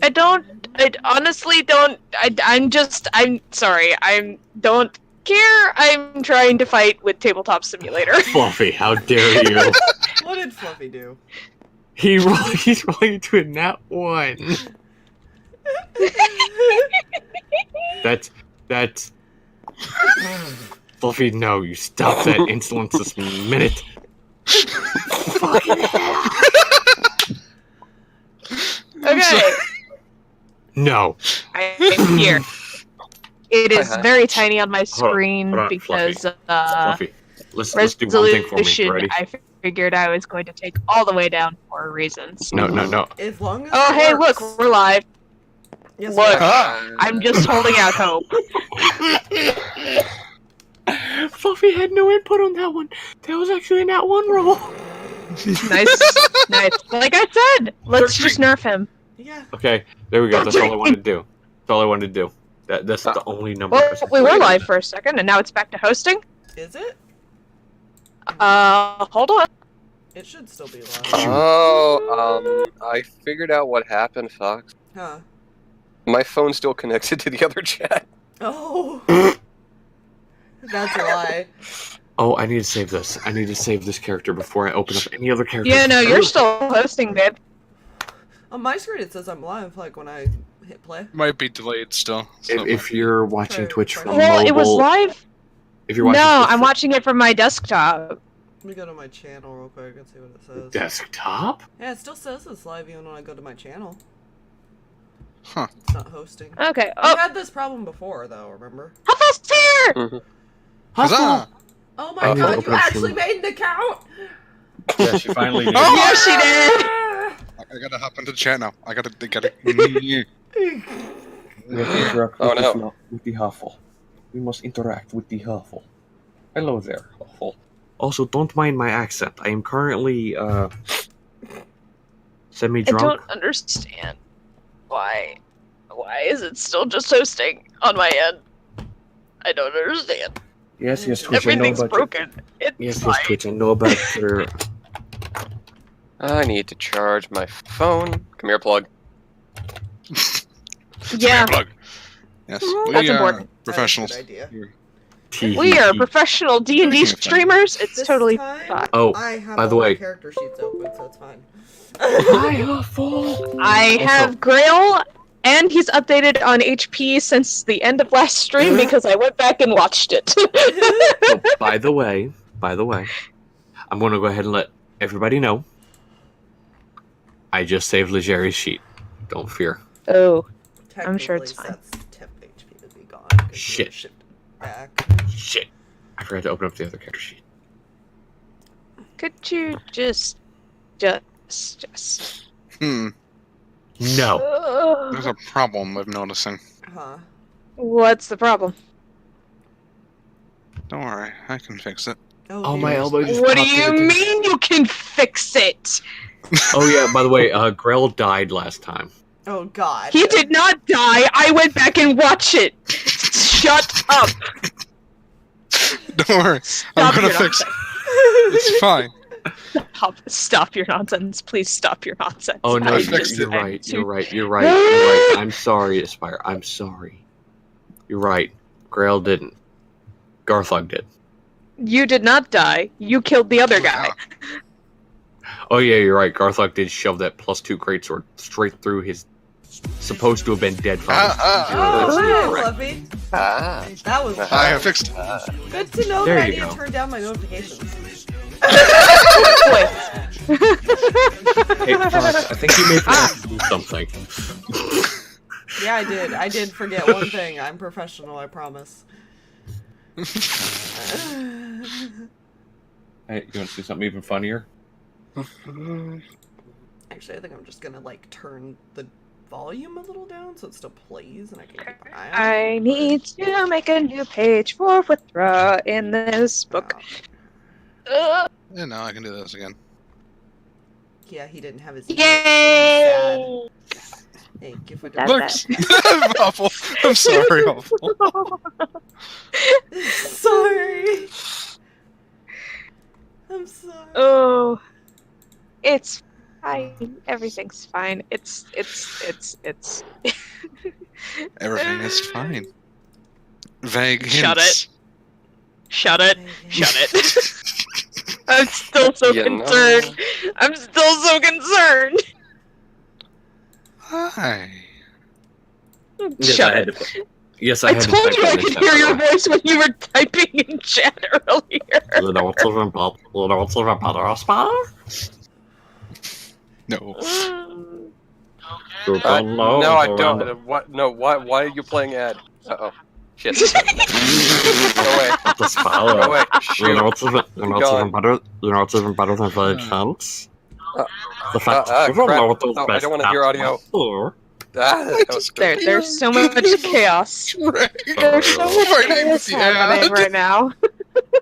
I honestly don't. I'm sorry. Don't care. I'm trying to fight with Tabletop Simulator. Fluffy, how dare you? What did Fluffy do? He's rolling to a nat 1. That's... Fluffy, no, you stop that insolence this minute. Fucking hell. Okay. No. I'm here. It is very tiny on my screen hold on, because Fluffy. Let's do one thing for me. Ready? I figured I was going to take all the way down for reasons. No. As long as Oh, hey, works. look, we're live. Yes, Look, we're I'm just holding out hope. Fluffy had no input on that one. That was actually a nat 1 roll. Nice. Like I said, let's just nerf him. Yeah. Okay, there we go. That's all I wanted to do. That's all I wanted to do. That's the only number. Well, we were live for a second, and now it's back to hosting. Is it? Hold on. It should still be live. Oh, I figured out what happened, Fox. Huh. My phone's still connected to the other chat. Oh. That's a lie. Oh, I need to save this. I need to save this character before I open up any other character. Yeah, no, you're still hosting, babe. On my screen it says I'm live, like when I hit play. Might be delayed still. So If you're watching Twitch from Well, mobile, it was live. If you're watching No, Twitch I'm watching it from my desktop. Let me go to my channel real quick and see what it says. desktop. Yeah, it still says it's live even when I go to my channel. Huh. It's not hosting. Okay. We Oh, had this problem before, though, remember? Huffle's here! Mhm. Huzzah! Oh I my need god, to you open up actually some- made an account! Yeah, she finally did. Oh! Yes, she did! I gotta hop into chat now. I gotta. We have to interact Oh, no. with the Huffle. We must interact with the Huffle. Hello there, Huffle. Also, don't mind my accent. I am currently I semi-drunk. don't understand. Why is it still just hosting on my end? I don't understand. Yes, Twitch, I know Everything's about broken. It's Yes, fine. Twitch. I know about your. I need to charge my phone. Come here, plug. Yeah, Plug. Yes, That's we are important. professionals. That's a good idea. Here. we are professional D&D Everything's fine. streamers. It's This totally time, fine. Oh, I have by the all my way. character sheets open, so it's fine. Hi, Huffle. I have Grail, and he's updated on HP since the end of last stream because I went back and watched it. Oh, by the way, I'm going to go ahead and let everybody know. I just saved Legeri's sheet. Don't fear. Oh, I'm sure it's Technically, fine. Seth's temp HP would be gone. 'cause he Shit. was shipped back. Shit. I forgot to open up the other character sheet. could you just... Hmm. No. There's a problem I'm noticing. Huh. What's the problem? Don't worry, I can fix it. Oh, my dear. elbow just What do popped you into- mean you can fix it? Oh, yeah, by the way, Grell died last time. Oh god. He did not die. I went back and watched it. Shut up. Don't worry, Stop I'm gonna your fix it. nonsense. It's fine. Stop your nonsense. Please stop your nonsense. Oh, no, I I'm fixed you're just- right. You're right. You're right. You're right. I'm sorry, Aspire. I'm sorry. You're right. Grail didn't. Garthag did. You did not die. You killed the other guy. Oh, yeah, you're right. Garthag did shove that +2 greatsword straight through his supposed to have been dead father. Oh, You're hi, right. Fluffy. Ah. That was I have fixed it. good to know There that I you need go. to turn down my notifications. Wait. Hey, Fox, I think you may forget to do something. Yeah, I did. I did forget one thing. I'm professional, I promise. Hey, you want to see something even funnier? Actually, I think I'm just gonna like turn the volume a little down so it still plays and I can keep an eye on it. I need to make a new page for withdraw in this book. Oh, Yeah, now I can do this again. yeah, he didn't have his. Yay! Thank you for That's doing Looks awful. I'm sorry, awful. Sorry. I'm sorry. Oh, it's Everything's fine. It's. Everything is fine. Vague Shut hints. Shut it. Shut it. I'm still so You know. concerned. I'm still so concerned. Hi. Yes, Shut I had it. to. Yes, I I had told to. you I could hear your voice when you were typing in chat earlier. No. No, I don't. What? No, why are you playing ad? Uh-oh. Shit. Go away. Go away. Shoot. You know what's even Gone. better? You know what's even better than vague hints? The fact crap. you don't know what those No, I best don't wanna hear audio. are. That was There's so much chaos. There's so much chaos happening right now.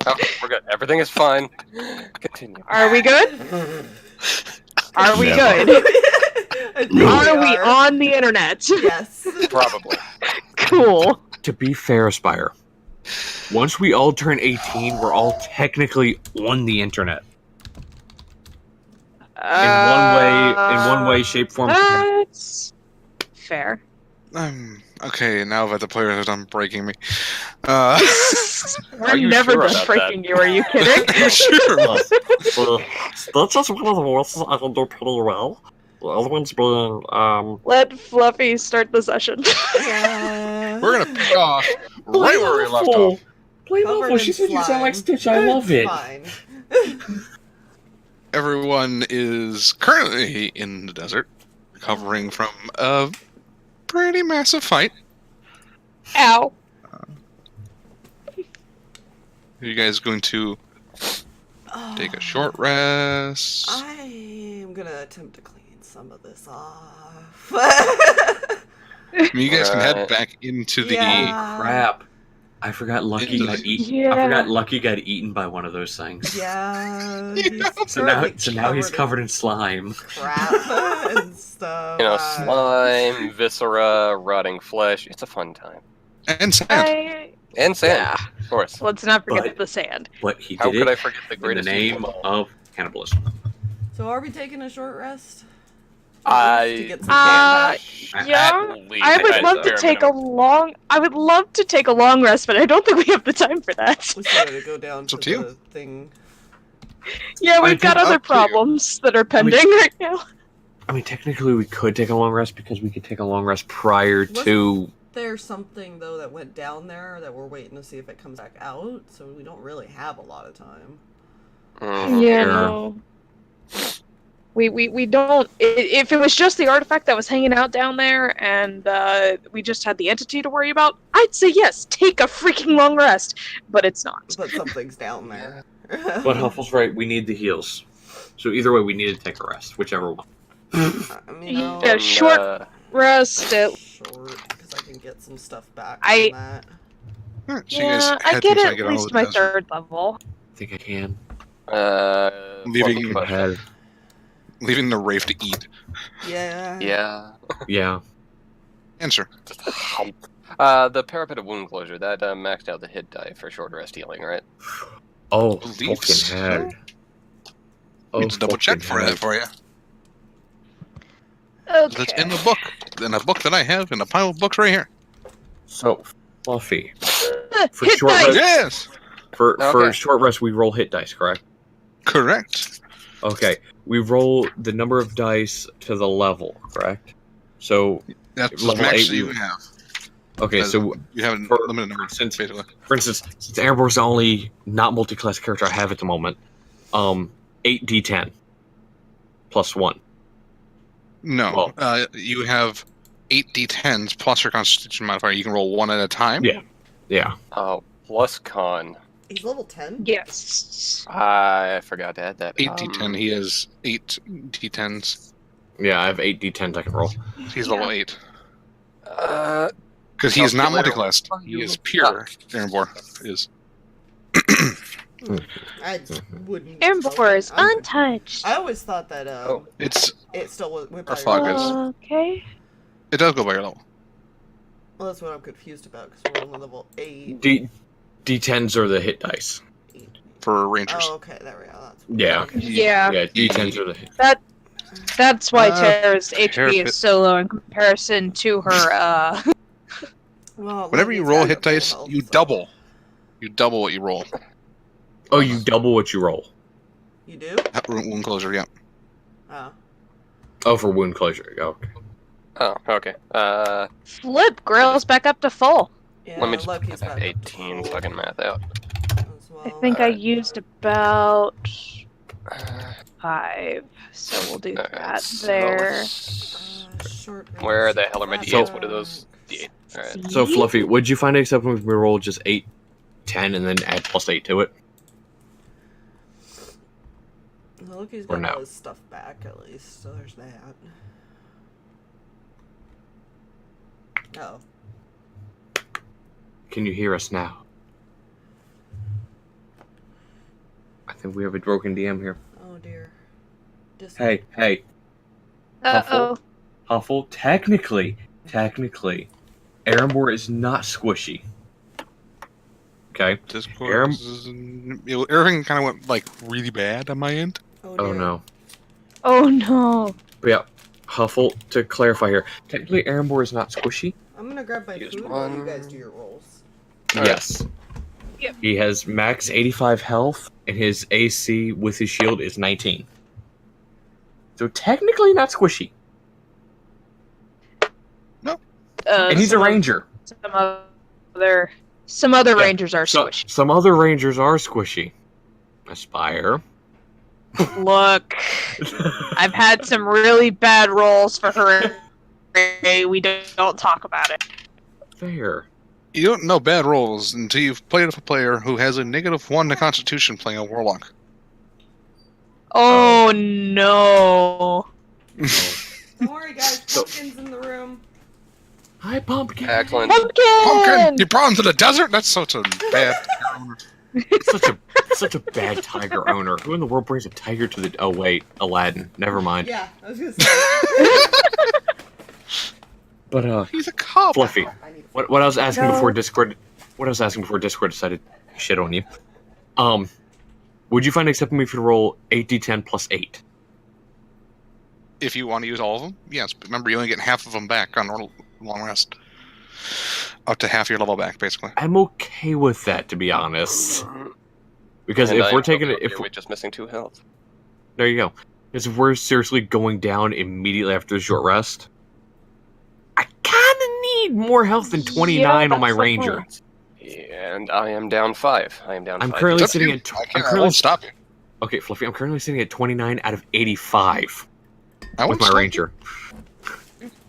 Oh, we're good. Everything is fine. Continue. Are we good? Are we Never. good? I think Are we on the internet? Yes. Probably. Cool. To be fair, Spire, once we all turn 18, we're all technically on the internet. In one way, shape, form. That's fair. Okay, now that the players are done breaking me. We're you never sure done about breaking you, are you kidding? Are you sure? That's just one of the voices I can do pretty well. The other one's being, Let Fluffy start the session. We're gonna pick off right where we left off. Play Covered Waffle. in She said you sound like slime. Stitch. I love it. Fine. Everyone is currently in the desert, recovering from a pretty massive fight. Ow. Are you guys going to take a short rest? I am gonna attempt to clean some of this off. I mean, you guys can head Right. back into the. Yeah. crap. I forgot Lucky Into got the- eaten. Yeah. I forgot Lucky got eaten by one of those things. Yeah. He's So now currently he's covered in slime. crap and stuff. You know, slime, viscera, rotting flesh. It's a fun time. And sand. And sand, Yeah. of course. Let's not forget But- the sand. But he How did could I it forget the in the greatest name evil of all? of cannibalism. So are we taking a short rest? I- To get some Uh, feedback? Yeah. At least I would at love to bare take minimum. I would love to take a long rest, but I don't think we have the time for that. We still gotta go down It's to up to you. the thing. Yeah, we've got think other up to you. problems that are pending right now. I mean, technically, we could take a long rest because we could take a long rest prior to. There's something though that went down there that we're waiting to see if it comes back out, so we don't really have a lot of time. Mhm. Yeah, Sure. no. We don't. If it was just the artifact that was hanging out down there, and we just had the entity to worry about, I'd say yes, take a freaking long rest. But it's not. But something's down there. But Huffle's right. We need the heals. So either way, we need to take a rest, whichever one. I mean, I'll Yeah, short rest. short because I can get some stuff back I- from that. Alright, so you guys Yeah, I head get until at get out of least the my desert. third level. I think I can. Leaving- question. Head. Leaving the Wraith to eat. Yeah. Yeah. Yeah. Answer. Just hump. The parapet of wound closure, that maxed out the hit die for short rest healing, right? Oh, Believe fucking so. head. Need to double check fucking head. for you. Okay. That's in the book. In a book that I have, in a pile of books right here. So, Fluffy. For Hit short dice! rest, Yes! for Okay. short rest, we roll hit dice, correct? Correct. Okay. We roll the number of dice to the level, correct? So, That's the Level max 8 that you we- have. okay, so You have a for- limited number, since- basically. for instance, since Erebor's the only not multi-class character I have at the moment, 8d10 plus 1. No. Well- You have 8 d10s plus your constitution modifier. You can roll one at a time. Yeah. Yeah. Oh, plus con. He's level 10? Yes. I forgot to add that. 8 d10. He has 8 d10s. Yeah, I have 8d10s I can roll. He's level 8. Uh, Because he is not Calculator. multiclassed. He is pure. Erembor is. I just wouldn't. Erembor is I'm- untouched. I always thought that Oh. It's. it still went by Our fog your is- level. Okay. It does go by your level. Well, that's what I'm confused about because we're only level 8. D10s are the hit dice. For rangers. Oh, okay, there we go. That's Yeah. Yeah. Yeah, D10s are the hit. That's why Tara's HP parapet. is so low in comparison to her, Well, Whenever you Loki's roll got hit full dice, health, you so- double. You double what you roll. Oh, you double what you roll. You do? Wound closure, yeah. Oh. Oh, for wound closure. Okay. Oh, okay. Flip, Grill's back up to full. Yeah, Let me just Loki's put that back up to 18 full fucking math out. as well. I think I Alright. used about 5, so we'll do Alright, that so there. let's- Short Where rest, the hell are my flat D8s? What are rest. those D8? Alright. So, Fluffy, would you find it acceptable if we roll just 8, 10, and then add +8 to it? Loki's Or got no? all his stuff back at least, so there's that. Oh. Can you hear us now? I think we have a broken DM here. Oh dear. Hey, Uh-oh. Huffle, technically, Erembor is not squishy. Okay? Discord. Everything kind of went like really bad on my end. Oh, Oh dear. no. Oh no. But yeah, Huffle, to clarify here, technically Erembor is not squishy. I'm gonna grab my Use food while you one. guys do your rolls. Alright. Yes. Yep. He has max 85 health, and his AC with his shield is 19. So technically not squishy. And he's a ranger. Some other Yeah, rangers are So, squishy. some other rangers are squishy. Aspire. Look, I've had some really bad rolls for her. We don't talk about it. Fair. You don't know bad rolls until you've played with a player who has a -1 to Constitution playing a Warlock. Oh no. Don't worry, guys. Pumpkin's in the room. Hi, Pumpkin. Excellent. Pumpkin! Pumpkin, you brought him to the desert? That's such a bad. Such a bad tiger owner. Who in the world brings a tiger to the... Oh, wait. Aladdin. Never mind. Yeah, I was gonna say. But, He's a cop. Fluffy. I need What I was asking No. before Discord... What I was asking before Discord decided to shit on you. Would you find it acceptable if you roll 8d10 plus 8? If you want to use all of them, yes. But remember, you only get half of them back on long rest. Up to half your level back, basically. I'm okay with that, to be honest. Because And if I we're am taking it... okay If with just missing 2 health. There you go. Because if we're seriously going down immediately after the short rest, I kind of need more health than 29 on my that's the ranger. point. And I am down 5. I am down I'm 5. currently It's up to sitting you. at... I I'm can't. I currently... won't stop you. Okay, Fluffy, I'm currently sitting at 29 out of 85 I with won't my stop you. ranger.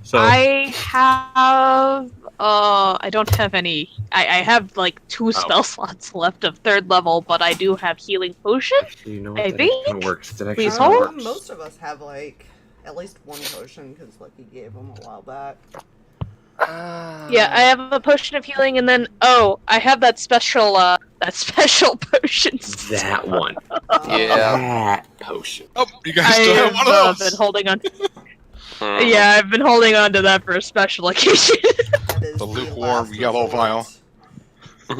So, I have I don't have any. I have like 2 spell slots left of 3rd level, but I do have healing potion. actually, you know what? I That actually think- works. That actually Please kinda hold. works. Most of us have like at least 1 potion because Lucky gave them a while back. Yeah, I have a potion of healing, and then I have that special potion. That one. Yeah. That potion. Oh, you guys still have one of been those. holding on. Mhm. Yeah, I've been holding on to that for a special occasion. That is The lukewarm last yellow resort. vial.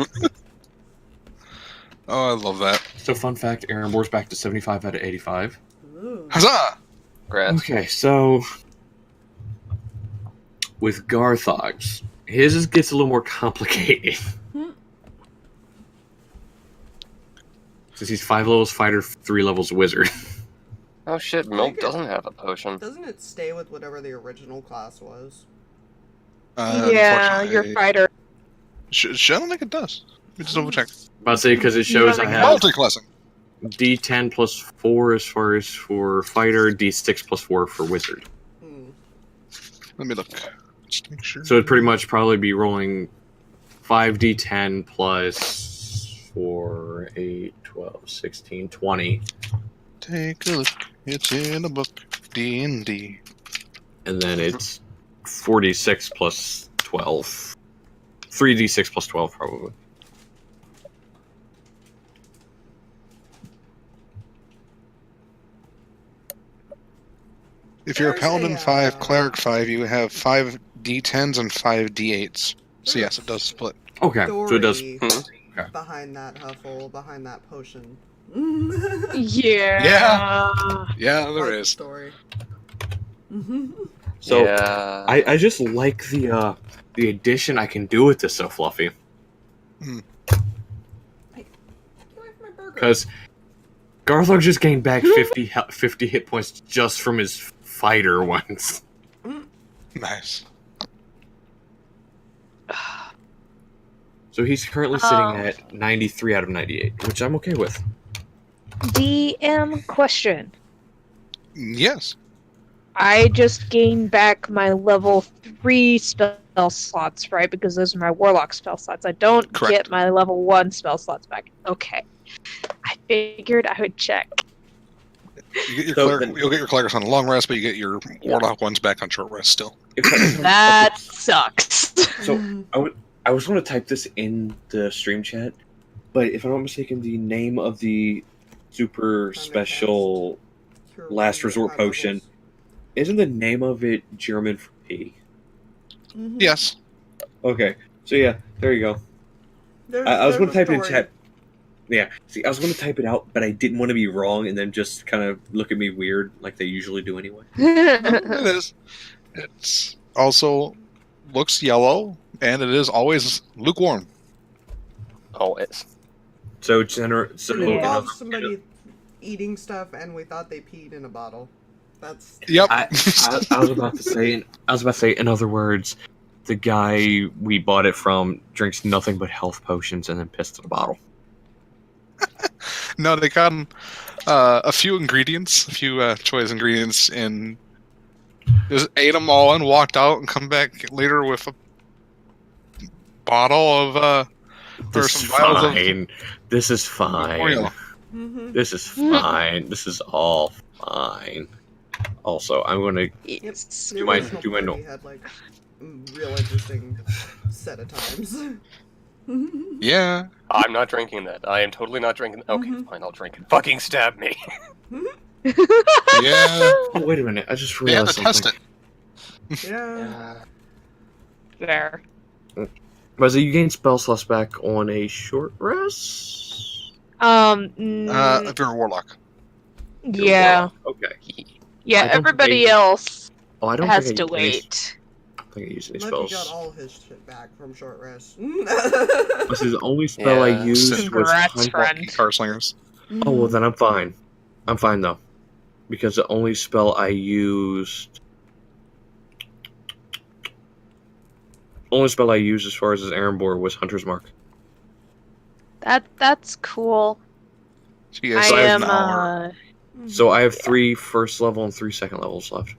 Oh, I love that. So, fun fact, Erenbor's back to 75 out of 85. Ooh. Huzzah! Congrats. Okay, so... With Garthag's, his gets a little more complicated. Since he's 5 levels fighter, 3 levels wizard. Oh shit, Milk doesn't have a potion. Doesn't it stay with whatever the original class was? Yeah, your unfortunately- fighter. I don't think it does. Let me just double check. About to say, because it shows I have Multi-classing. D10 plus 4 as far as for fighter, D6 plus 4 for wizard. Hmm. Let me look. Just to make sure. So it'd pretty much probably be rolling 5d10 plus 4, 8, 12, 16, 20. Take a look. It's in the book. D&D. And then it's 4d6 plus 12. 3d6 plus 12, probably. If you're a There's paladin a, 5, cleric 5, you have 5 d10s and 5 d8s. So yes, it does split. Okay, so it does. Story Hmm. Okay. behind that Huffle, behind that potion. Yeah. Yeah, there Like is. story. So yeah. I just like the addition I can do with this so fluffy. Get away from my burger. Because Garthag just gained back 50 hit points just from his fighter once. Nice. So he's currently sitting at 93 out of 98, which I'm okay with. DM question. Yes. I just gained back my level 3 spell slots, right? Because those are my warlock spell slots. I don't Correct. get my level 1 spell slots back. Okay. I figured I would check. You get your So cleric, you'll get your clerics on a long rest, but you get your warlock ones back on short rest still. That sucks. So I was going to type this in the stream chat, but if I'm not mistaken, the name of the super special Cure last wounds at resort high potion, levels. isn't the name of it German for P? Yes. Okay, so yeah, there you go. I was going to type it in chat. Yeah, see, I was going to type it out, but I didn't want to be wrong and then just kind of look at me weird like they usually do anyway. It is. It's also looks yellow, and it is always lukewarm. Always. So It Yeah. involves somebody eating stuff, and we thought they peed in a bottle. That's Yep. I was about to say, in other words, the guy we bought it from drinks nothing but health potions and then pissed in a bottle. No, they got a few ingredients, a few choice ingredients, and just ate them all and walked out and come back later with a bottle of or This some is vials of fine. This is fine. Oreo. This is fine. This is all fine. Also, I'm gonna Yes. the my- original do my party had like a real interesting set of times. Yeah. I'm not drinking that. I am totally not drinking. Okay, fine, I'll drink it. Fucking stab me. Yeah. Oh, wait a minute. I just They had realized to test something. it. Yeah. There. Was it you gain spell slots back on a short rest? If you're a warlock. Yeah. Okay. Yeah, I don't everybody think- else Oh, I don't has think I to used any- wait. I don't think I used any Lucky got spells. all his shit back from short rest. This is the only spell I Yeah. used was Congrats, Hunt- friend. Car slingers. Oh, well, then I'm fine. I'm fine, though. Because the only spell I used... Only spell I used as far as Erembor was Hunter's Mark. That's cool. So you guys I have am an hour. So I have 3 first level and 3 second levels left.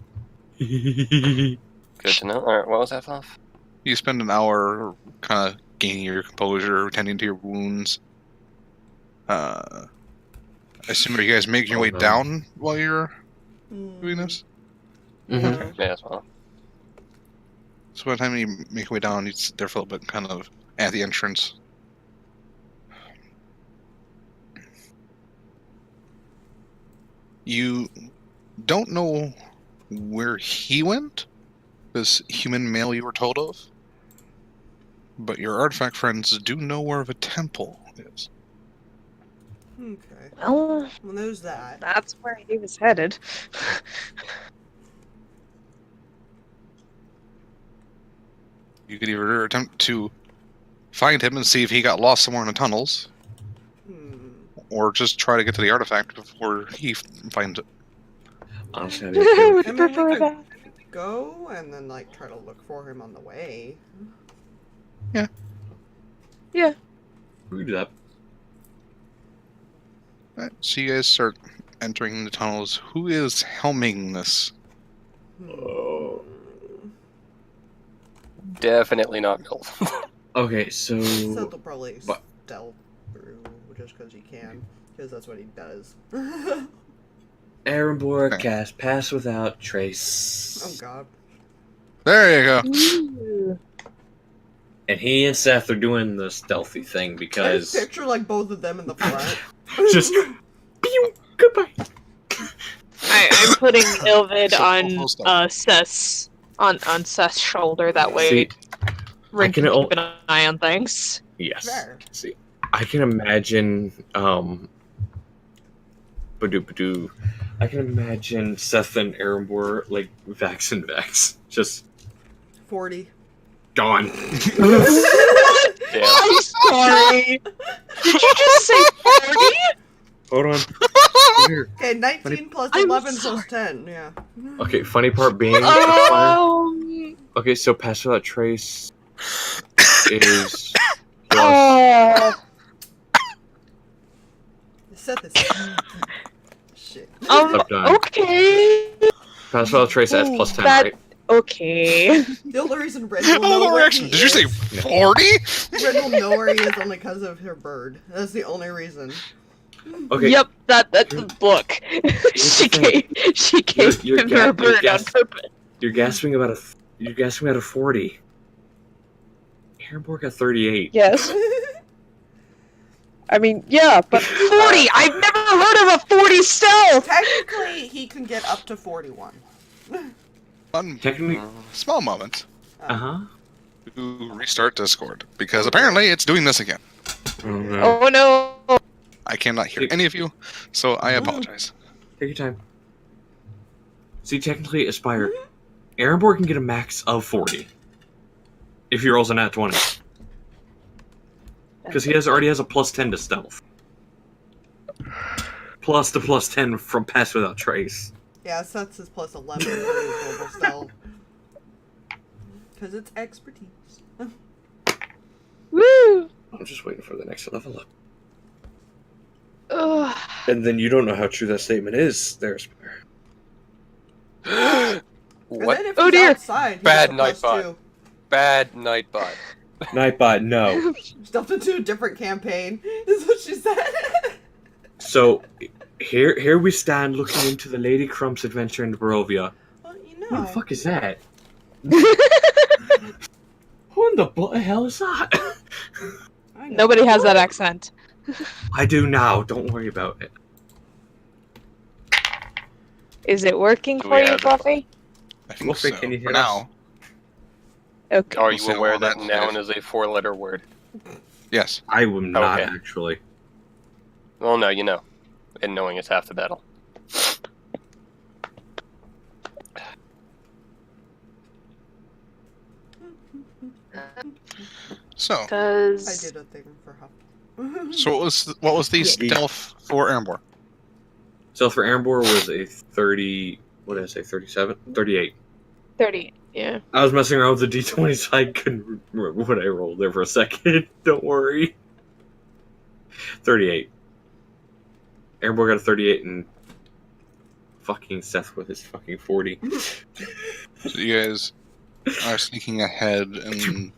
Good to know. Alright, what was that, Fluff? You spend an hour kind of gaining your composure, tending to your wounds. I assume, are you guys making your way no. down while you're doing this? Mhm. May as well. So by the time you make your way down, you sit there for a little bit, kind of at the entrance. You don't know where he went, this human male you were told of, but your artifact friends do know where the temple is. Okay. Well, Well, there's that. that's where he was headed. You could either attempt to find him and see if he got lost somewhere in the tunnels, or just try to get to the artifact before he finds it. Honestly, I I didn't would I mean, prefer we could that. go and then like try to look for him on the way. Yeah. we could do that. Alright, so you guys start entering the tunnels. Who is helming this? Oh. Definitely not Mill. Okay, so... Seth will probably but- stealth through just because he can, because that's what he does. Erembor Okay. cast Pass Without Trace. Oh god. There you go. Ooh. And he and Seth are doing the stealthy thing I just because... picture like both of them in the front. just... Pew! Goodbye! I'm putting Ilvid So, on full stop. Seth's on Seth's shoulder. That way, See, Rinn can can al- keep an eye on things. yes. Fair. See, I can imagine Ba-doo-ba-doo. I can imagine Seth and Erembor like Vax and Vex. Just 40. gone. Damn. I'm sorry. Did you just say 40? Hold on. Here. Okay, 19 plus I'm 11 sorry. plus 10, yeah. Okay, funny part being okay, so Pass Without Trace is plus Set this. Shit. I'm done. Okay. Pass Without Trace adds plus 10, That- right? Okay. The only reason Ren will know Oh, where reaction. he Did you say is, 40? Ren will know where he is only because of her bird. That's the only reason. Okay. Yep, that's the book. she gave You're him her bird on purpose. You're gasping about a 40. Erembor got 38. Yes. I mean, yeah, but 40! I've never heard of a 40 stealth! Technically, he can get up to 41. One Technically, small moment uh-huh. to restart Discord, because apparently it's doing this again. Oh no! I cannot hear any of you, so I apologize. Take your time. See, technically, Aspire, Erembor can get a max of 40 if he rolls a nat 20. Because he already has a plus 10 to stealth. Plus the plus 10 from Pass Without Trace. Yeah, Seth's is plus 11 for his global stealth. Because it's expertise. Woo! I'm just waiting for the next level up. Ugh. And then you don't know how true that statement is, there, Aspire. What? Then if Oh he's dear. outside, he Bad gets a Nightbot. +2. Bad Nightbot. Nightbot, no. Stealth into a different campaign, is what she said. So, here we stand looking into the Lady Crump's adventure in Barovia. Well, you What know. the fuck is that? Who in the hell is that? I know. Nobody has that accent. I do now, don't worry about it. Is it working Do for we you, have it? Fluffy? I think Fluffy, so. can you For hear now, Okay. Are We'll you see aware how that that noun is. is a 4-letter word? yes. I am not, Okay. actually. Well, no, you know. And knowing is half the battle. So, I Because did a thing for Huff. what was the Yeah. stealth for Erembor? So for Erembor was a 30... What did I say? 37? 38. 30, yeah. I was messing around with the D20 so I couldn't remember what I rolled there for a second. Don't worry. 38. Erembor got a 38 and fucking Seth with his fucking 40. So you guys are sneaking ahead, and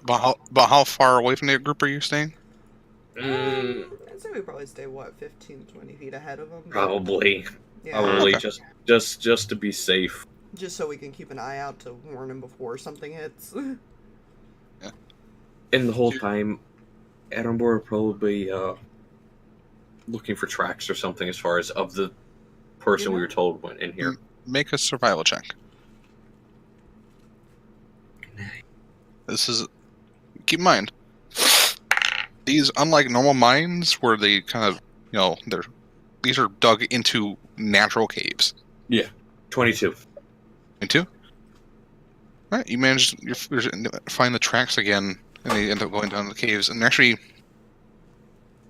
about how far away from the group are you staying? Mm, I'd say we probably stay, what, 15, 20 feet ahead of them? probably. Yeah. Probably Okay. just to be safe. Just so we can keep an eye out to warn him before something hits. And the whole time, Erembor would probably looking for tracks or something as far as of the person we were told went in here. Make a survival check. This is... Keep in mind, these, unlike normal mines, where they kind of, these are dug into natural caves. 22. Into? Right, you manage to find the tracks again, and they end up going down the caves. And actually,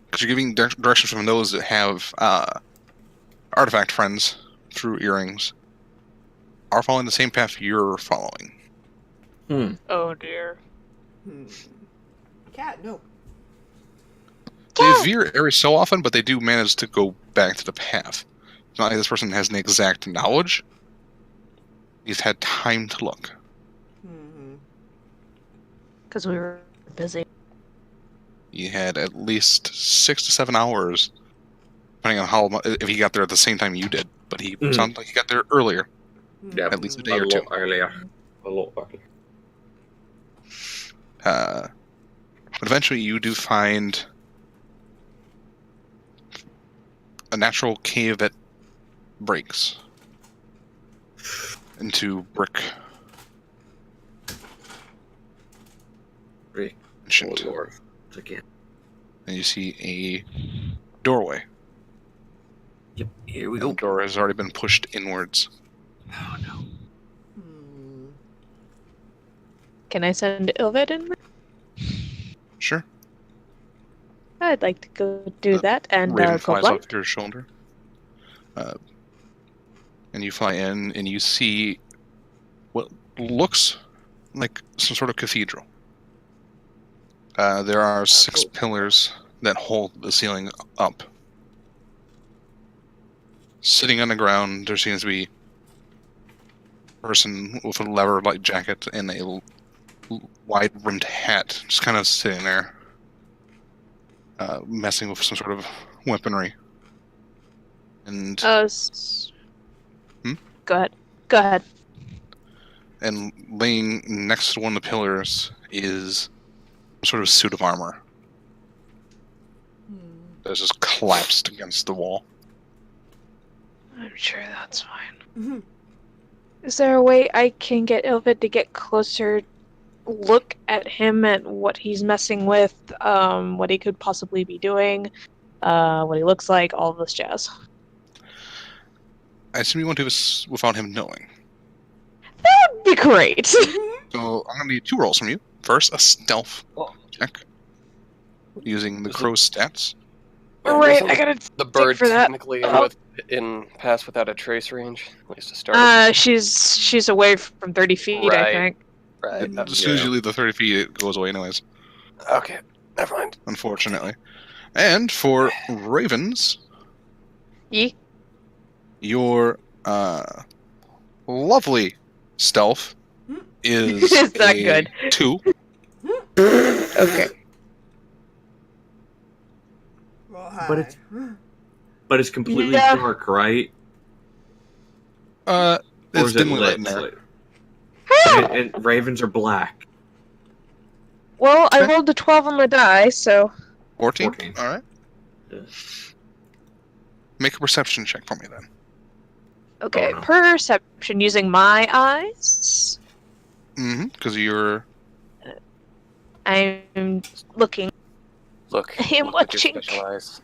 because you're giving directions from those that have artifact friends through earrings, are following the same path you're following. Oh dear. Cat, no. They veer every so often, but they do manage to go back to the path. It's not like this person has an exact knowledge. He's had time to look. Because we were busy. He had at least 6 to 7 hours, depending on if he got there at the same time you did. But he sounded like he got there earlier. Yeah, At least a day or two. Earlier. A lot earlier. But eventually you do find a natural cave that breaks into brick. Brick. Ancient. Lord. Again. And you see a doorway. Yep, here we The go. door has already been pushed inwards. Oh no. Can I send Ilvet in? Sure. I'd like to go do that and Raven go flies blind. off your shoulder. And you fly in, and you see what looks like some sort of cathedral. There are 6 pillars that hold the ceiling up. Sitting on the ground, there seems to be a person with a leather-like jacket and a wide-brimmed hat, just kind of sitting there, messing with some sort of weaponry. And Go ahead. Go ahead. and laying next to one of the pillars is some sort of suit of armor that's just collapsed against the wall. I'm sure that's fine. Is there a way I can get Ilvid to get closer, look at him, at what he's messing with, what he could possibly be doing, what he looks like, all of this jazz? I assume you want to do this without him knowing. That would be great. So I'm going to need 2 rolls from you. First, a stealth check using the crow's stats. Alright, I gotta The bird for that. technically in pass without a trace range, at least to start. She's away from 30 feet, I Right. think. Right. As soon as you leave the 30 feet, it goes away anyways, Okay. Never mind. unfortunately. And for ravens, Yee? your lovely stealth is Is that a good? 2. Okay. Well, But it's completely Yeah. dark, right? It's Or is it dimly lit lit? in there. And ravens are black. Well, I Okay. rolled a 12 on the die, so... 14? 14. Alright. Make a perception check for me then. Okay, Oh, no. perception using my eyes. Because you're... I'm looking. Look. I am look with your watching. special eyes.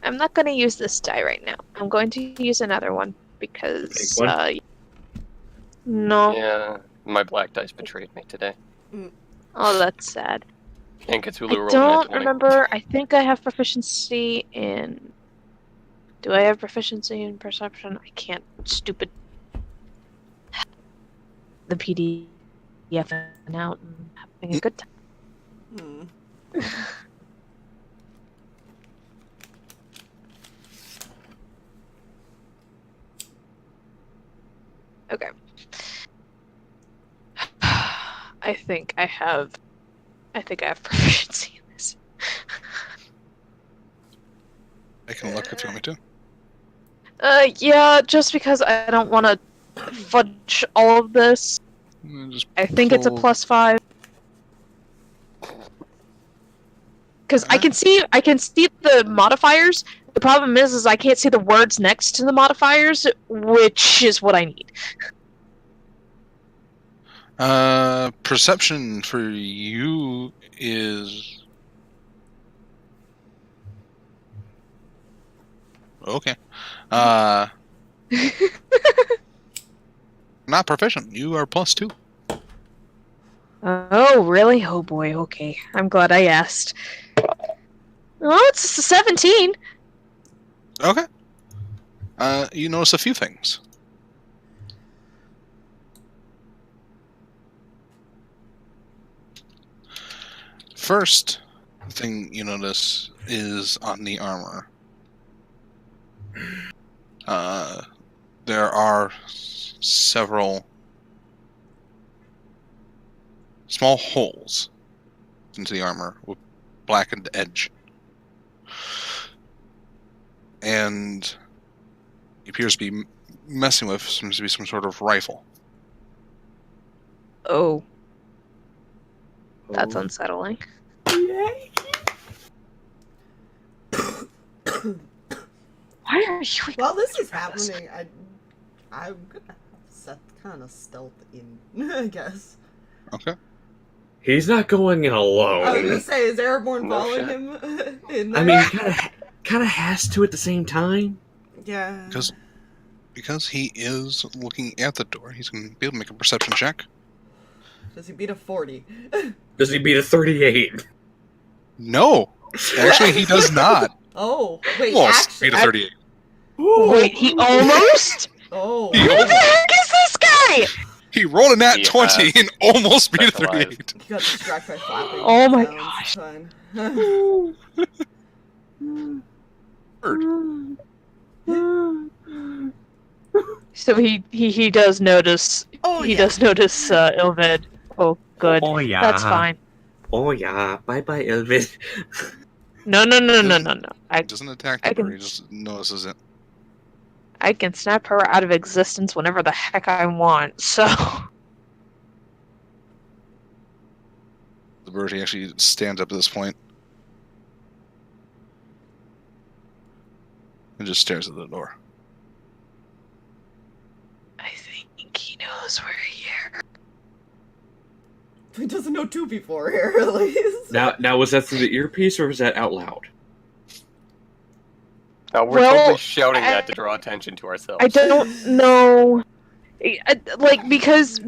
I'm not going to use this die right now. I'm going to use another one because... Pink one? No. Yeah. My black dice betrayed me today. Oh, that's sad. And Cthulhu I rolled don't 920. remember. I think I have proficiency in... Do I have proficiency in perception? I can't. Stupid. The PDF and out and having a good time. Okay. I think I have proficiency in this. I can look if you want me to. Yeah, just because I don't want to fudge all of this. Just I think it's a pull- +5. Because I can see the modifiers. The problem is I can't see the words next to the modifiers, which is what I need. Perception for you is... Okay. Not proficient. You are +2. Oh, really? Oh boy, okay. I'm glad I asked. Oh, it's a 17. Okay. You notice a few things. First thing you notice is on the armor. There are several small holes into the armor with blackened edge. And he appears to be messing with seems to be some sort of rifle. Oh. That's unsettling. Why are you... While this is happening, I'm gonna have Seth kind of stealth in, I guess. Okay. He's not going in I was alone. gonna say, is Erembor No following shit. him in there? I mean, kind of has to at the same time. Yeah. Because he is looking at the door, he's going to be able to make a perception check. Does he beat a 40? Does he beat a 38? No! Actually, he does not. Oh, wait, Almost actually. beat a 38. Wait, he almost? Oh. He Who the heck is this guy? He rolled a nat He 20 has and almost beat a specialized. 38. He got distracted by flapping. Oh my sounds. gosh. Fine. So he does notice. Oh, he yeah. does notice Ilvid. Oh, good. Oh yeah. That's fine. Oh yeah. Bye bye, Elvis. No. He doesn't attack I the can- bird, he just notices it. I can snap her out of existence whenever the heck I want. So The bird, he actually stands up at this point and just stares at the door. I think he knows we're here. He doesn't know two before here, at least. Now was that through the earpiece or was that out loud? Now we're Well, totally shouting that to draw attention to ourselves. I don't know. Like because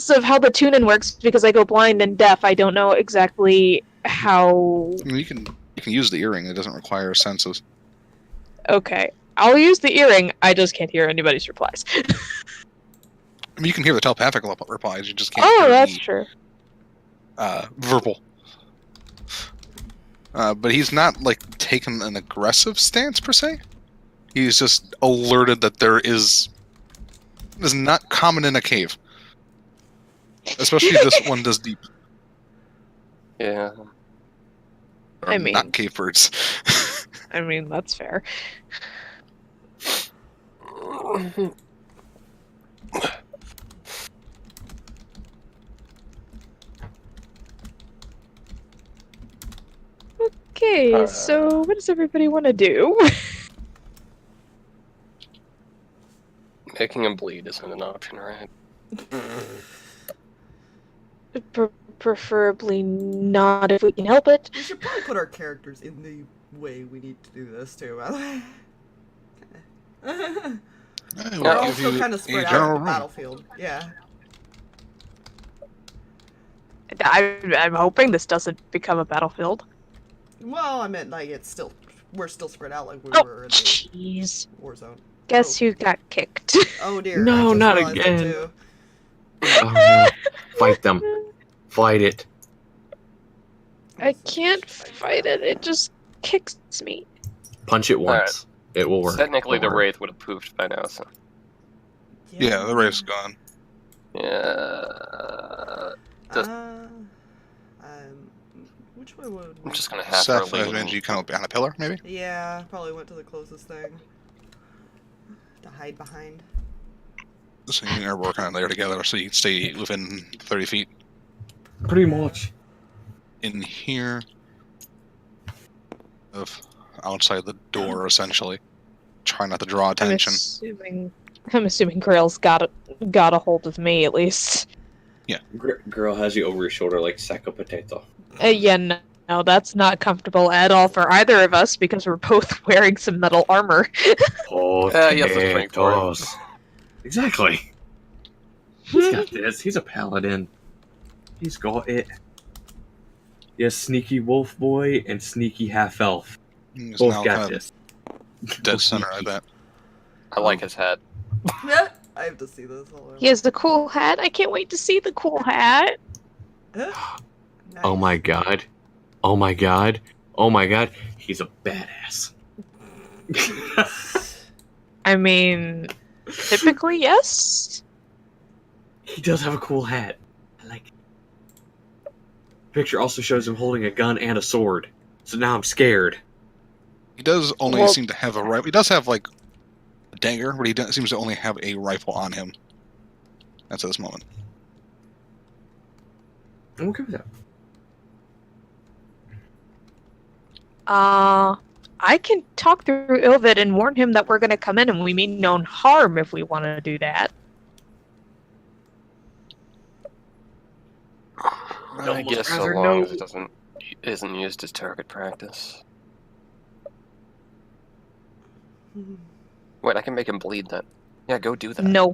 of how the tune-in works, because I go blind and deaf, I don't know exactly how. I mean, you can use the earring, it doesn't require senses. Okay, I'll use the earring. I just can't hear anybody's replies. I mean, you can hear the telepathic replies, you just can't Oh, hear that's the true. verbal. But he's not, like, taken an aggressive stance, per se. He's just alerted that there is not common in a cave. Especially this one this deep. Yeah. Or I mean- not cave birds. I mean, that's fair. Okay, so what does everybody want to do? Making him bleed isn't an option, right? Preferably not if we can help it. We should probably put our characters in the way we need to do this, too, by the way. I will We're give also you kind of a spread out general on the room. battlefield. Yeah. I'm hoping this doesn't become a battlefield. Well, I meant, like, we're still spread out like we Oh, were in the jeez. war zone. Guess who got kicked? Oh, dear. No, I just not realized that, again. too. Oh no. Fight them. Fight it. I can't fight it. It just kicks me. Punch it once. It will work. Technically, the Don't worry. Wraith would have poofed by now, so. Yeah, the race is gone. Yeah. Just- Which way would I'm we... just gonna have Seth, her I lean. imagine you kind of behind a pillar, maybe? Yeah, probably went to the closest thing. To hide behind. So you and Erembor kind of there together, so you can stay within 30 feet. Pretty much. In here, of outside the door, essentially. Try not to draw attention. I'm assuming Grail's got a hold of me at least. Girl has you over your shoulder like sack of potato. Yeah, no, that's not comfortable at all for either of us because we're both wearing some metal armor. Yes, that's pretty cool. Potatoes. Exactly. He's got this. He's a paladin. He's got it. Yes, sneaky wolf boy and sneaky half elf. It's Both now got kind this. of dead center, I bet. I like his head. Yeah, I have to see this. Hold on. He has the cool hat. I can't wait to see the cool hat. Nice. Oh my god. Oh my god. Oh my god. He's a badass. I mean, typically, yes. He does have a cool hat. I like it. Picture also shows him holding a gun and a sword. So now I'm scared. He does only Well- seem to have a rifle. He does have, like, a dagger, but he seems to only have a rifle on him. That's at this moment. I'm okay with that. I can talk through Ilvid and warn him that we're going to come in and we mean no harm if we want to do that. I guess so rather long as know- it isn't used as target practice. Wait, I can make him bleed then. Yeah, go do that. No.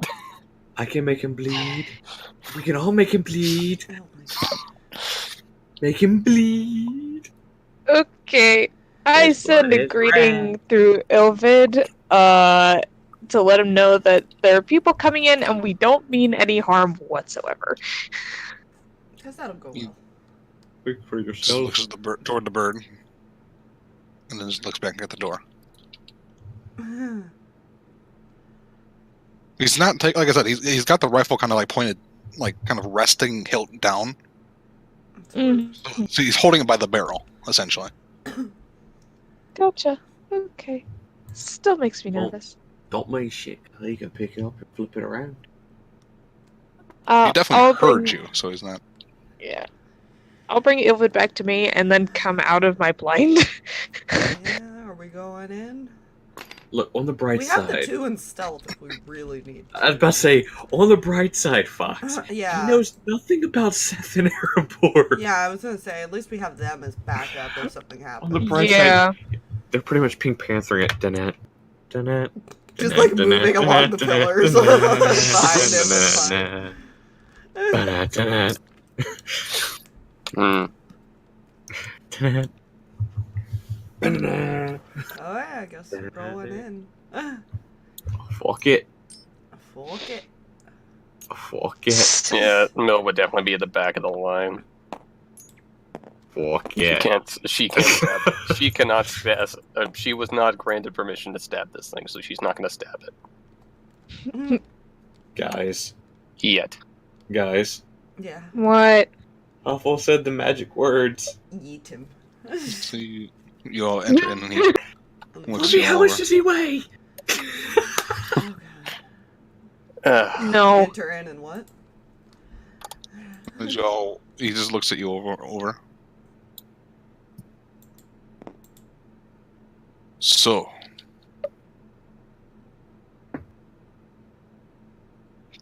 I can make him bleed. We can all make him bleed. Oh my God. Make him bleed. Okay. I This send one a is greeting red. through Ilvid, to let him know that there are people coming in and we don't mean any harm whatsoever. Because that'll go You- well. Speak for Just yourself. looks at toward the bird, and then just looks back at the door. He's not like I said. He's got the rifle kind of like pointed, like kind of resting hilt down. So he's holding it by the barrel, essentially. Gotcha. Okay. Still makes me Well, nervous. Don't make shit. You can pick it up and flip it around. He definitely I'll heard bring- you, so he's not. Yeah. I'll bring Ilvid back to me and then come out of my blind. Yeah, are we going in? Look, on the bright We have side. the 2 in stealth if we really need to. I was about to say, on the bright side, Fox. Yeah. He knows nothing about Seth and Erembor. Yeah, I was gonna say, at least we have them as backup if something happens. On the bright Yeah. side, they're pretty much Pink Panthering it. Dun-it. Dun-it. Just like moving along the pillars behind him. Oh yeah, I guess we're going in. Fuck it. Fuck it. Fuck it. Yeah, Mill would definitely be at the back of the line. Fuck She it. can't. She can't stab it. She cannot stab. She was not granted permission to stab this thing, so she's not going to stab it Guys. yet. Guys. Yeah. What? Huffle said the magic words. Yeet him. So you all enter in, and he looks Mommy, you how over. much does he weigh? Oh god. No. Enter in and what? As you all, he just looks at you over. So,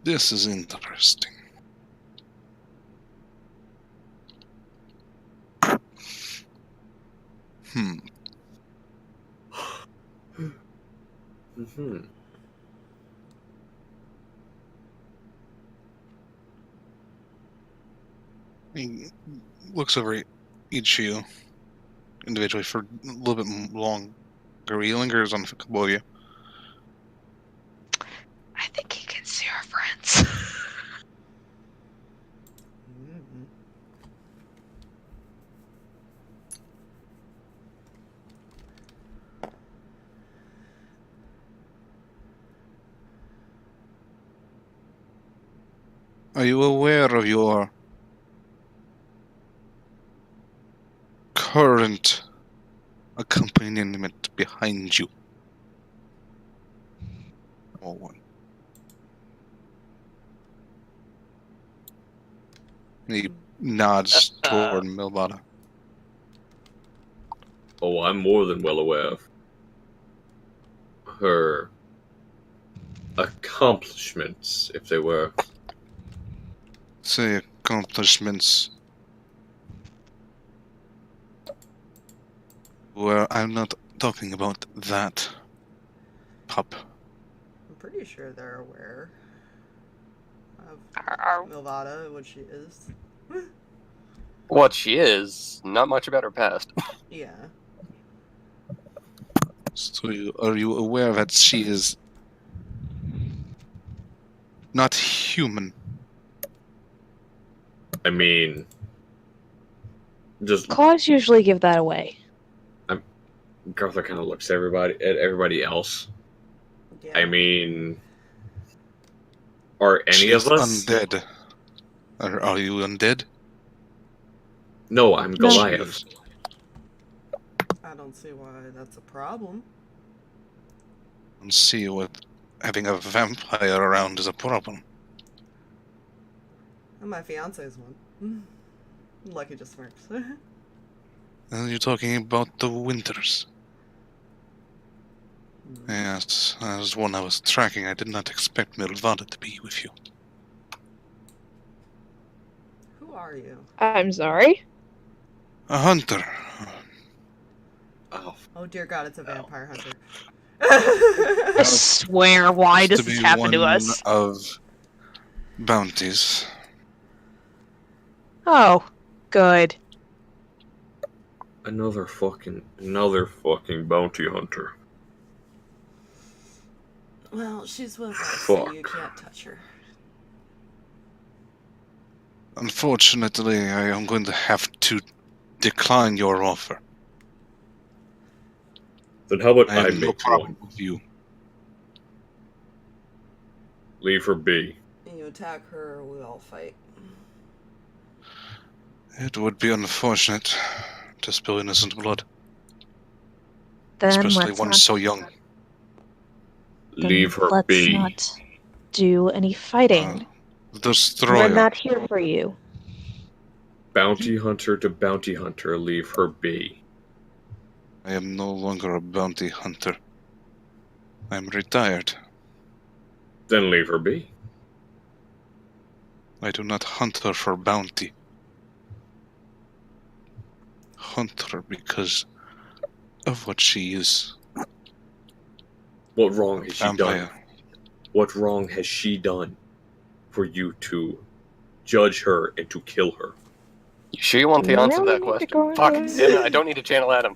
this is interesting. Mm-hmm. He looks over each of you individually for a little bit longer. He lingers on a couple of you. I think he can see our friends. Mm-hmm. Are you aware of your current accompaniment behind you? Oh, one. He nods toward Mylvada. Oh, I'm more than well aware of her accomplishments, if they were. Say accomplishments. Well, I'm not talking about that, pup. I'm pretty sure they're aware of Are- Mylvada, what she is. What she is, not much about her past. Yeah. So, are you aware that she is not human? I mean, just Claws usually give that away. Garthag kind of looks at everybody else. Yeah. I mean, are any She of is us undead? Are you undead? No, I'm No. Goliath. I don't see why that's a problem. And see what having a vampire around is a problem. And my fiance's one. Lucky just smirks. And you're talking about the winters. Yes, as one I was tracking, I did not expect Mylvada to be with you. Who are you? I'm sorry. A hunter. Oh, Oh dear god, it's a vampire hunter. I swear, why does this happen to us? Of bounties. Oh, good. Another fucking bounty hunter. Well, she's with us, so you can't touch her. Unfortunately, I am going to have to decline your offer. Then how about I I have no make problem one? with you. Leave her be. You attack her, we all fight. It would be unfortunate to spill innocent blood. Then Especially let's one not, so young. Leave her let's be. not do any fighting. Destroyer. We're not here for you. Bounty hunter to bounty hunter, leave her be. I am no longer a bounty hunter. I am retired. Then leave her be. I do not hunt her for bounty. Hunt her because of what she is. What wrong has she Vampire. done? What wrong has she done for you to judge her and to kill her? You sure you want the answer to that Really need to question? go Fuck, into damn it, I don't need to channel Adam.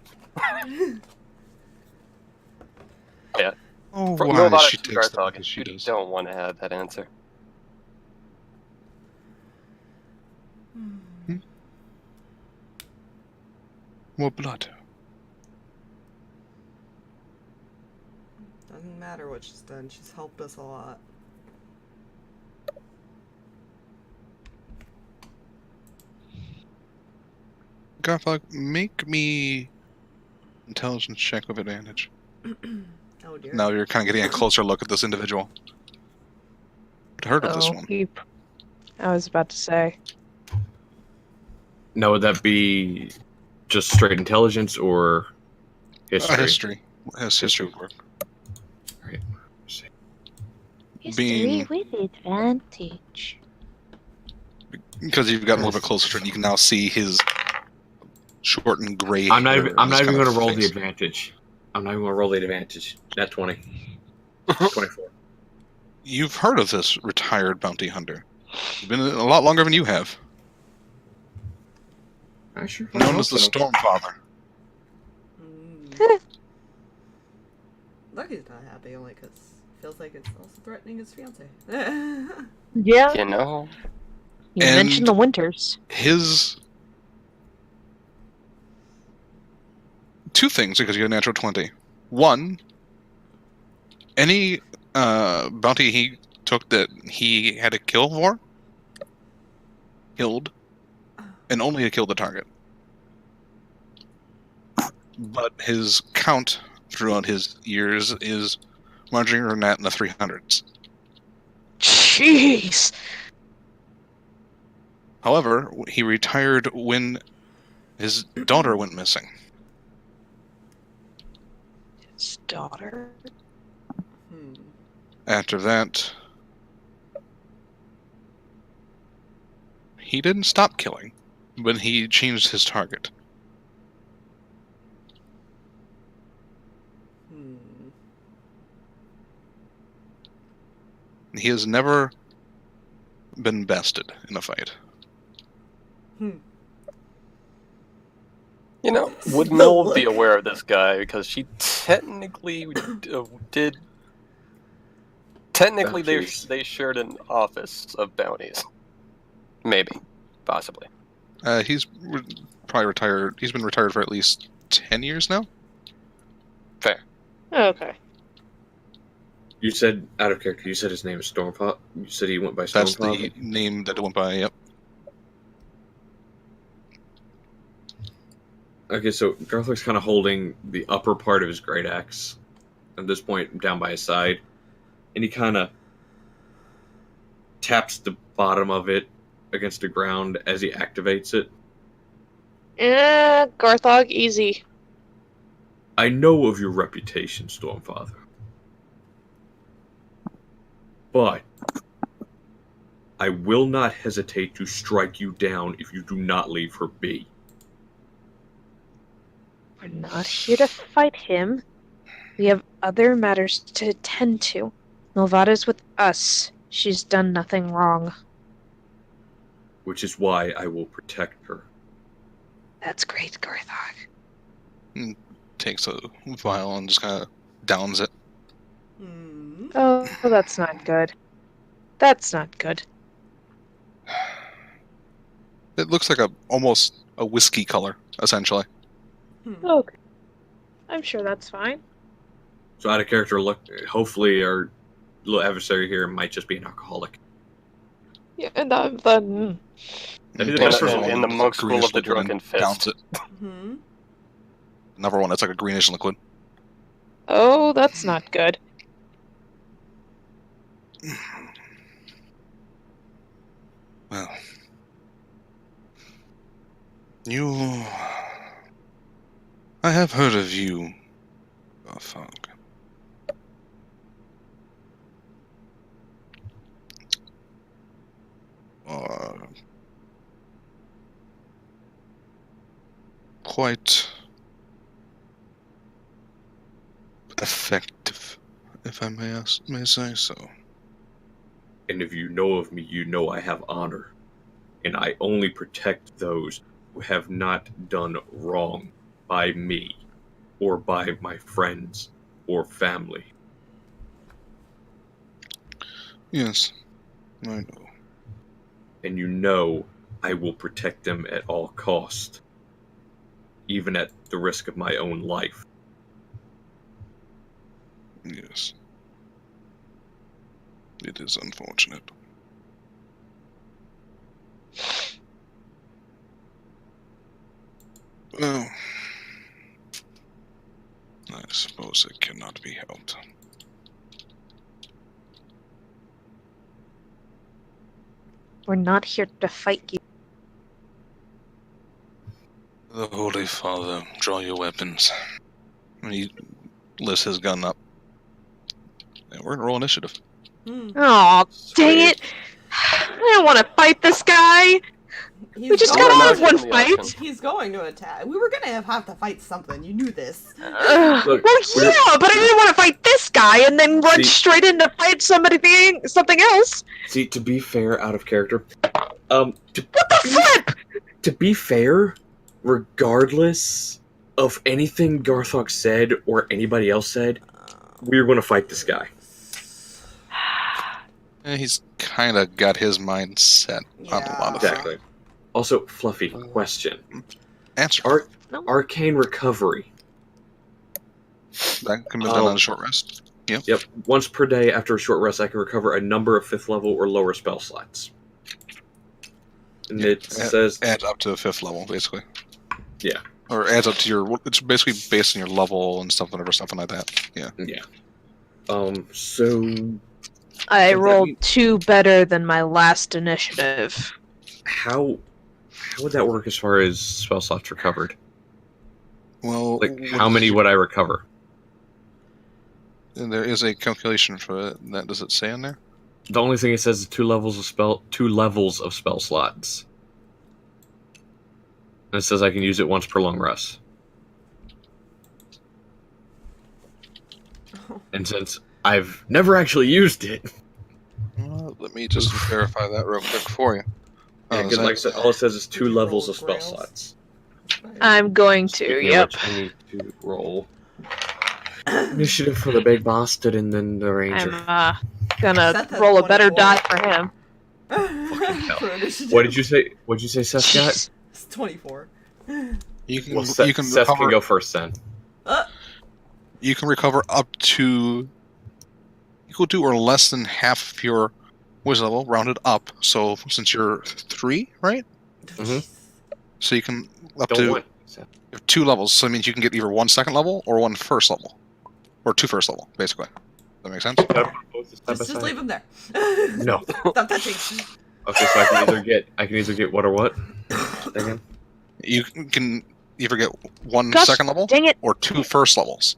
Yeah. Oh, Know why about she it to takes Garthag, that as she you does. don't want to have that answer. More blood. Doesn't matter what she's done, she's helped us a lot. Garthag, make me intelligence check with advantage. Oh dear. Now you're kind of getting a closer look at this individual. I'd heard of this one. I was about to say. Now, would that be just straight intelligence or history? History. Yes, history would work. Alright. Being- with advantage. Because you've gotten a little bit closer to it, you can now see his shortened gray I'm not hair even, I'm and not his even kind going of to roll the face. advantage. I'm not even going to roll the advantage. Nat 20. 24. You've heard of this retired bounty hunter. He's been a lot longer than you have. I sure Known as the Stormfather. Lucky's not happy only because feels like it's also threatening his fiance. Yeah. You know? You And- mentioned the winters. His... Two things, because you got a natural 20. One, any bounty he took that he had to kill for, killed, and only to kill the target. But his count throughout his years is larger than that in the 300s. Jeez. However, he retired when his daughter went missing. His daughter. After that, he didn't stop killing, but he changed his target. He has never been bested in a fight. You know, would Mill be aware of this guy because she technically did. Technically, they shared an office of bounties. Maybe, possibly. He's probably retired. He's been retired for at least 10 years now. Fair. Okay. You said, out of character, you said his name is Stormpot? You said he went by Stormpot? That's the name that it went by, yep. Okay, so Garthag's kind of holding the upper part of his great axe at this point down by his side, and he kind of taps the bottom of it against the ground as he activates it. Garthag, easy. I know of your reputation, Stormfather. But I will not hesitate to strike you down if you do not leave her be. We're not here to fight him. We have other matters to attend to. Mylvada's with us. She's done nothing wrong. Which is why I will protect her. That's great, Garthag. Takes a vial and just kind of downs it. Oh, that's not good. That's not good. It looks like almost a whiskey color, essentially. Okay. I'm sure that's fine. So out of character, look. Hopefully, our little adversary here might just be an alcoholic. Yeah, and then... That'd be the Takes best a result. in the like, monk school greenish of the liquid and drunken fist. downs it. Another one that's like a greenish liquid. Oh, that's not good. Well, I have heard of you, Garthag. Quite effective, if I may say so. And if you know of me, you know I have honor. And I only protect those who have not done wrong by me, or by my friends, or family. Yes, I know. And you know I will protect them at all cost, even at the risk of my own life. Yes. It is unfortunate. Well, I suppose it cannot be helped. We're not here to fight you. The Holy Father, draw your weapons. And he lifts his gun up. And we're gonna roll initiative. Oh, dang it! I don't want to fight this guy! We just got out of one fight! He's going to attack. We were gonna have to fight something. You knew this. Look, well, yeah, but I didn't want to fight this guy and then run straight in to fight somebody being something else. See, to be fair, out of character, what the flip? To be fair, regardless of anything Garthag said or anybody else said, we're going to fight this guy. He's kind of got his mind set on a lot of Exactly. Also, Fluffy, question. Answer. Arcane recovery. That can be done on a short rest. Yep. Once per day after a short rest, I can recover a number of 5th level or lower spell slots. And it says... Adds up to 5th level, basically. Yeah. Or adds up to your... It's basically based on your level and stuff, whatever, something like that. Yeah. Yeah. So... I rolled 2 better than my last initiative. How would that work as far as spell slots recovered? Well... Like, how many would I recover? And there is a calculation for that. Does it say in there? The only thing it says is 2 levels of spell slots. And it says I can use it once per long rest. And since I've never actually used it... Well, let me just verify that real quick for you. Yeah, because like I said, all it says is 2 levels of spell slots. I'm going to, yep. I need to roll initiative for the big bastard and then the ranger. I'm gonna roll a better die for him. What did you say? What did you say, Seth got? It's 24. You can, Well, Seth can go first then. You can recover up to equal to or less than half of your wisdom level, rounded up. So since you're 3, right? Mm-hmm. So you can up to 2 levels. So it means you can get either 1 second level or 1 first level, or 2 first level, basically. Does that make sense? Just leave him there. No. Stop touching. Okay, so I can either get what or what? Again? You can either get 1 Gosh, second level dang it. or 2 first levels.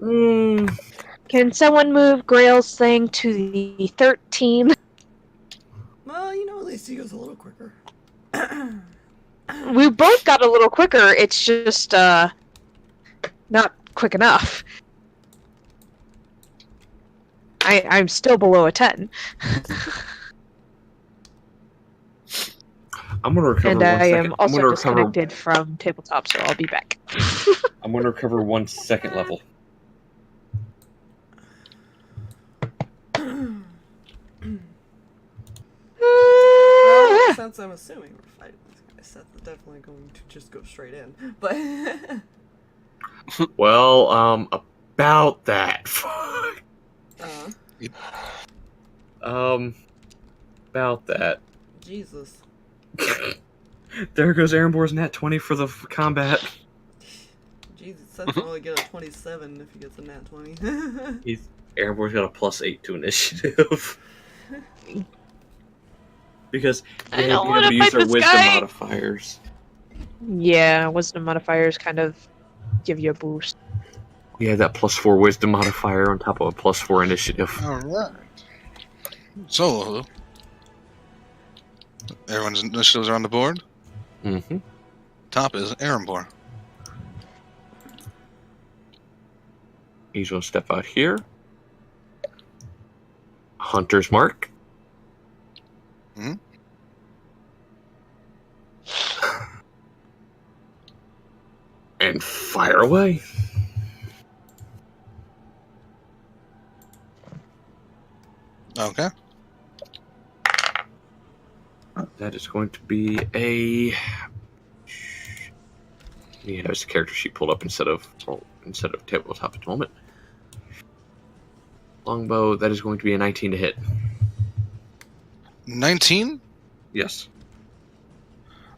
Can someone move Grail's thing to the 13? Well, at least he goes a little quicker. We both got a little quicker. It's just not quick enough. I'm still below a 10. I'm gonna recover And 1 I second. am I'm also gonna recover. disconnected from tabletop, so I'll be back. I'm gonna recover 1 second level. Well, since I'm assuming we're fighting this guy, Seth is definitely going to just go straight in. But Well, about that. About that. Jesus. There goes Erembor's nat 20 for the combat. Jesus, Seth will only get a 27 if he gets a nat 20. Erembor's got a +8 to initiative. Because I they don't have to wanna use fight their this wisdom guy. modifiers. Yeah, wisdom modifiers kind of give you a boost. Yeah, that +4 wisdom modifier on top of a +4 initiative. Alright. So, everyone's initiatives are on the board. Mm-hmm. Top is Erembor. He's gonna step out here. Hunter's mark. Hmm? And fire away. Okay. That is going to be a. Yeah, there's the character sheet pulled up instead of tabletop at the moment. Longbow. That is going to be a 19 to hit. 19? Yes.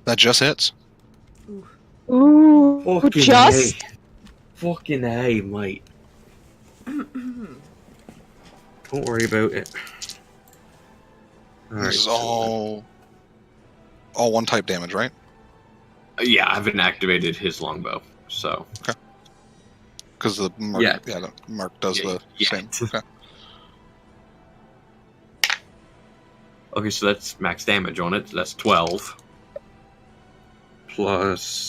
That just hits. Ooh, Fucking just? A. Fucking A, mate. Don't worry about it. This is all one type damage, right? Yeah, I haven't activated his longbow, so. Okay. Because the mark, Yeah. the mark does the same. Okay. Okay, so that's max damage on it. That's 12. Plus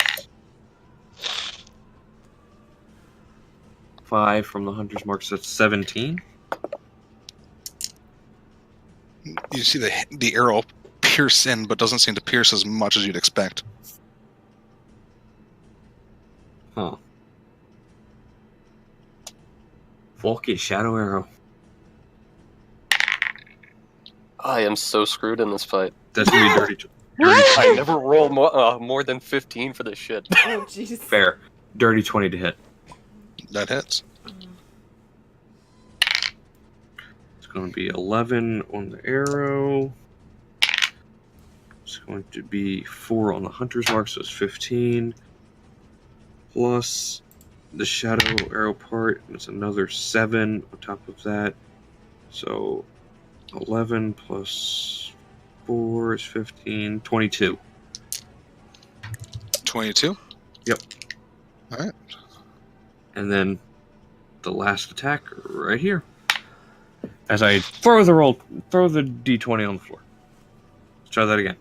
5 from the hunter's mark, so that's 17. You see the arrow pierce in, but doesn't seem to pierce as much as you'd expect. Huh. Fucking shadow arrow. I am so screwed in this fight. That's gonna be dirty. I never roll more than 15 for this shit. Oh, jeez. Fair. Dirty 20 to hit. That hits. It's going to be 11 on the arrow. It's going to be 4 on the hunter's mark, so it's 15. Plus the shadow arrow part, it's another 7 on top of that. So 11 plus 4 is 15. 22. 22? Yep. Alright. And then the last attack right here. As I throw the d20 on the floor. Let's try that again.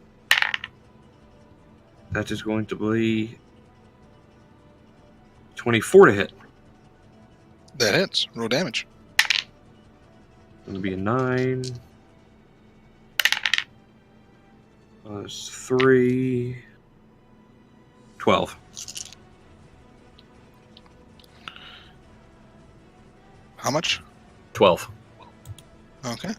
That is going to be 24 to hit. That hits. Roll damage. Going to be a 9. Plus 3. 12. How much? 12. Okay.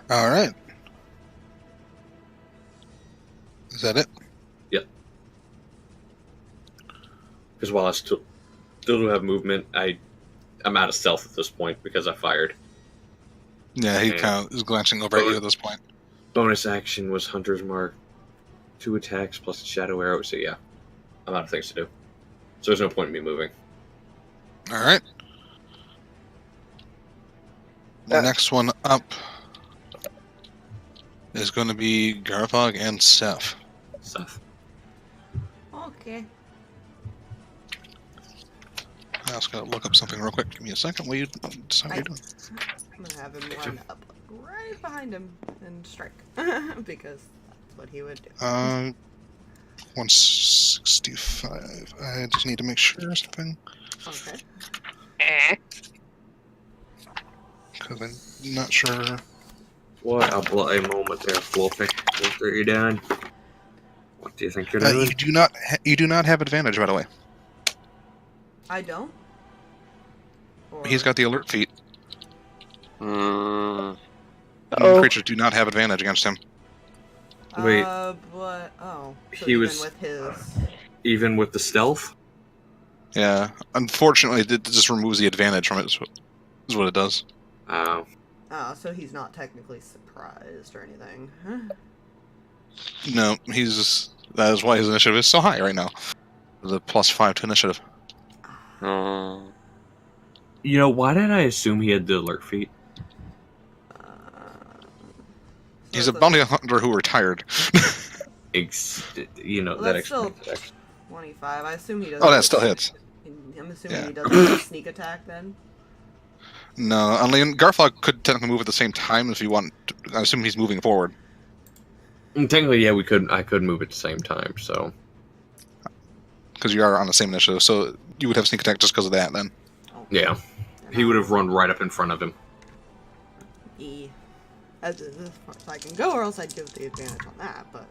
All right. Is that it? Yep. Because while I still do have movement, I'm out of stealth at this point because I fired. Yeah, he Okay. kind of is glancing over at you at this point. Bonus action was Hunter's Mark. 2 attacks plus a shadow arrow, so yeah. I'm out of things to do. So there's no point in me moving. All right. The next one up is going to be Garthag and Seth. Seth. Okay. I was gonna look up something real quick. Give me a second. What you decide what you're doing? I'm gonna have him line up right behind him and strike. Because that's what he would do. 165. I just need to make sure or something. Okay. Because I'm not sure. What a bloody moment there, Fluffy. What are you doing? What do you think you're doing? You do not have advantage, by the way. I don't? Or... He's got the alert feat. Mm. Creatures do not have advantage against him. Wait. But... Oh. So He even was- with his... Even with the stealth? Yeah. Unfortunately, it just removes the advantage from it, is what it does. Oh. Oh, so he's not technically surprised or anything. No, that is why his initiative is so high right now. The +5 to initiative. You know, why did I assume he had the alert feat? He's a bounty hunter who retired. You know, Well, that that's still explains it. 25. I assume he doesn't... Oh, that still hits. I'm assuming Yeah. he doesn't have a sneak attack then? No, only Garthag could technically move at the same time if you want. I assume he's moving forward. And technically, yeah, I could move at the same time, so... Because you are on the same initiative, so you would have sneak attack just because of that, then. Oh. Yeah. He would have run right up in front of him. As far as I can go, or else I'd give the advantage on that, but...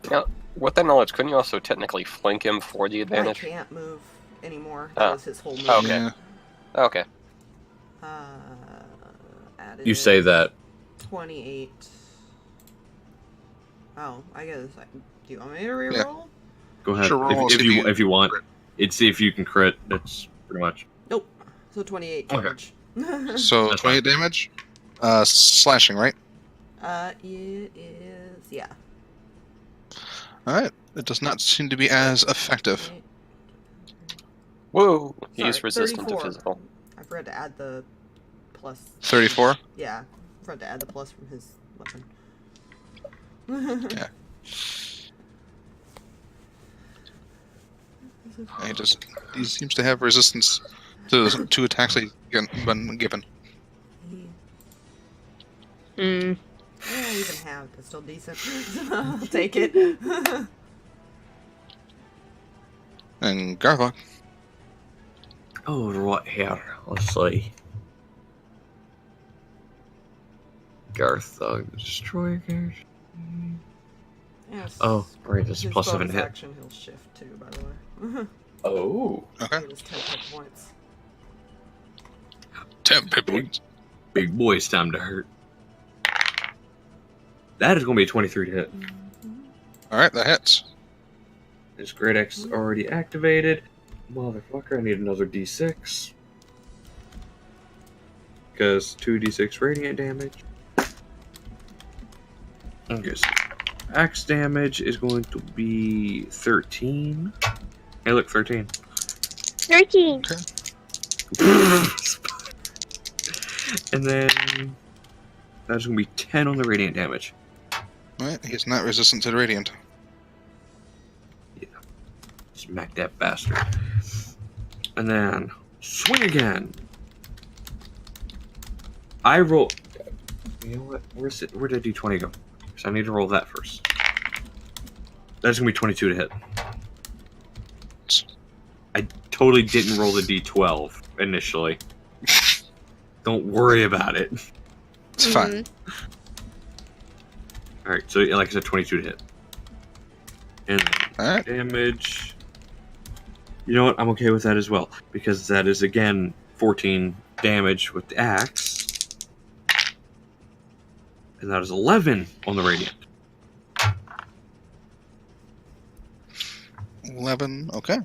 Now, with that knowledge, couldn't you also technically flank him for the I advantage? can't move anymore. That was his whole move. Okay. Yeah. Okay. Added You say that. 28. Oh, I guess. Do you want me to reroll? Go ahead. Sure, roll If you want. It's see if you can crit. That's pretty much. Nope. So 28 Okay. damage. So, That's 28 damage? Slashing, right? It is. Yeah. Alright. It does not seem to be as effective. Whoa! Sorry, He's resistant 34. to physical. I forgot to add the plus. 34? Yeah. I forgot to add the plus from his weapon. Yeah. He seems to have resistance to the 2 attacks that he's been given. Hmm. Yeah, even half is still decent. I'll take it. And Garthag. Oh, right here. Let's see. Garthag, destroy Garth. Yes. Oh, right, this is His +7 bonus hit. action, he'll shift too, by the way. Oh. Okay. It is 10 hit points. 10 hit points. Big boy's time to hurt. That is going to be a 23 to hit. Alright, that hits. His Great X is already activated. Motherfucker, I need another d6. Because 2d6 radiant damage. Okay, so axe damage is going to be 13. Hey, look, 13. 13. And then that's going to be 10 on the radiant damage. Alright, he's not resistant to the radiant. Smack that bastard. And then swing again. I roll. You know what? Where's it? Where did d20 go? Because I need to roll that first. That's gonna be 22 to hit. I totally didn't roll the d12 initially. Don't worry about it. It's fine. All right. So like I said, 22 to hit. And Alright. damage. You know what? I'm okay with that as well. Because that is, again, 14 damage with the axe. And that is 11 on the radiant. 11, okay.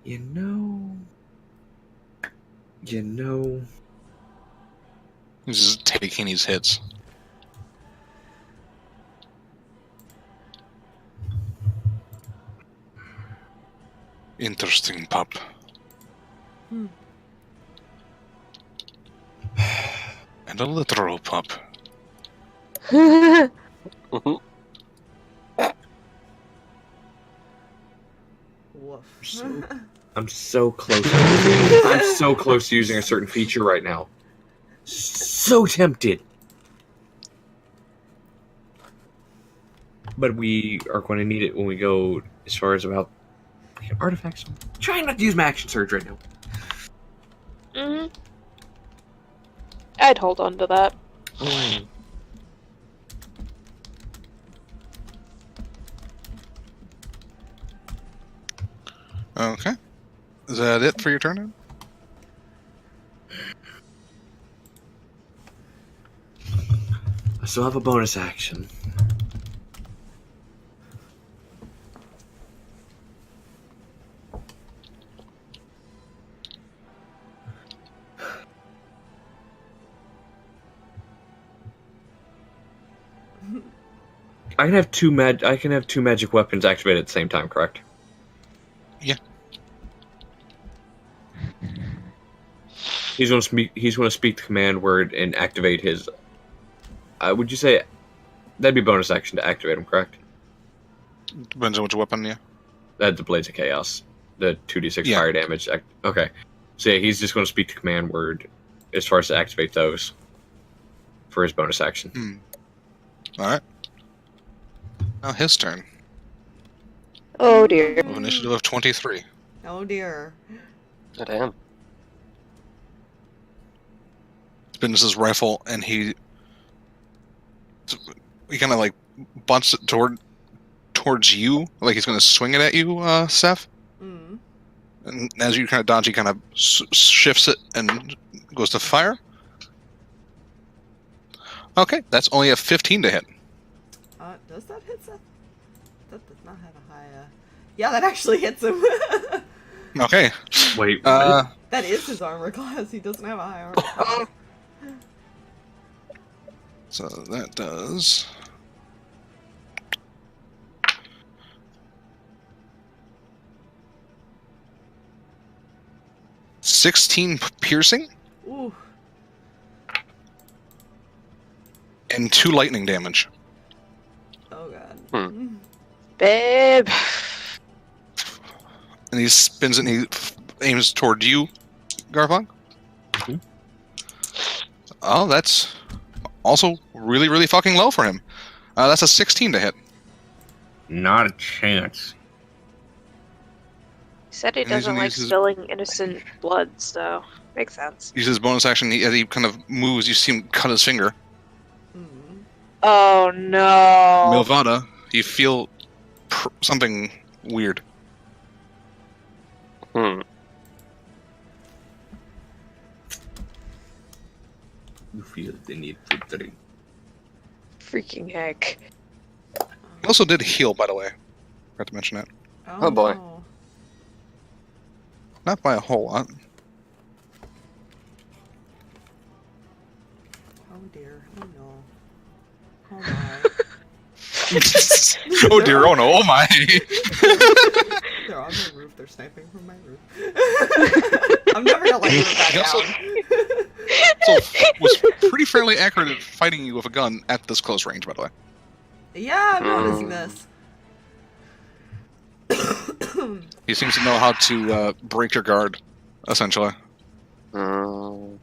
You know... He's just taking these hits. Interesting pup. And a literal pup. Mhm. Woof. I'm so close. I'm so close to using a certain feature right now. So tempted. But we are going to need it when we go as far as about artifacts. I'm trying not to use my action surge right now. Mm-hmm. I'd hold on to that. Oh. Okay. Is that it for your turn? Then? I still have a bonus action. I can have two magic weapons activated at the same time, correct? Yeah. He's going to speak the command word and activate his. Would you say that'd be bonus action to activate him, correct? Depends on which weapon, yeah. That's the Blades of Chaos, the 2d6 Yeah. fire damage. Okay, so yeah, he's just going to speak the command word as far as to activate those for his bonus action. All right. Now his turn. Oh dear. With an initiative of 23. Oh dear. Oh, damn. Spins his rifle and he kind of like bunts it towards you, like he's going to swing it at you, Seth. Mm. And as you kind of dodge, he kind of shifts it and goes to fire. Okay, that's only a 15 to hit. Does that hit Seth? That does not have a high. Yeah, that actually hits him. Okay. Wait, what? That is his armor class. He doesn't have a high armor class. So that does 16 piercing Ooh. and 2 lightning damage. Oh god. Hmm. Babe. And he spins it and he aims toward you, Garthag. Mhm. Oh, that's also really, really fucking low for him. That's a 16 to hit. Not a chance. He said he And he's doesn't gonna like use his- spilling innocent blood, so makes sense. Uses his bonus action. As he kind of moves, you see him cut his finger. Mm. Oh no. Mylvada, you feel something weird. Hmm. You feel the need to drink. Freaking heck. He also did heal, by the way. Forgot to mention that. Oh, boy. No. Not by a whole lot. Oh dear. Oh no. Oh my. Oh dear, oh no, oh my! They're on the roof. They're sniping from my roof. I'm never gonna let you live that Also- down. So, was pretty fairly accurate at fighting you with a gun at this close range, by the way. Yeah, I'm noticing this. He seems to know how to break your guard, essentially. Mm.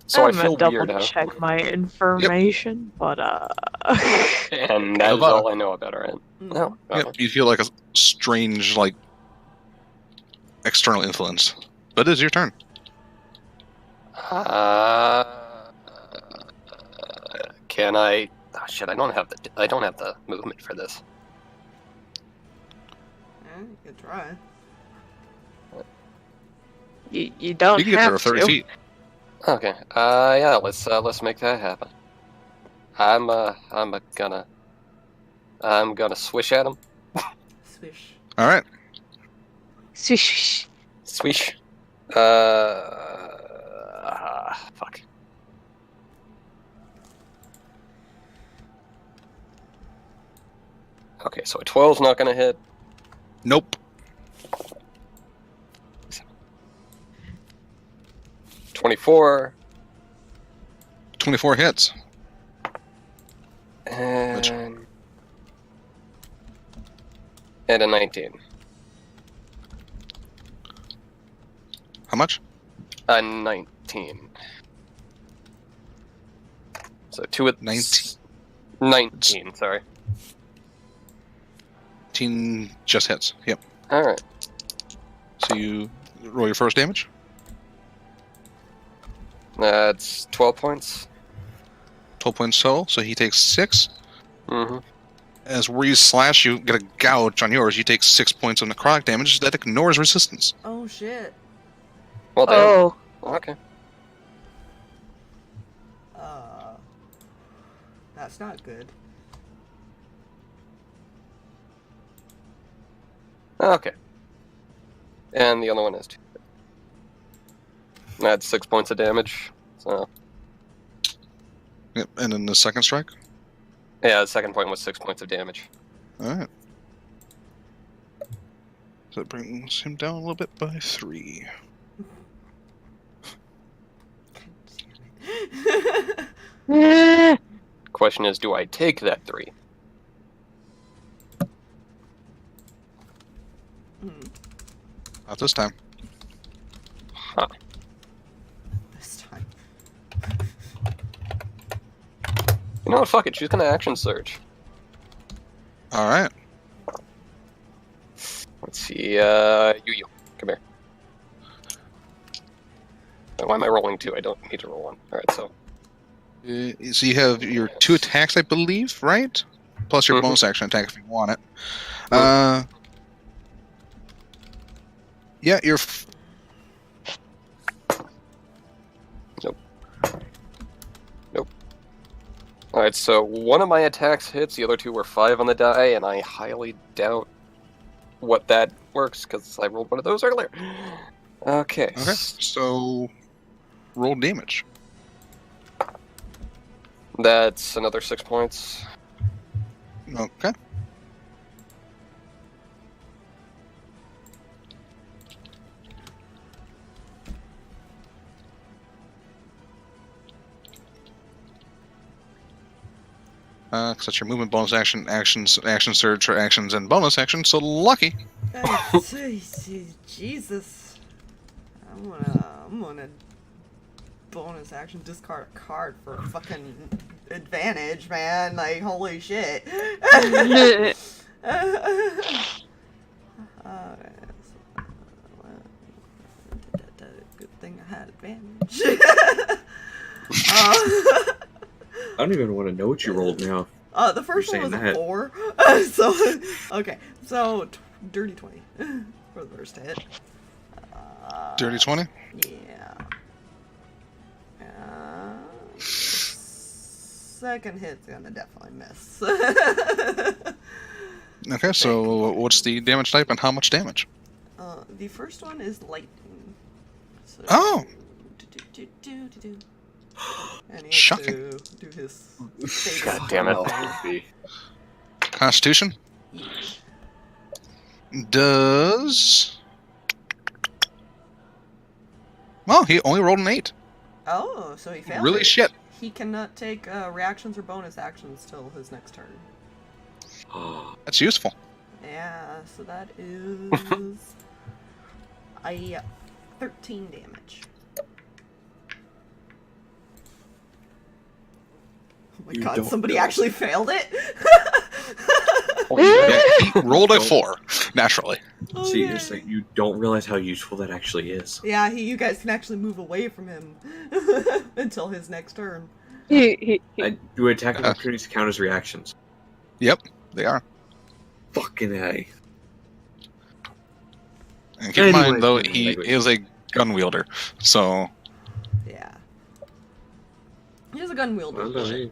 So I I'm feel gonna double weird now. check my information, but And that is Mylvada. all I know about her. No. Yep, you feel like a strange, like, external influence. But it is your turn. Can I? Oh shit! I don't have the movement for this. Yeah, you could try. you don't You can get have there with 30 to. feet. Okay. Yeah. Let's make that happen. I'm gonna swish at him. Swish. Alright. Swish. Swish. Fuck. Okay, so a 12's not gonna hit. Nope. 24. 24 hits. And a 19. How much? A 19. So 2 at 19. 19, sorry. 19 just hits. Yep. Alright. So you roll your first damage. That's 12 points. 12 points total. So he takes 6. Mm-hmm. As where you slash, you get a gouge on yours. You take 6 points of necrotic damage that ignores resistance. Oh shit. Well done. Oh. Okay. That's not good. Okay. And the other one is 2. That's 6 points of damage. So Yep. And then the second strike. yeah, the second point was 6 points of damage. Alright. So that brings him down a little bit by 3. Eh. Question is, do I take that 3? Not this time. Huh. This time. You know what? Fuck it. She's gonna action surge. Alright. Let's see. You. Come here. Why am I rolling 2? I don't need to roll 1. Alright, so. So you have your 2 attacks, I believe, right? Plus your Mhm. bonus action attack if you want it. Mhm. Yeah, you're... Alright, so one of my attacks hits, the other 2 were 5 on the die, and I highly doubt what that works, because I rolled one of those earlier. Okay. Okay, so... roll damage. That's another 6 points. Okay. Because that's your movement, bonus action, actions, action surge for actions, and bonus action, so lucky. Jesus. I'm gonna bonus action discard a card for fucking advantage, man. Like, holy shit. Good thing I had advantage. I don't even want to know what you rolled now. The first You're one was saying a 4. So, okay. So, dirty 20 for the first hit. Dirty 20? Yeah. Second hit's gonna definitely miss. Okay, so what's the damage type and how much damage? The first one is lightning. So, Oh! And he has Shocking. to do his God damn it. Constitution? Yeah. Does... Well, he only rolled an 8. Oh, so he failed. Really it. shit. He cannot take reactions or bonus actions till his next turn. That's useful. Yeah, so that is a 13 damage. Oh my god, somebody actually failed it? Yeah, he rolled a 4, naturally. Oh, See, yeah. it's like you don't realize how useful that actually is. Yeah, you guys can actually move away from him until his next turn. Do attack opportunities count as reactions? Yep, they are. Fucking A. And keep in mind, though, he is a gun wielder, so... Yeah. He's a gun wielder.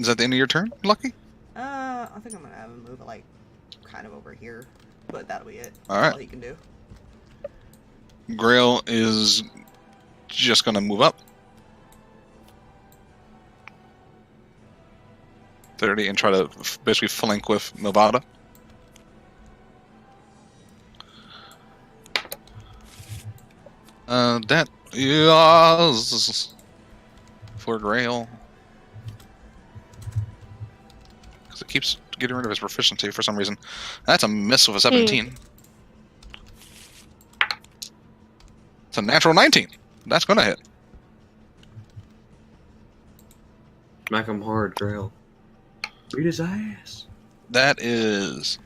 Is that the end of your turn, Lucky? I think I'm gonna have him move like kind of over here, but that'll be it. All right. That's all he can do. Grail is just gonna move up 30 and try to basically flank with Mylvada. That is for Grail. Because it keeps getting rid of his proficiency for some reason. That's a miss with a 17. It's a natural 19. That's gonna hit. Smack him hard, Grail. Beat his ass. That is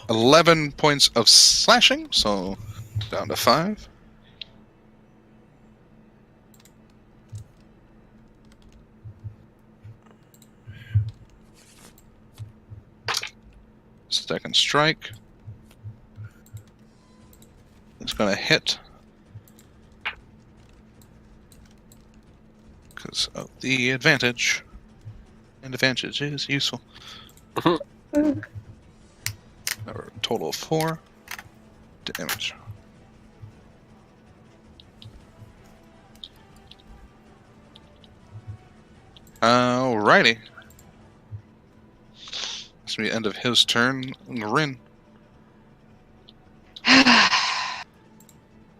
11 points of slashing, so down to 5. Second strike. It's going to hit. Because of the advantage. And advantage is useful. A total of 4 damage. Alrighty. That's the end of his turn. Rinn.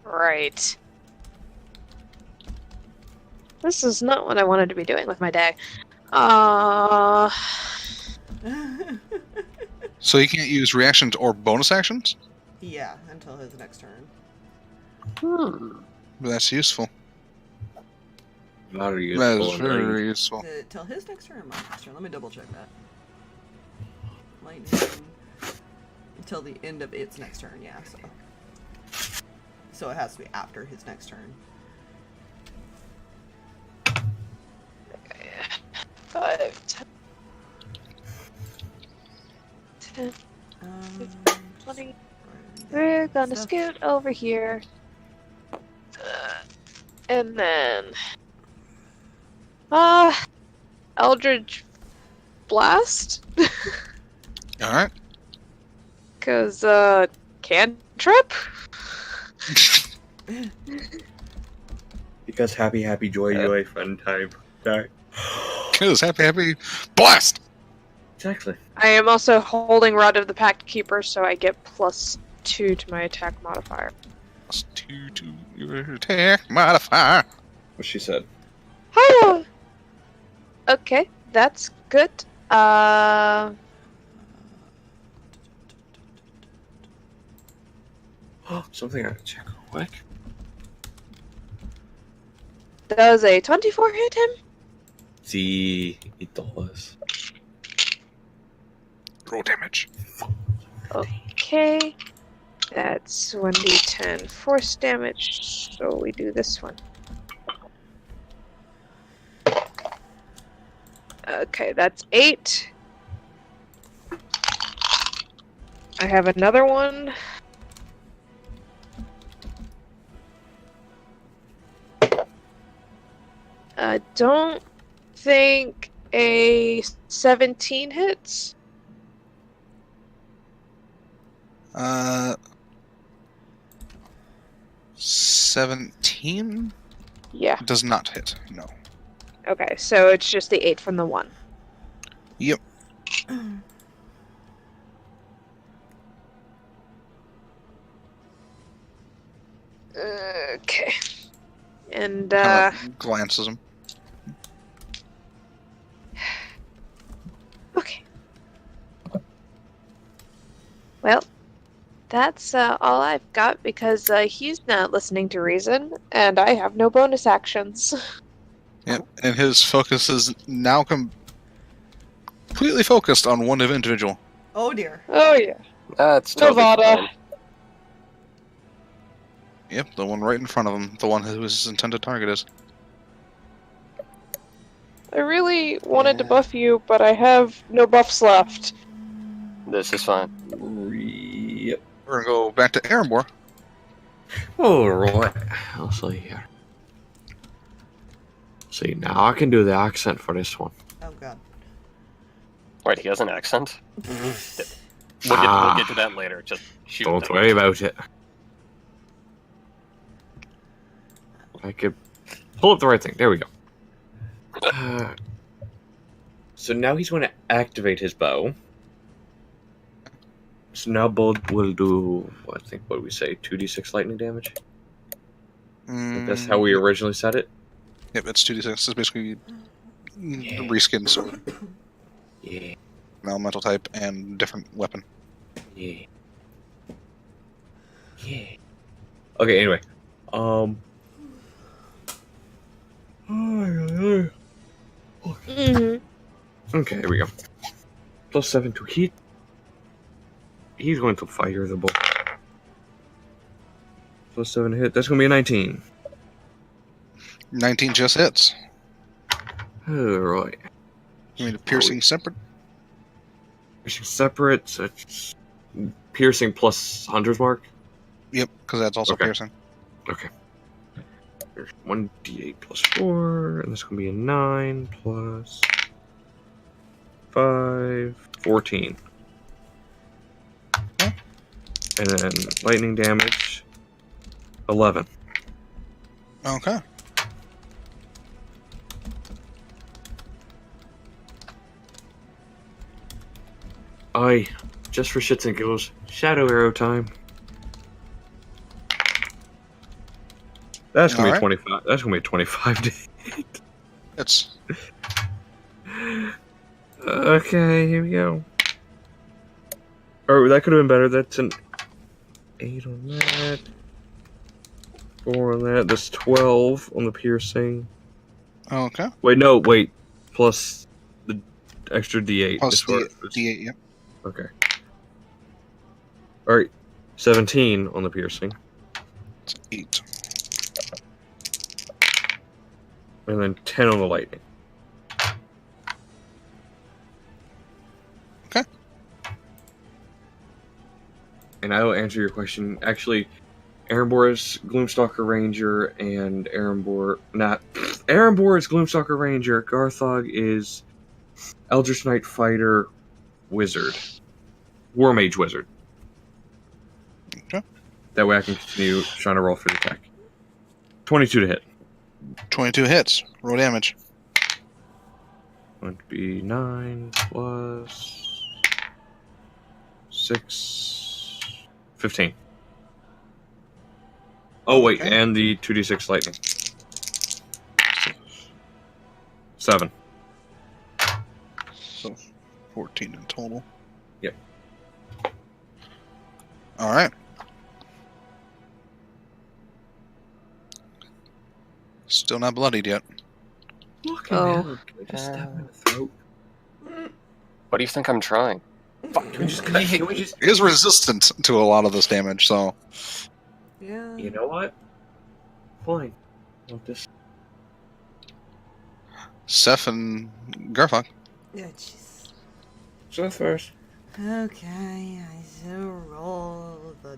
Right. This is not what I wanted to be doing with my day. So you can't use reactions or bonus actions? Yeah, until his next turn. That's useful. Not useful. That is very useful. Till his next turn or my next turn? Let me double check that. Lightning. Until the end of its next turn, yeah, so. So it has to be after his next turn. 5, 10, 20. We're gonna Seth. scoot over here. And then... Eldritch Blast? Alright. Cause, cantrip? Because happy, joy, fun time. Die. Because happy, blast! Exactly. I am also holding Rod of the Pact Keeper, so I get +2 to my attack modifier. Plus 2 to your attack modifier. What she said. Oh! Okay, that's good. Something I have to check real quick. Does a 24 hit him? Sí, it does. Roll damage. Okay. That's 1d10 force damage, so we do this one. Okay, that's 8. I have another one. I don't think a 17 hits. 17? Yeah. Does not hit, no. Okay, so it's just the 8 from the 1. Yep. Okay. And, Kinda glances him. okay. Well, that's all I've got because he's not listening to reason, and I have no bonus actions. Yep, and his focus is now completely focused on one individual. Oh dear. Oh, yeah. That's totally Mylvada. fine. Yep, the one right in front of him. The one who his intended target is. I really wanted to buff you, but I have no buffs left. This is fine. Yep. We're gonna go back to Erembor. Alright. I'll see here. See, now I can do the accent for this one. Oh god. Wait, he has an accent? We'll get to that later. Just shoot. Don't them. worry about it. I could pull up the right thing. There we go. So now he's going to activate his bow. So now Bold will do, I think, what do we say, 2d6 lightning damage? That's how we originally set it? Yep, it's 2d6. It's basically the reskin sword. Yeah. An elemental type and different weapon. Yeah. Yeah. Okay, anyway. Okay, here we go. +7 to hit. He's going to fire the bolt. +7 to hit. That's going to be a 19. 19 just hits. Alright. You mean a piercing separate? Piercing separate, so it's piercing plus hunter's mark? Yep, because that's also Okay. piercing. Okay. There's 1d8 +4, and this is going to be a 9 plus 5, 14. Okay. And then lightning damage, 11. Okay. Aye, just for shits and giggles, shadow arrow time. That's gonna Alright. be 25. That's gonna be 25 to hit. It's Okay, here we go. Oh, that could have been better. That's an 8 on that. 4 on that. That's 12 on the piercing. okay. Wait, no, wait. Plus the extra D8. Plus is what- the D8, yep. Okay. Alright. 17 on the piercing. It's 8. And then 10 on the lightning. Okay. And I will answer your question. Actually, Erembor is Gloomstalker Ranger, and Erembor is Gloomstalker Ranger. Garthag is Eldritch Knight Fighter Wizard. War Mage Wizard. Okay. That way I can continue trying to roll for the attack. 22 to hit. 22 hits. Roll damage. Going to be 9 plus 6, 15. Oh, wait, Okay. and the 2d6 lightning. 7. So 14 in total. Yep. Alright. Still not bloodied yet. Fucking Oh. hell, can we just stab him in the throat? What do you think I'm trying? Fuck, can we just cut? Can we just... He is resistant to a lot of this damage, so Yeah. You know what? Fine. I'll just... Seth and Garthag. Yeah, jeez. Seth first. Okay, I so roll the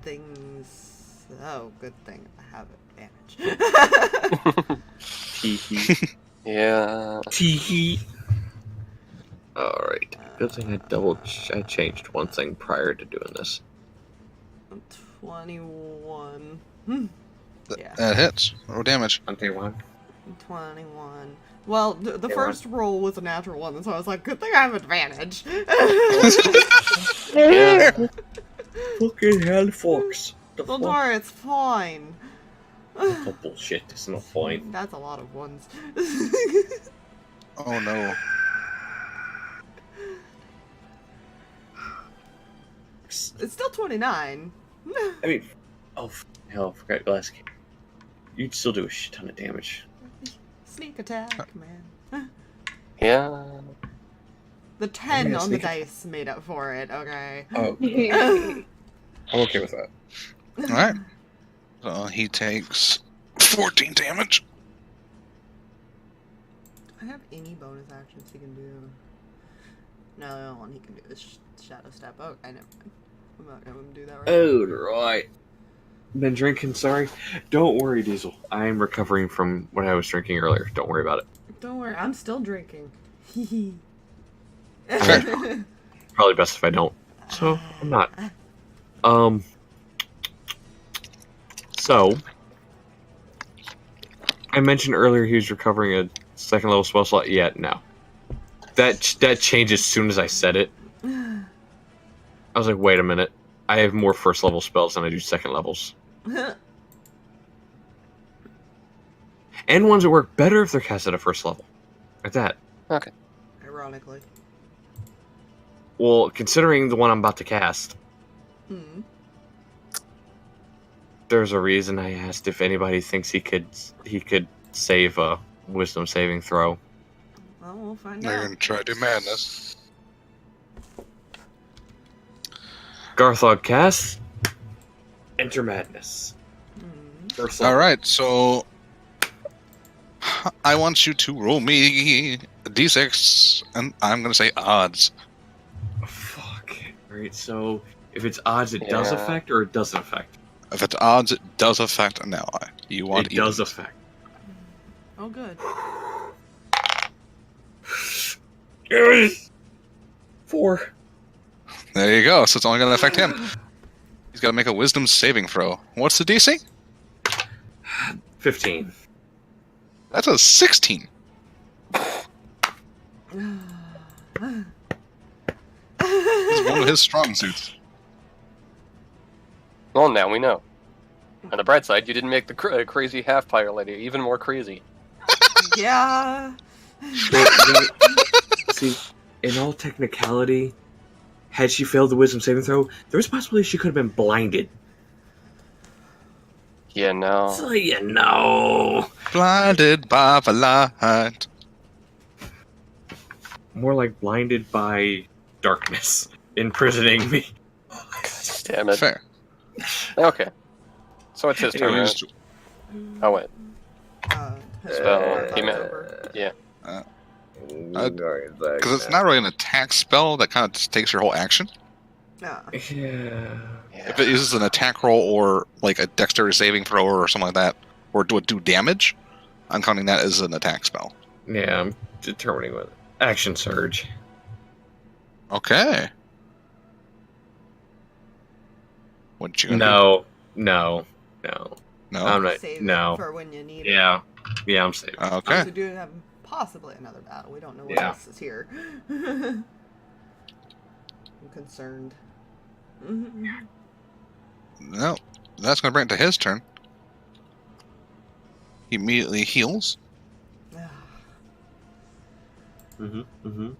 things. Oh, good thing I have advantage. Tee-hee. Yeah. Tee-hee. Alright. Good thing I changed one thing prior to doing this. 21. Yeah. That hits. Roll damage. 21. 21. Well, the Okay, first roll was a natural one, so I was like, good thing I have advantage. Yeah. Fucking hell, Fox. The Don't fuck? worry, it's fine. Oh, bullshit. It's not fine. That's a lot of ones. Oh no. It's still 29. I mean, oh, hell, I forgot glass. You'd still do a shit ton of damage. Sneak attack, man. Yeah. The 10 Yeah, on the sneak dice made up for it, okay? Oh, I'm okay with that. Alright. So he takes 14 damage. Do I have any bonus actions he can do? No, the only one he can do is Shadow Step. Oh, I never mind. I'm not gonna do that right Oh, right. Been drinking, sorry. Don't worry, Diesel. I'm recovering from what I was drinking earlier. Don't worry about it. now. Don't worry, I'm still drinking. Probably best if I don't. So, I'm not. So, I mentioned earlier he was recovering a second level spell slot. Yeah, no. That changed as soon as I said it. I was like, wait a minute. I have more first level spells than I do second levels. and ones that work better if they're cast at a first level. Like that. Okay. Ironically. Well, considering the one I'm about to cast, Hmm. there's a reason I asked if anybody thinks he could save a wisdom saving throw. Well, we'll find They're out. gonna try to do madness. Garthag casts Enter Madness. Hmm. First level. Alright, so I want you to roll me a d6, and I'm gonna say odds. Fuck. Alright, so if it's odds, it does Yeah. affect or it doesn't affect? If it's odds, it does affect an ally. You want It does evens. affect. Oh, good. 4. There you go. So it's only gonna affect him. He's got to make a wisdom saving throw. What's the DC? 15. That's a 16. It's one of his strong suits. Well, now we know. On the bright side, you didn't make the crazy half-pyre lady even more crazy. Yeah. See, in all technicality, had she failed the wisdom saving throw, there was a possibility she could have been blinded. Yeah, no. So you know. Blinded by the light. More like blinded by darkness, imprisoning me. Damn it. Fair. Okay. So it's his turn, right? Anyways, Oh, wait. His Spell, Garthag's he meant- over. Yeah. because it's not really an attack spell that kind of just takes your whole action. Ah. Yeah. If it uses an attack roll or like a dexterity saving throw or something like that, or do damage, I'm counting that as an attack spell. Yeah, I'm determining what. Action surge. Okay. What you gonna No. do? No. I'm not. Save No. it for when you need it. Yeah. Yeah, I'm saving. Okay. We do have possibly another battle. We don't know what Yeah. else is here. I'm concerned. No, that's gonna bring it to his turn. He immediately heals, Mm-hmm.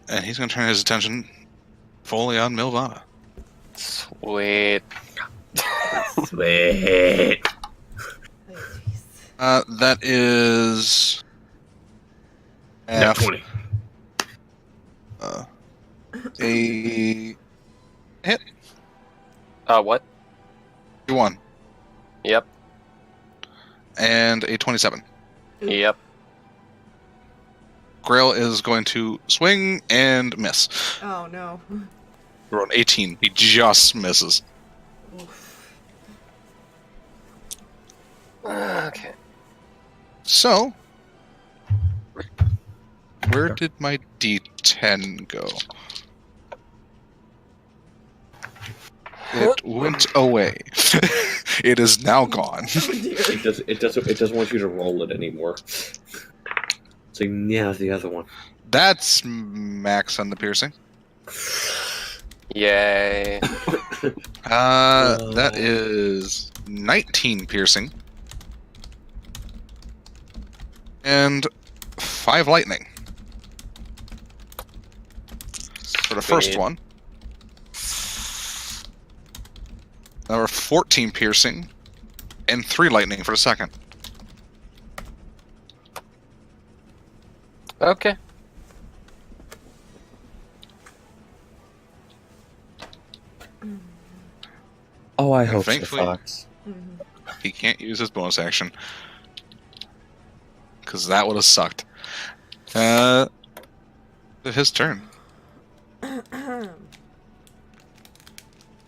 and he's gonna turn his attention fully on Mylvada. Sweet. Sweet. Oh, jeez. That is Nat 20. A hit. What? You won, Yep. and a 27. Yep. Grail is going to swing and miss. Oh no. Roll an 18. He just misses. Oof. Okay. So, where did my D10 go? It went away. It is now gone. Oh dear. It doesn't want you to roll it anymore. So yeah, the other one. That's max on the piercing. Yay. That is 19 piercing. And 5 lightning. For the first Sweet. one. Number 14 piercing. And 3 lightning for the second. Okay. Oh, I And hope so, thankfully- Fox. Mhm. He can't use his bonus action. Because that would have sucked. His turn.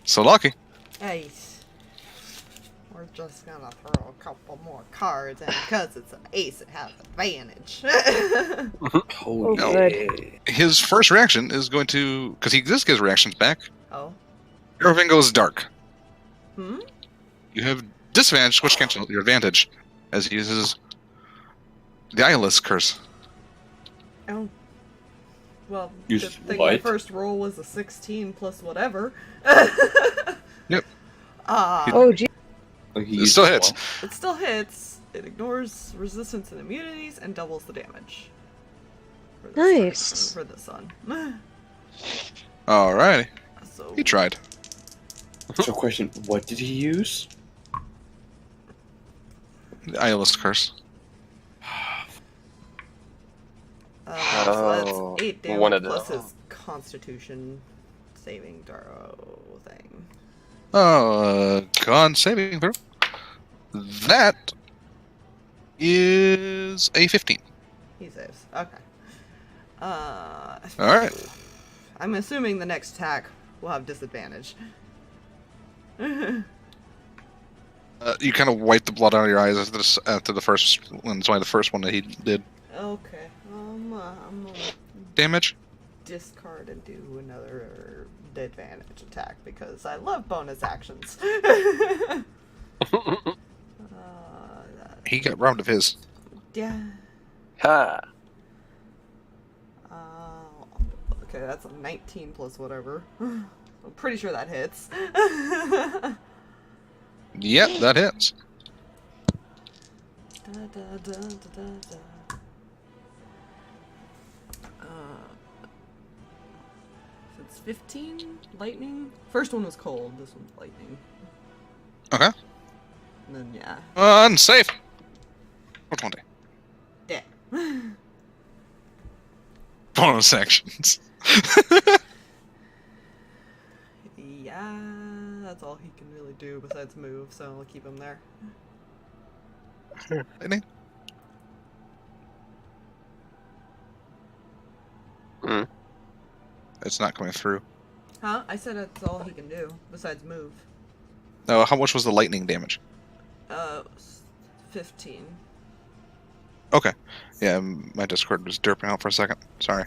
So lucky. Ace. We're just gonna throw a couple more cards, and because it's an ace, it has advantage. Oh, no. Good. His first reaction is going to, because he just gives reactions back. Oh. Everything goes dark. Hmm? You have disadvantage, which cancels your advantage, as he uses the Eyeless Curse. Oh. Well, Use good thing my what? first roll was a 16 plus whatever. Yep. Ah, Oh, gee. Like he It still uses hits. it still hits. It ignores resistance and immunities and doubles the damage. Nice. For this one. Alrighty. So He tried. So, question: what did he use? The Eyeless Curse. So that's 8 one damage of plus the- his Constitution saving throw thing. Con saving throw. That is a 15. He saves. Okay. Alright. I'm assuming the next attack will have disadvantage. You kind of wipe the blood out of your eyes after the first one. It's only the first one that he did. Okay. I'm gonna Damage? discard and do another advantage attack because I love bonus actions. He got robbed of his. Yeah. Ha! Okay, that's a 19 plus whatever. I'm pretty sure that hits. Yep, that hits. Da, da, da, da, da, da. So it's 15 lightning. First one was cold. This one's lightning. Okay. And then yeah. Unsafe! For 20. Yeah. Bonus actions. Yeah, that's all he can really do besides move, so I'll keep him there. Lightning? It's not coming through. Huh? I said that's all he can do besides move. No, how much was the lightning damage? 15. Okay. Yeah, my Discord was derping out for a second. Sorry.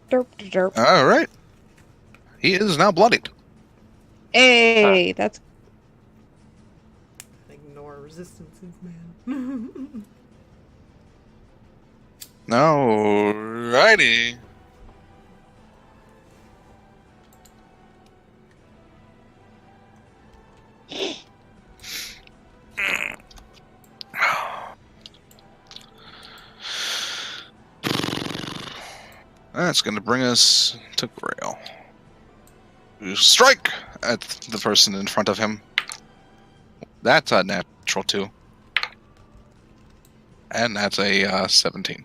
Derp derp. Alright. He is now bloodied. Hey, that's Ignore resistances, man. Alrighty. That's going to bring us to Grail. You strike at the person in front of him. That's a natural 2. And that's a 17.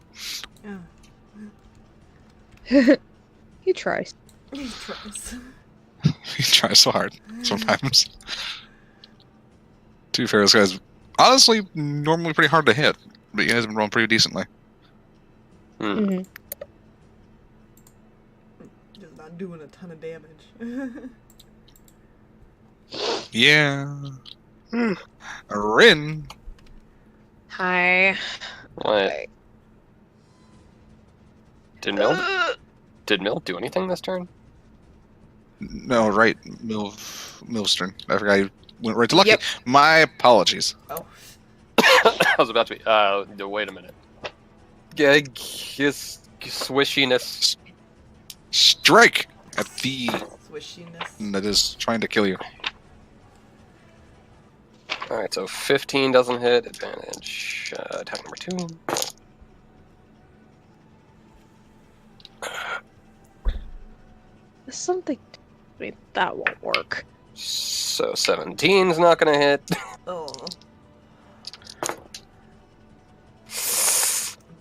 Yeah. he tries. He tries. He tries so hard sometimes. To be fair, this guy's honestly normally pretty hard to hit, but you guys have been rolling pretty decently. Mhm. Just not doing a ton of damage. Yeah. Rinn. Hi. What? Did Mill do anything this turn? No, right. Milstern. I forgot you went right to Lucky. Yep. My apologies. Oh. I was about to be. Wait a minute. His swishiness. Strike at the Swishiness. that is trying to kill you. Alright, so 15 doesn't hit. Advantage. Attack number 2. There's something. I mean, that won't work. So 17's not gonna hit. Oh.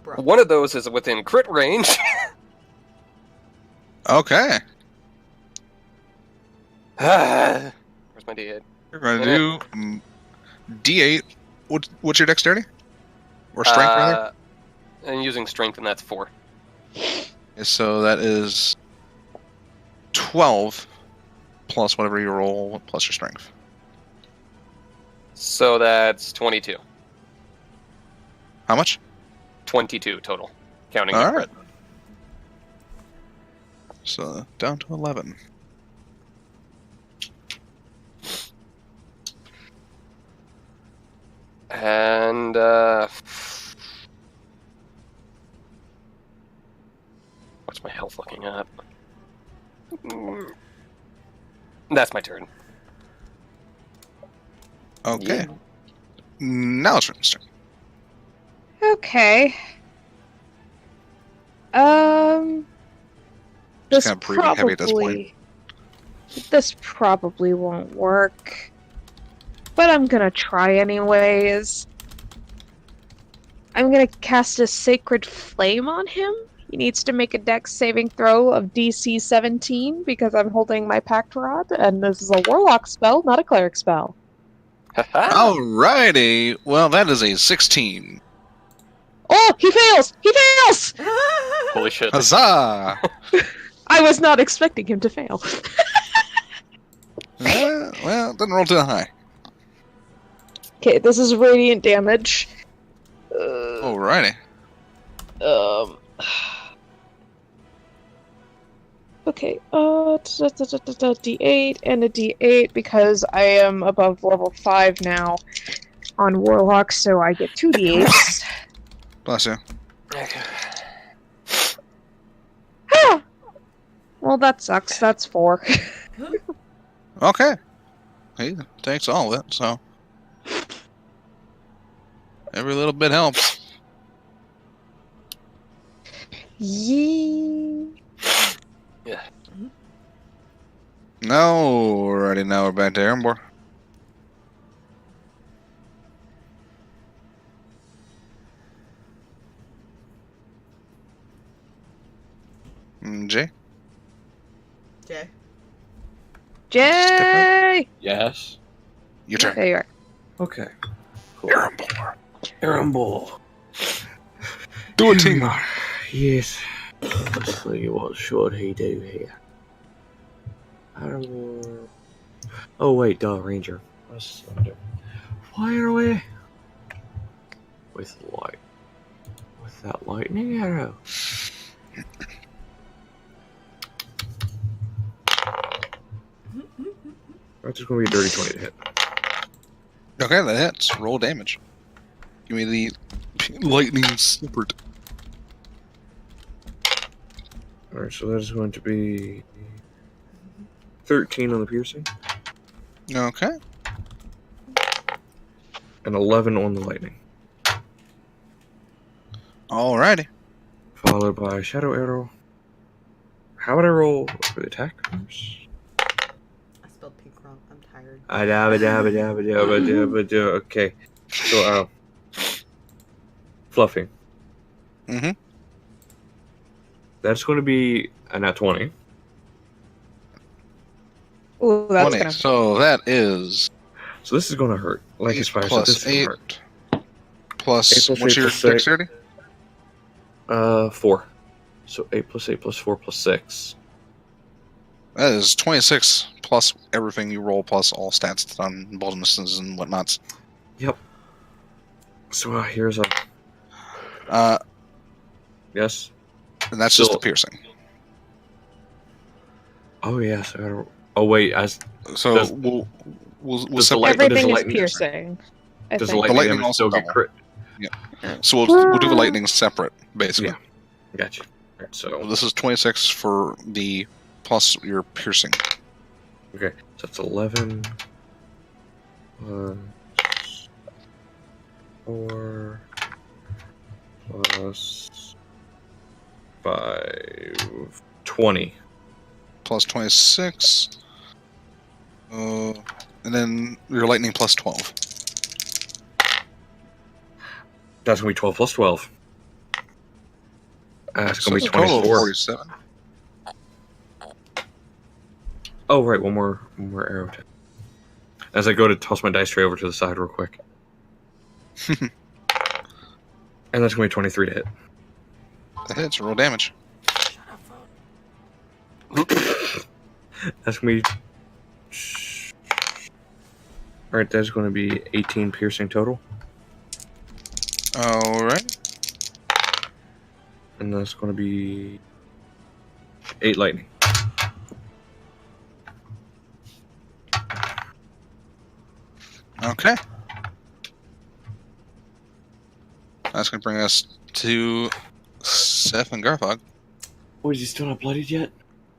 Bro. One of those is within crit range. Okay. Where's my D8? You're going to do D8. What's your dexterity? Or strength, rather? And using strength, and that's 4. So that is 12 plus whatever you roll plus your strength. So that's 22. How much? 22 total, counting All the right. crit. So down to 11. And what's my health looking at? That's my turn. Okay. Yeah. Now it's Rinn's turn. Okay. Just This kind of breathing heavy at this point. This probably won't work. But I'm gonna try anyways. I'm gonna cast a Sacred Flame on him. He needs to make a Dex saving throw of DC 17 because I'm holding my Pact Rod, and this is a Warlock spell, not a Cleric spell. Alrighty. Well, that is a 16. Oh, he fails! He fails! Holy shit. Huzzah! I was not expecting him to fail. Well, didn't roll too high. Okay, this is radiant damage. Alrighty. Okay, D8 and a D8 because I am above level 5 now on Warlock, so I get 2 D8s. Bless you. Okay. Well, that sucks. That's 4. Okay. He takes all of it, so every little bit helps. Yee. Yeah. No, alrighty. Now we're back to Erembor. Jay? Jay. Jay! Yes. Your turn. There you are. Okay. Cool. Erembor. Erembor. Do a team. Yes. Let's see, what should he do here? Erembor. Oh wait, duh, Ranger. What's under? Fire away with light. With that lightning arrow. That's just gonna be a dirty 20 to hit. Okay, that hits. Roll damage. Give me the lightning snippet. Alright, so that is going to be 13 on the piercing Okay. and 11 on the lightning. Alrighty. Followed by Shadow Arrow. How would I roll for the attack? I spelled pink wrong. I'm tired. Okay. So, Fluffy. Mm-hmm. That's going to be a nat 20. Ooh, that's 20. gonna... So that is So this is going to hurt. Like as far as plus this is gonna 8 hurt. plus, 8 plus what's 8 your plus 6. dexterity? 4. So 8 plus 8 plus 4 plus 6. That is 26 plus everything you roll plus all stats on bonuses and whatnots. Yep. So here's a... Yes? And that's just the Still- piercing. Oh, yes. Oh, wait. So Does- we'll does the separate light- Everything the is lightning- piercing. I Does the think. lightning, lightning damage also still get double. crit? So we'll do the lightning separate, basically. Gotcha. Alright, so... This is 26 for the plus your piercing. Okay, so that's 11. 4 plus 5, 20. Plus 26. And then your lightning plus 12. That's gonna be 12 plus 12. That's So gonna be it's a total of 24. 47. Oh, right, one more arrow attack. As I go to toss my dice tray over to the side real quick. And that's gonna be 23 to hit. That hits. Roll damage. That's gonna be... Alright, that's gonna be 18 piercing total. Alright. And that's gonna be 8 lightning. Okay. That's going to bring us to Seth and Garthag. Oh, is he still not bloodied yet?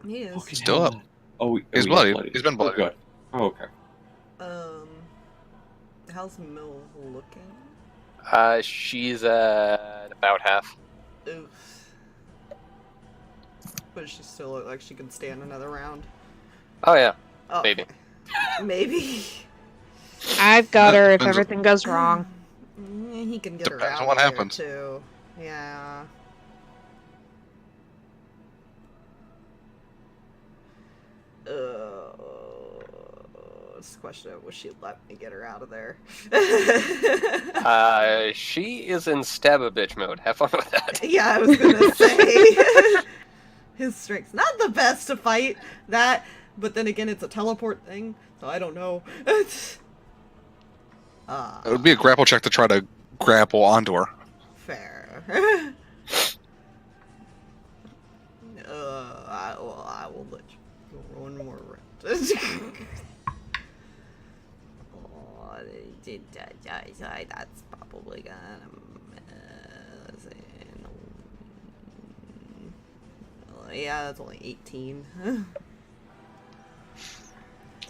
He is. Still up. Oh, He's got bloodied. He's been bloodied. Oh, good. Oh, okay. How's Mill looking? She's at about half. Oof. But she still look like she could stand another round. Oh yeah, Oh, maybe. Maybe. I've got her if Depends on- everything goes wrong. He can get her Depends out on what of there, happens. too. Yeah. This question of, will she let me get her out of there? She is in stab-a-bitch mode. Have fun with that. Yeah, I was gonna say. His strength's not the best to fight that, but then again, it's a teleport thing, so I don't know. It would be a grapple check to try to grapple onto her. Fair. I will let you go one more round. That's probably gonna. Yeah, that's only 18.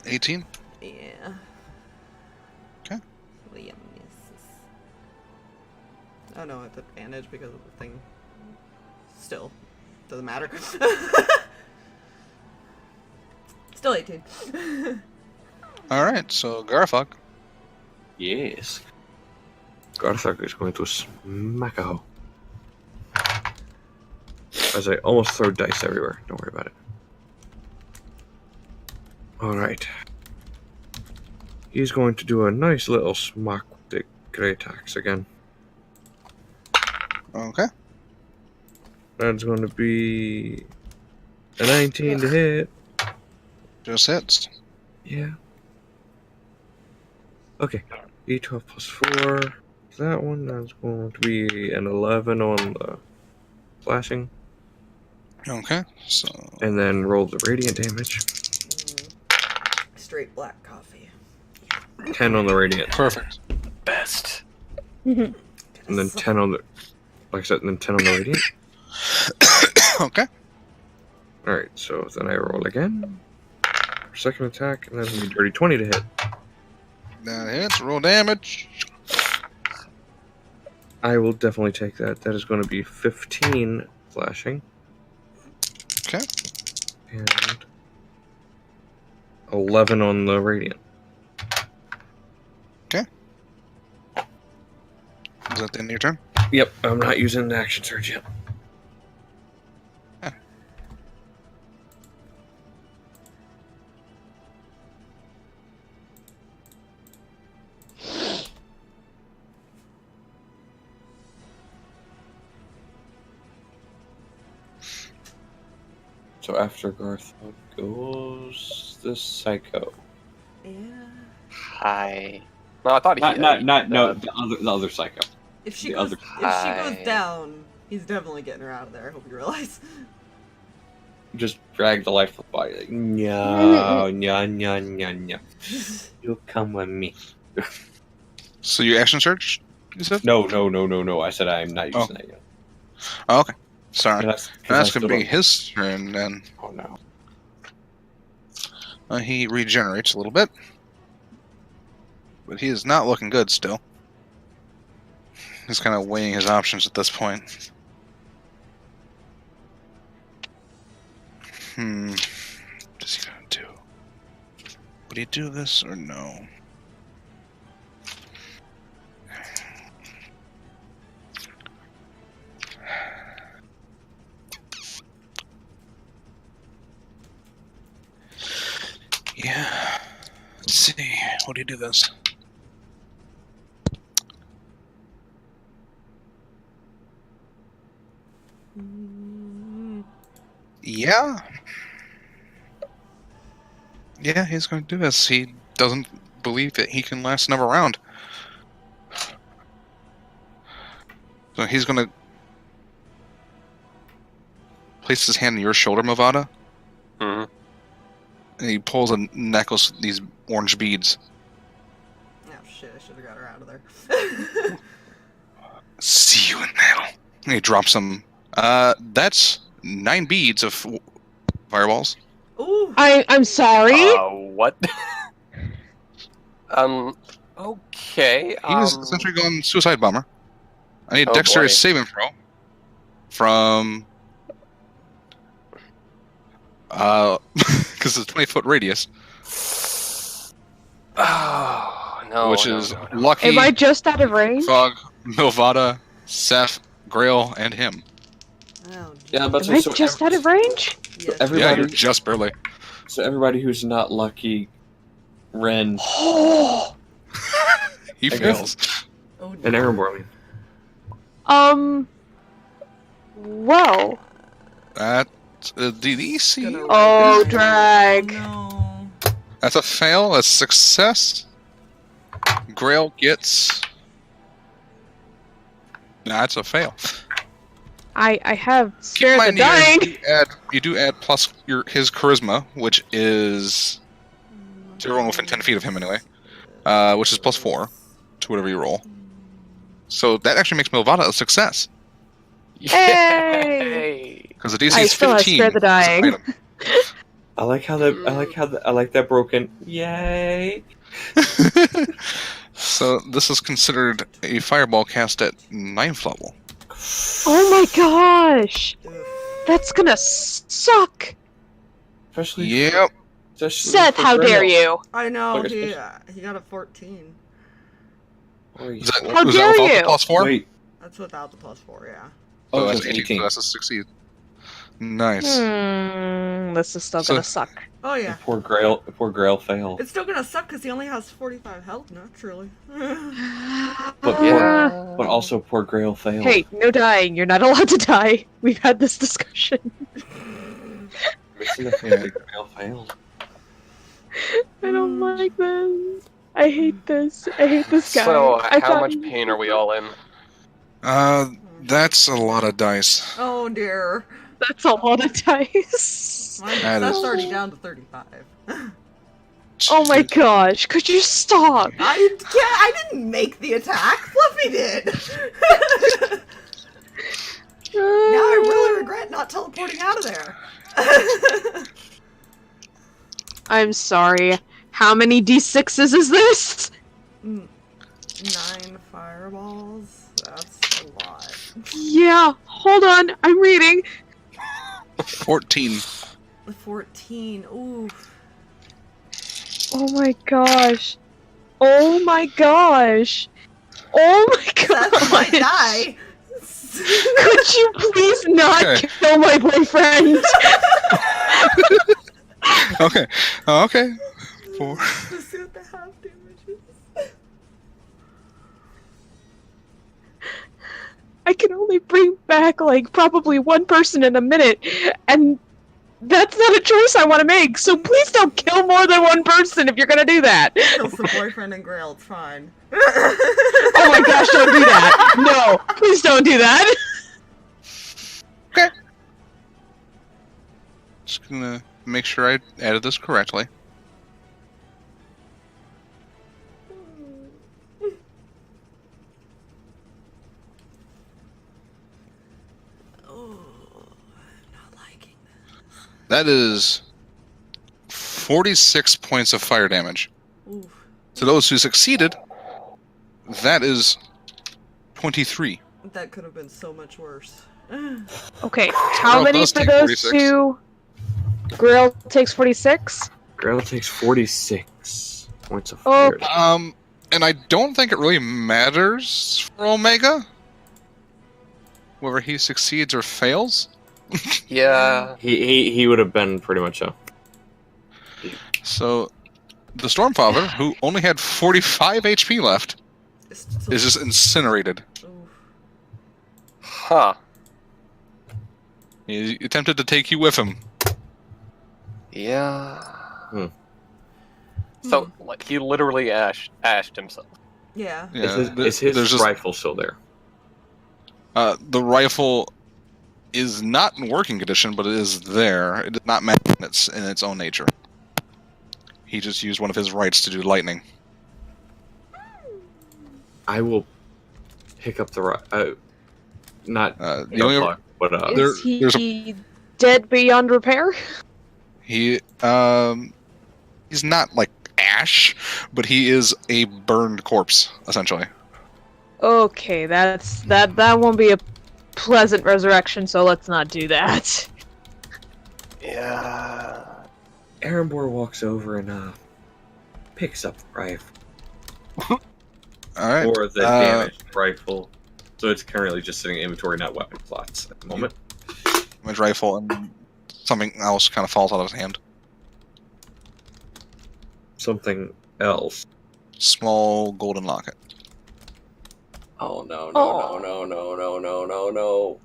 18? Yeah. Okay. Liam misses. Oh no, it's advantage because of the thing. Still, doesn't matter. Still 18. Alright, so Garthag. Yes. Garthag is going to smack a hoe. As I almost throw dice everywhere. Don't worry about it. Alright. He's going to do a nice little smack with the great axe again. Okay. That's going to be a 19 to hit. Just hits. Yeah. Okay. D12 plus 4. That one, that's going to be an 11 on the slashing. Okay, so... And then roll the radiant damage. Straight black coffee. 10 on the radiant. Perfect. Best. And then 10 on the... Like I said, and then 10 on the radiant. Okay. Alright, so then I roll again. Second attack, and then a dirty 20 to hit. That hits, roll damage. I will definitely take that. That is going to be 15 slashing. Okay. And 11 on the radiant. Okay. Is that the end of your turn? Yep, I'm not using the action surge yet. So after Garthag goes the Psycho. Yeah. Hi. No, I thought he. The other Psycho. If she The goes, other- if she Hi. goes down, he's definitely getting her out of there. I hope you realize. Just drag the lifeless body. Like, no, no. You come with me. So you action search, you said? No. I said I'm not using that yet. Oh, okay. Sorry. That's That's going to be his turn then. Oh no. He regenerates a little bit. But he is not looking good still. He's kind of weighing his options at this point. What's he going to do? Would he do this or no? Yeah. Let's see. What do you do this? Yeah. Yeah, he's going to do this. He doesn't believe that he can last another round. So he's going to place his hand on your shoulder, Mylvada. Mm-hmm. And he pulls a necklace with these orange beads. Oh shit! I should have got her out of there. See you in battle. And he drops some. That's 9 beads of fireballs. Ooh. I'm sorry. What? Okay. He's essentially going suicide bomber. I need Oh, dexterity boy. saving throw from because it's a 20-foot radius, Oh no. which no, is no, no. Lucky, Am I just out of range? Fog, Mylvada, Seth, Grail, and him. Oh, Yeah, but Am I just out of range? yes. Yeah, everybody, you're just barely. so everybody who's not Lucky, Rinn, Oh. He I guess- fails. Oh, and dear. Erembor. I mean, Well. That's a DC. Gonna Oh, wreck it. drag. Oh, no. That's a fail. That's success. Grail gets. That's a fail. I have Keep in Spare the mind Dying. you do add plus his charisma, which is so you're rolling within 10 feet of him anyway, which is +4 to whatever you roll. So that actually makes Mylvada a success Hey! because the DC I is still have 15. Spare the as an Dying. item. I like how that. I like that broken. Yay! So this is considered a fireball cast at 9th level. Oh my gosh! Ugh. That's gonna suck! Especially, Yep. especially Seth, for how Grail. dare you? I know, Look, he got a 14. Wait, Is that, How is dare that without you? the +4? wait. That's without the +4, yeah. Oh, Oh, that's that's 18. 18. So that's a succeed. Nice. This is still So- gonna suck. Oh, yeah. Poor Grail failed. It's still gonna suck because he only has 45 health, naturally. But Uh, But also, poor Grail failed. Hey, no dying. You're not allowed to die. We've had this discussion. Missing the fact that Grail failed. I don't like this. I hate this. I hate this guy. So, I how thought much he was pain are we so- all in? That's a lot of dice. Oh, dear. That's a lot of dice. That That's is- already down to 35. Oh my gosh! Could you stop? I didn't make the attack. Fluffy did. Now I really regret not teleporting out of there. I'm sorry. How many d6s is this? 9 fireballs. That's a lot. Yeah. Hold on. I'm reading. 14. 14. Ooh. Oh my gosh. Oh my gosh. Oh my Seth might gosh. die. Could you please not Okay. kill my boyfriend? Okay. Oh, okay. 4. Let's see what the half damage is. I can only bring back like probably one person in a minute, and that's not a choice I want to make. So please don't kill more than one person if you're gonna do that. Kills the boyfriend and Grail. It's fine. Oh my gosh, don't do that. No, please don't do that. Just gonna make sure I added this correctly. Oh, I'm not liking that. That is 46 points of fire damage. Oof. To those who succeeded, that is 23. That could have been so much worse. Okay, how Girl many does for take those 46. two? Grail takes 46. Grail takes 46 points of Oh. fire. And I don't think it really matters for Omega whether he succeeds or fails. Yeah. He would have been pretty much a. So, the Stormfather, who only had 45 HP left, It's is just incinerated. Oof. Huh. He attempted to take you with him. Yeah. Hmm. So, like, he literally ashed himself. Yeah. Yeah, Is his there's just, rifle still there? the rifle is not in working condition, but it is there. It is not magic in its own nature. He just used one of his rights to do lightning. I will pick up the not The only plug, but Is there's he dead beyond repair? he's not like ash, but he is a burned corpse, essentially. Okay, that won't be a pleasant resurrection, so let's not do that. Yeah. Erembor walks over and picks up the rifle. Alright. Or the damaged rifle. So it's currently just sitting in inventory, not weapon slots at the moment. Damaged rifle, and something else kind of falls out of his hand. Something else. Small golden locket. Oh no, Oh. no.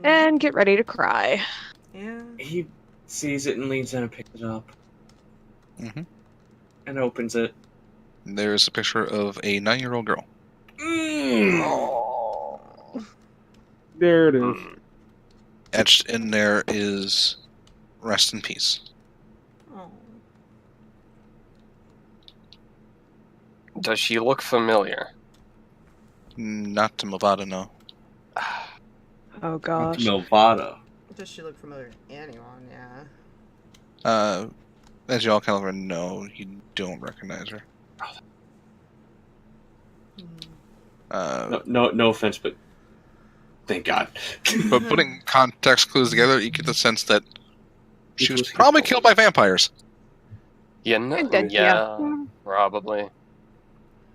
And get ready to cry. Yeah. He sees it and leans in and picks it up. Mm-hmm. And opens it. There's a picture of a 9-year-old girl. Oh. There it is. Etched in there is rest in peace. Oh. Does she look familiar? Not to Mylvada, no. Oh gosh. Mylvada. Does she look familiar to anyone? Yeah. As y'all kind of already know, you don't recognize her. No offense, but thank God. But putting context clues together, you get the sense that she was was probably his killed by vampires, Yeah, no, Dead, yeah, probably.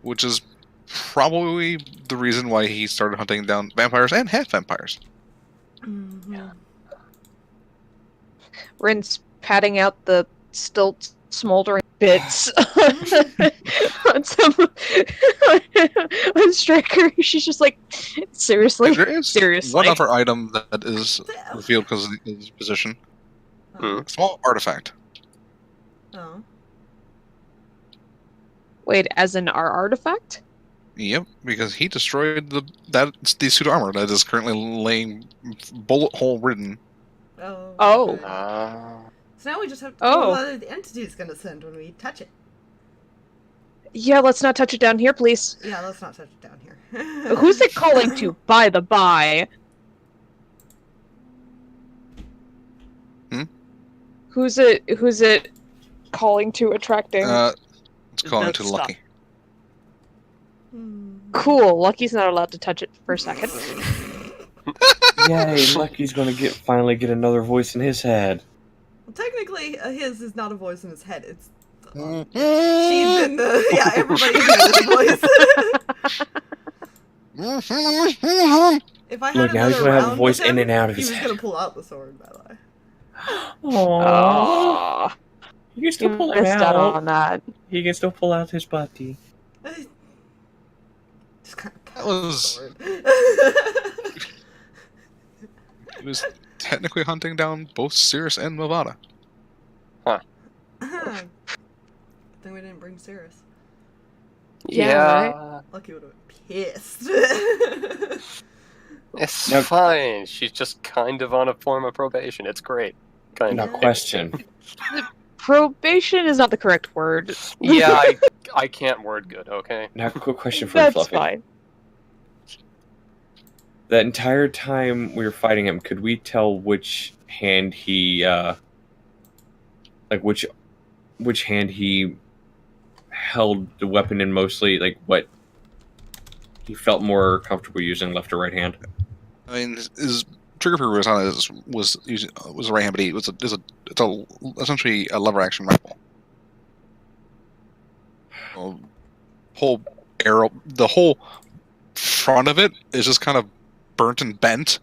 which is probably the reason why he started hunting down vampires and half vampires. Mm-hmm. Rinn's patting out the still smoldering bits on some on Striker. She's just like, seriously? There is Seriously? one other item that is revealed because of his position. Oh. A small artifact. Oh. Wait, as in our artifact? Yep, because he destroyed the suit of armor that is currently laying bullet hole ridden. Oh. Oh. Okay. So now we just have to Oh. know what the entity is going to send when we touch it. Yeah, let's not touch it down here, please. Yeah, let's not touch it down here. Who's it calling to, by the by? Hmm? Who's it calling to, attracting? It's calling to Stop. Lucky. Hmm. Cool, Lucky's not allowed to touch it for a second. Yay, Lucky's gonna finally get another voice in his head. Well, technically, his is not a voice in his head. It's she's She's in the everybody has a voice. If I had Look, now he's another gonna have a round voice with him, in and out of he his was head. gonna pull out the sword, by the way. Aww. You can still You pull it missed out out. on that. He can still pull out his body. Just kind of That was- He was technically hunting down both Sirris and Mylvada. Good thing we didn't bring Sirris. Yeah, Lucky would have been pissed. It's Now- fine. She's just kind of on a form of probation. It's great. Kind Now, of. question. Probation is not the correct word. Yeah, I can't word good, okay? Now, quick question for you, That's Fluffy. fine. That entire time we were fighting him, could we tell which hand he, which hand he held the weapon in mostly, like what he felt more comfortable using, left or right hand? I mean, his trigger finger was a right hand, but it's essentially a lever action rifle. Whole arrow, the whole front of it is just kind of burnt and bent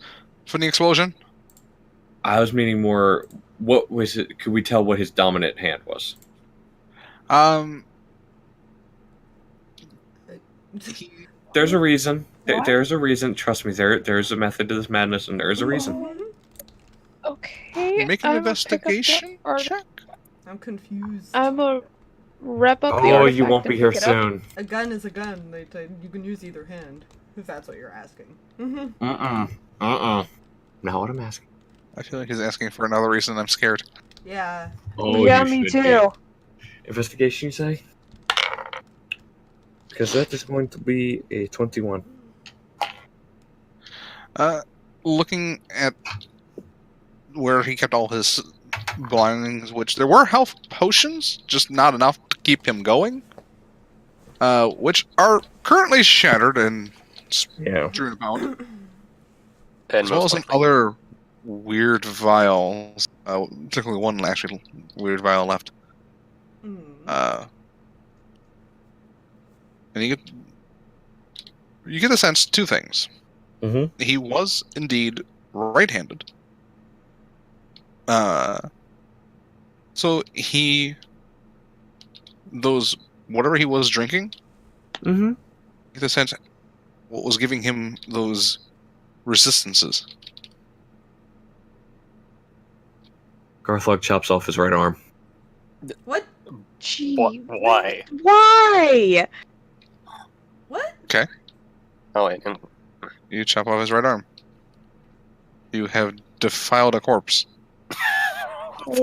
from the explosion. I was meaning more, what was it, could we tell what his dominant hand was? There's a reason. What? There's a reason. Trust me, there's a method to this madness, and there's a reason. Okay. Make an I will pick up that investigation art- check. I'm confused. I'm a wrap up the Oh, artifact you won't and be here pick it up. soon. A gun is a gun. You can use either hand, if that's what you're asking. Mm-hmm. Not what I'm asking. I feel like he's asking for another reason. I'm scared. Yeah. Oh, Yeah, you me should be. too. Investigation, you say? Because that is going to be a 21. Looking at where he kept all his belongings, which there were health potions, just not enough to keep him going, which are currently shattered and strewn about, And as well as most some likely. other weird vials. Particularly one actually weird vial left. And you get a sense two things. Mm-hmm. He was indeed right-handed. So whatever he was drinking, Mm-hmm. you get a sense what was giving him those resistances. Garthag chops off his right arm. What? Gee, Why? Why? What? Oh wait. You chop off his right arm. You have defiled a corpse of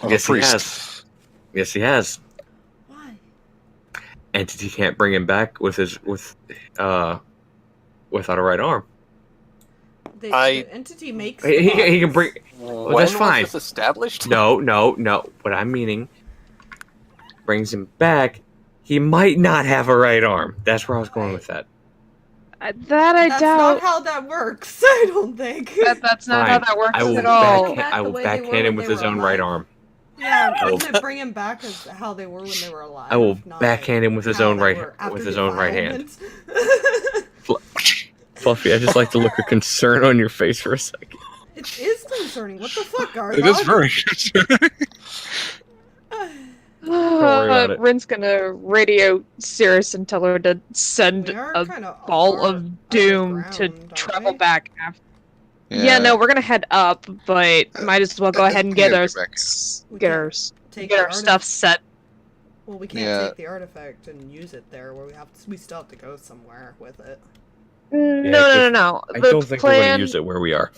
Yes, a he priest. has. Yes, he has. Why? Entity can't bring him back without a right arm. The entity makes. He can bring. When that's was fine. this established? No. What I'm meaning, brings him back. He might not have a right arm. That's where I was going with that. That I That's doubt. not how that works. I don't think. That's not how Fine. that works I will at all. back the way they backhand were him when with they his were own right alive. arm. Yeah, I will- doesn't it bring him back as how they were when they were alive? I will not backhand him with his how own they right were after with the his own right hand. defilement? Fluffy, I just like the look of concern on your face for a second. It is concerning. What the fuck, Garthag? It is very concerning. worry about it. Rinn's gonna radio Sirris and tell her to send We are a kinda ball far of doom underground, to aren't travel we? back after. Yeah, no, we're gonna head up, but might as well go ahead and we get gotta our get back. We get can't our Take get the our stuff set. Well, we can't Yeah. take the artifact and use it there. Where we still have to go somewhere with it. No. I The don't think we're plan, going to use it where we are.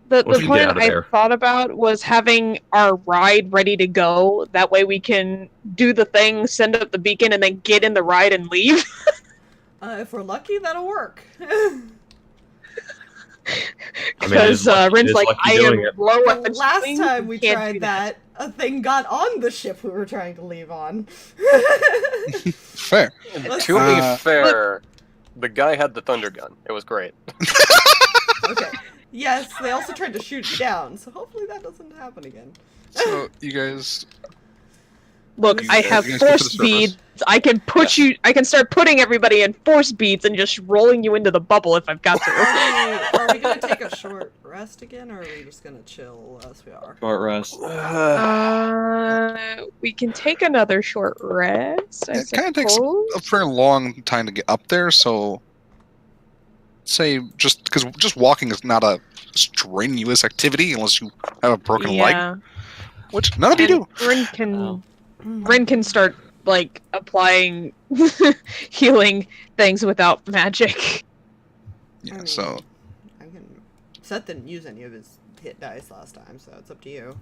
The Once we get plan out of I there. thought about was having our ride ready to go. That way we can do the thing, send up the beacon, and then get in the ride and leave. If we're lucky, that'll work. Because it Rinn's is like, lucky I doing am it. low The on last swing, time we can't do tried that, a thing got on the ship we were trying to leave on. Fair. To be fair, the guy had the thunder gun. It was great. Okay. Yes, they also tried to shoot it down, so hopefully that doesn't happen again. So you guys, Look, You I guys- have you guys get to force the surface. beads. I can put you. I can start putting everybody in force beads and just rolling you into the bubble if I've got to. Are we gonna take a short rest again, or are we just gonna chill as we are? Short rest. We can take another short rest. I it kind of takes suppose. a very long time to get up there. So, say just walking is not a strenuous activity unless you have a broken leg, which none of you do. And Rinn can start like applying healing things without magic. Yeah. I mean, So I can. Seth didn't use any of his hit dice last time, so it's up to you.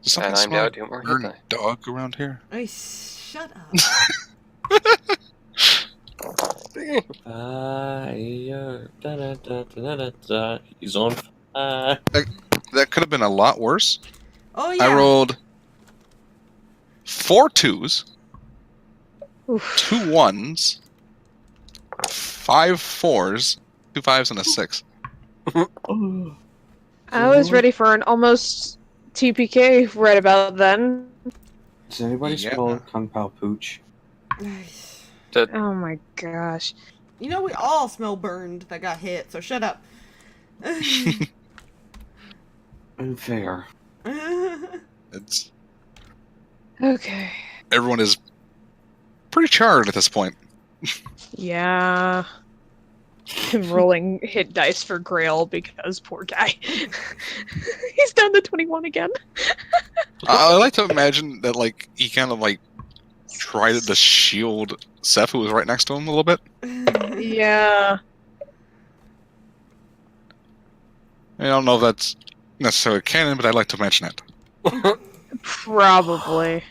does something And I'm smell now like doing more hit burnt die. dog around here? Hey, shut up. Fire. Da-da-da-da-da-da. He's on fire. That could have been a lot worse. Oh yeah. I rolled 4 2s, Oof. 2 1s, 5 4s, 2 5s, and a 6. I was ready for an almost TPK right about then. Does anybody Yeah. smell Kung Pao pooch? Oh my gosh. You know we all smell burned that got hit, so shut up. Unfair. It's Okay. everyone is pretty charred at this point. Yeah. I'm rolling hit dice for Grail because poor guy. He's down to 21 again. I like to imagine that like he kind of like tried to shield Seth, who was right next to him, a little bit. Yeah. I don't know if that's necessarily canon, but I'd like to mention it. Probably.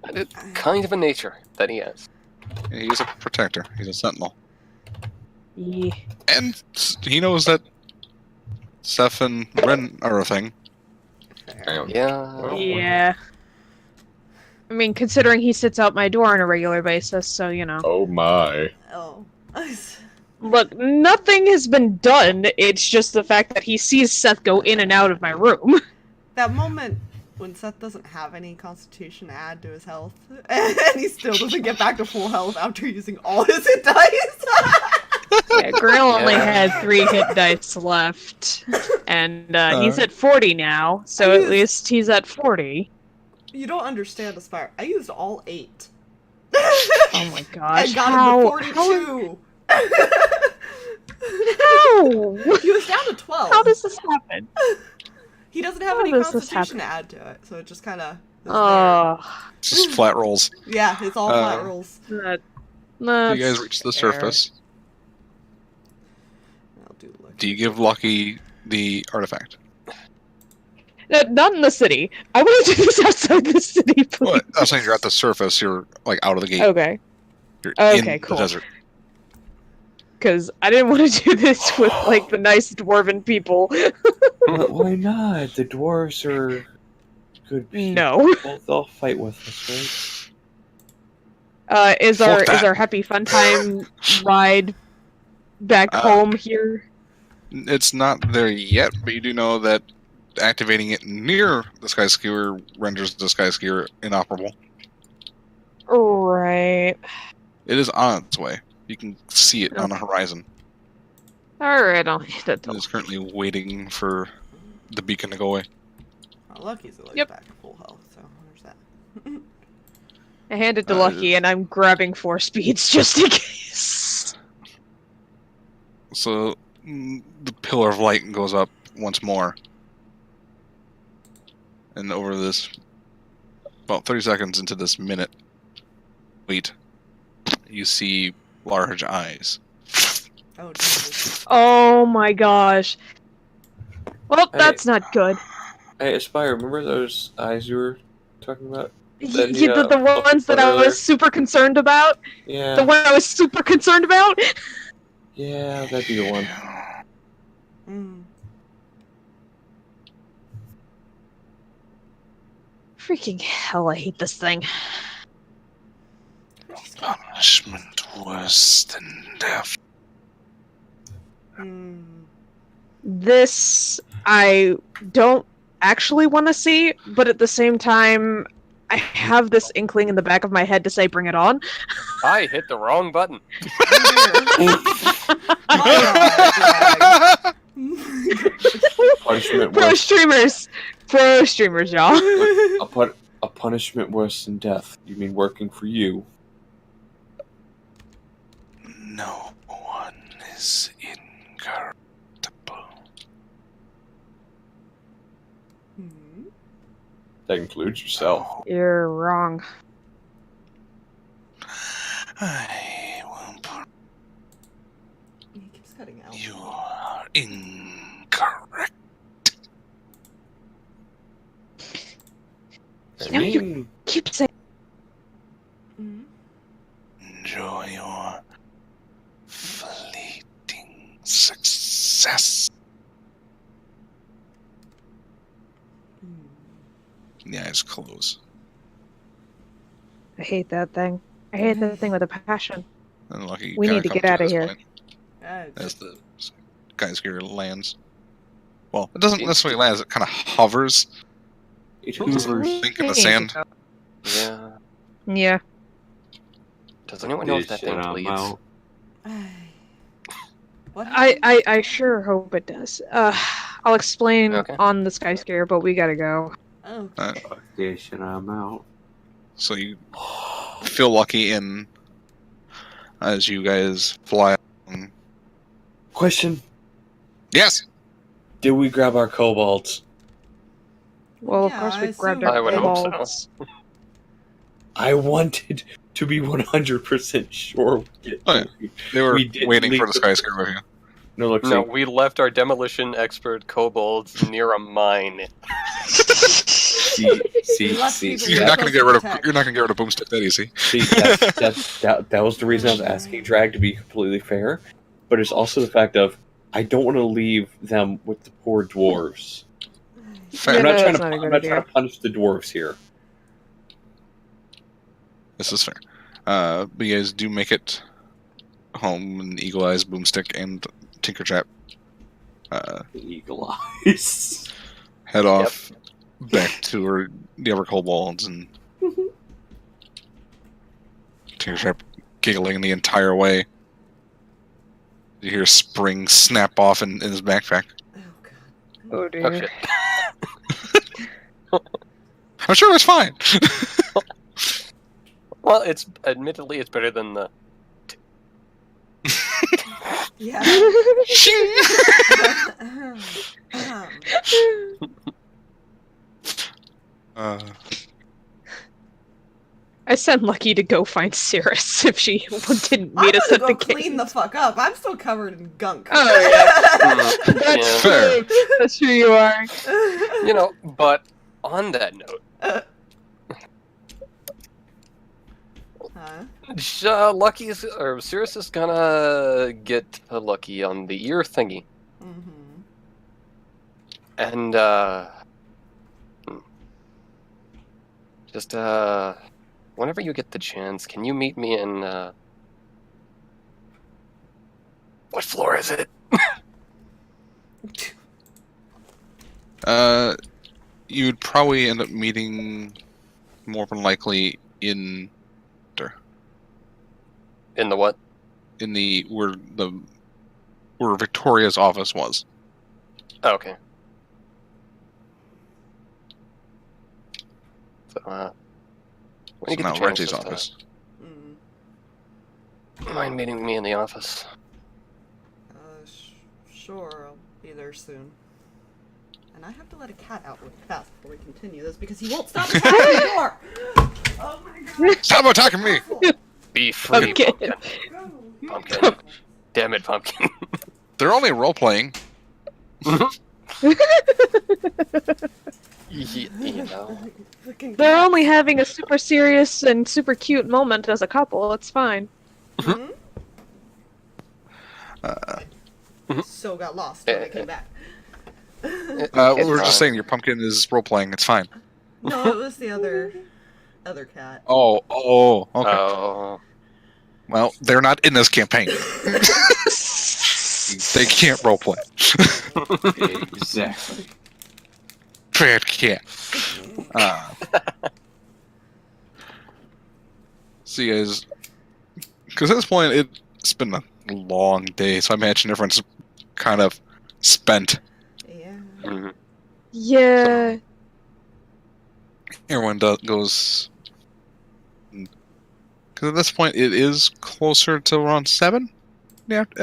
That is kind of a nature that he has. He's a protector. He's a sentinel, Yeah. and he knows that Seth and Rinn are a thing. Fair. Yeah. Yeah. I mean, considering he sits out my door on a regular basis, so, you know. Oh my. Oh. Look, nothing has been done, it's just the fact that he sees Seth go in and out of my room. That moment when Seth doesn't have any constitution to add to his health, and he still doesn't get back to full health after using all his hit dice. Yeah, Grail only Yeah. had 3 hit dice left, and he's Uh. at 40 now, so I at used- least he's at 40. You don't understand, Aspire. I used all 8. Oh my gosh, I got how? him to 42. How? He was down to 12. How does this happen? He doesn't have how any does this constitution to add to it, so it just kind of. Oh, It's just flat rolls. Yeah, it's all flat rolls. that. You That's guys reach the fair. surface. I'll do Lucky. Do you give Lucky the artifact? Not in the city. I want to do this outside the city, please. Well, I was saying you're at the surface. You're like out of the gate. Okay, You're Okay, in cool. the desert. because I didn't want to do this with like the nice dwarven people. Why not? The dwarves are good people. No. They'll fight with us, right? Is Fuck that. our happy fun time ride back home here? It's not there yet, but you do know that activating it near the Sky Skewer renders the Sky Skewer inoperable. Right. It is on its way. You can see it on the horizon. Alright, I'll hit it. It is currently waiting for the beacon to go away. Well, Lucky's at least Yep. back to full health, so there's that. I hand it to Lucky, and I'm grabbing 4 speeds just in case. So the pillar of light goes up once more. And over this, about 30 seconds into this minute, wait, you see large eyes. Oh, Jesus. Oh my gosh. Well, that's not good. Hey, Aspire, remember those eyes you were talking about? The That he, ones that I earlier? was super concerned about? Yeah. The one I was super concerned about? Yeah, that'd be the one. Mm. Freaking hell, I hate this thing. Punishment worse than death. Mm. This I don't actually want to see, but at the same time, I have this inkling in the back of my head to say bring it on. I hit the wrong button. Punishment Pro worse. streamers, y'all. A punishment worse than death. You mean working for you? No one is incorruptible. Hmm. That includes yourself. You're wrong. I will put He keeps cutting out. you are incorrect. You know, you keep saying Mm. Enjoy your fleeting success. Mm. The eyes close. I hate that thing. I hate that thing with a passion. And Lucky We kinda need to comes get outta this here. point Yeah, as the guy's gear lands. Well, it doesn't necessarily land, it kind of hovers. It Hoovers. hoovers. Think in the sand. Yeah. Yeah. Does anyone know if that thing I'm bleeds? out. What? I sure hope it does. I'll explain Okay. on the skyscraper, but we gotta go. Oh. Fuck this and I'm out. So you feel lucky in as you guys fly along. Question: Yes! did we grab our kobolds? Well, Yeah, of course I we grabbed assume- our I would hope so. kobolds. I wanted to be 100% sure. Oh, yeah. They were We didn't waiting for leave the skyscraper with you. No, look, No, we left our demolition expert kobolds near a mine. see, Left people You're Yeah. not gonna get rid of Protect. you're not gonna get rid of Boomstick that easy. that was the reason I was asking Drag to be completely fair, but it's also the fact of I don't want to leave them with the poor dwarves. Fair. I'm not that's trying not a good to idea. punish the dwarves here. This is fair. But you guys do make it home in Eagle Eyes, Boomstick, and Tinkertrap. Eagle eyes. Head off back to the other kobolds, and Tinkertrap giggling the entire way. You hear Spring snap off in his backpack. Oh god. Oh dear. Oh shit. I'm sure it's fine. Well, it's admittedly it's better than the. Yeah. I sent Lucky to go find Sirris if she didn't I'm meet us gonna at the go clean the cave. fuck up. I'm still covered in gunk. Oh yeah, Yeah. that's Fair. true. That's who you are. You know, but on that note, Lucky's or Sirris is gonna get Lucky on the ear thingy, Mm-hmm. and just whenever you get the chance, can you meet me in what floor is it? You'd probably end up meeting more than likely in In the what? where Victoria's office was. Oh, okay. So, when you get the Not chance, Reggie's just, office. mind meeting me in the office? Sure, I'll be there soon. And I have to let a cat out really fast before we continue this because he won't stop attacking the door! Oh my god! Stop attacking me! Be free, Pumpkin. Pumpkin. Pumpkin. Damn it, Pumpkin. They're only role playing. You know. They're only having a super serious and super cute moment as a couple. It's fine. Mhm. So got lost when I came back. We It's were fine. just saying your pumpkin is role playing. It's fine. No, it was the other cat. Oh, okay. Oh. Well, they're not in this campaign. They can't role play. Exactly. Bad cat. So you guys, because at this point it's been a long day, so I imagine everyone's kind of spent. Yeah. Mhm. Yeah. Everyone goes. Because at this point it is closer to around 7 at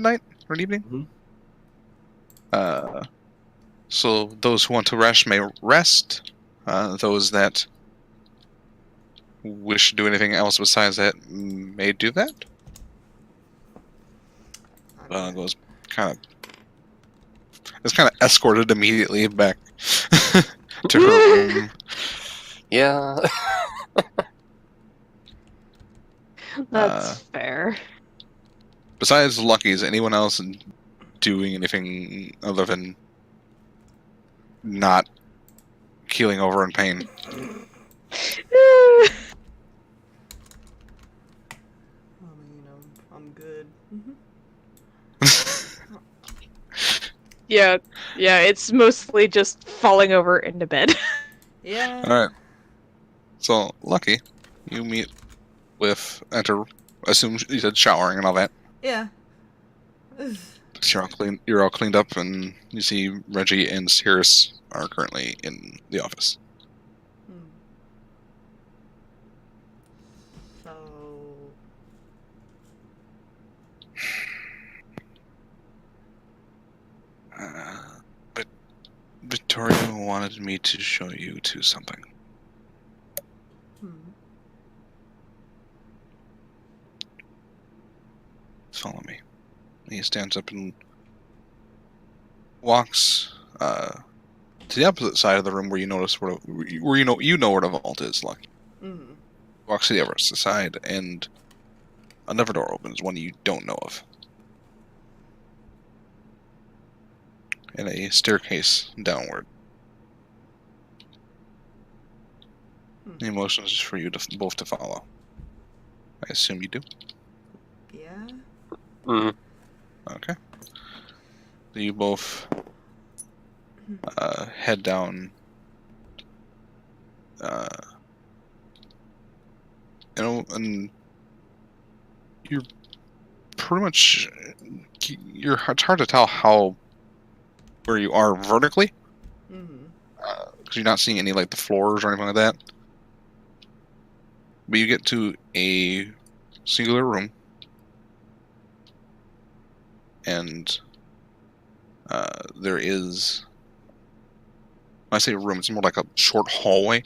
night or evening. Mhm. So those who want to rest may rest. Those that wish to do anything else besides that may do that. Goes kind of. It's kind of escorted immediately back to her room. Yeah. That's fair. Besides Lucky, is anyone else doing anything other than not keeling over in pain? I mean, I'm good. Yeah, it's mostly just falling over into bed. Yeah. Alright. So, Lucky, you meet with, assume you said showering and all that. Yeah. So you're all cleaned up, and you see Reggie and Sirris are currently in the office. So. But Victoria wanted me to show you to something. Follow me. He stands up and walks to the opposite side of the room where you notice where you know where the vault is. Lucky walks to the other side, and another door opens, one you don't know of, and a staircase downward. The emotions is for you to both to follow. I assume you do. Yeah. Okay. So you both head down. And you're pretty much it's hard to tell where you are vertically, because you're not seeing any like the floors or anything like that. But you get to a singular room, and there is, when I say room, it's more like a short hallway.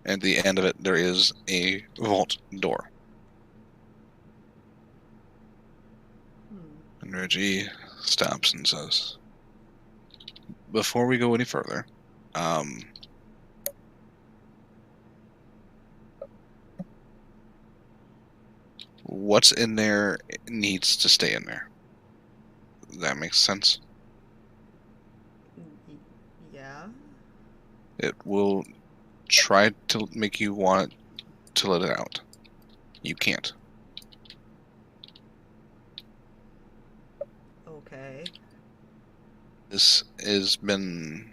And at the end of it, there is a vault door. And Reggie stops and says, before we go any further, what's in there needs to stay in there. That makes sense. Yeah. It will try to make you want to let it out. You can't. Okay. This has been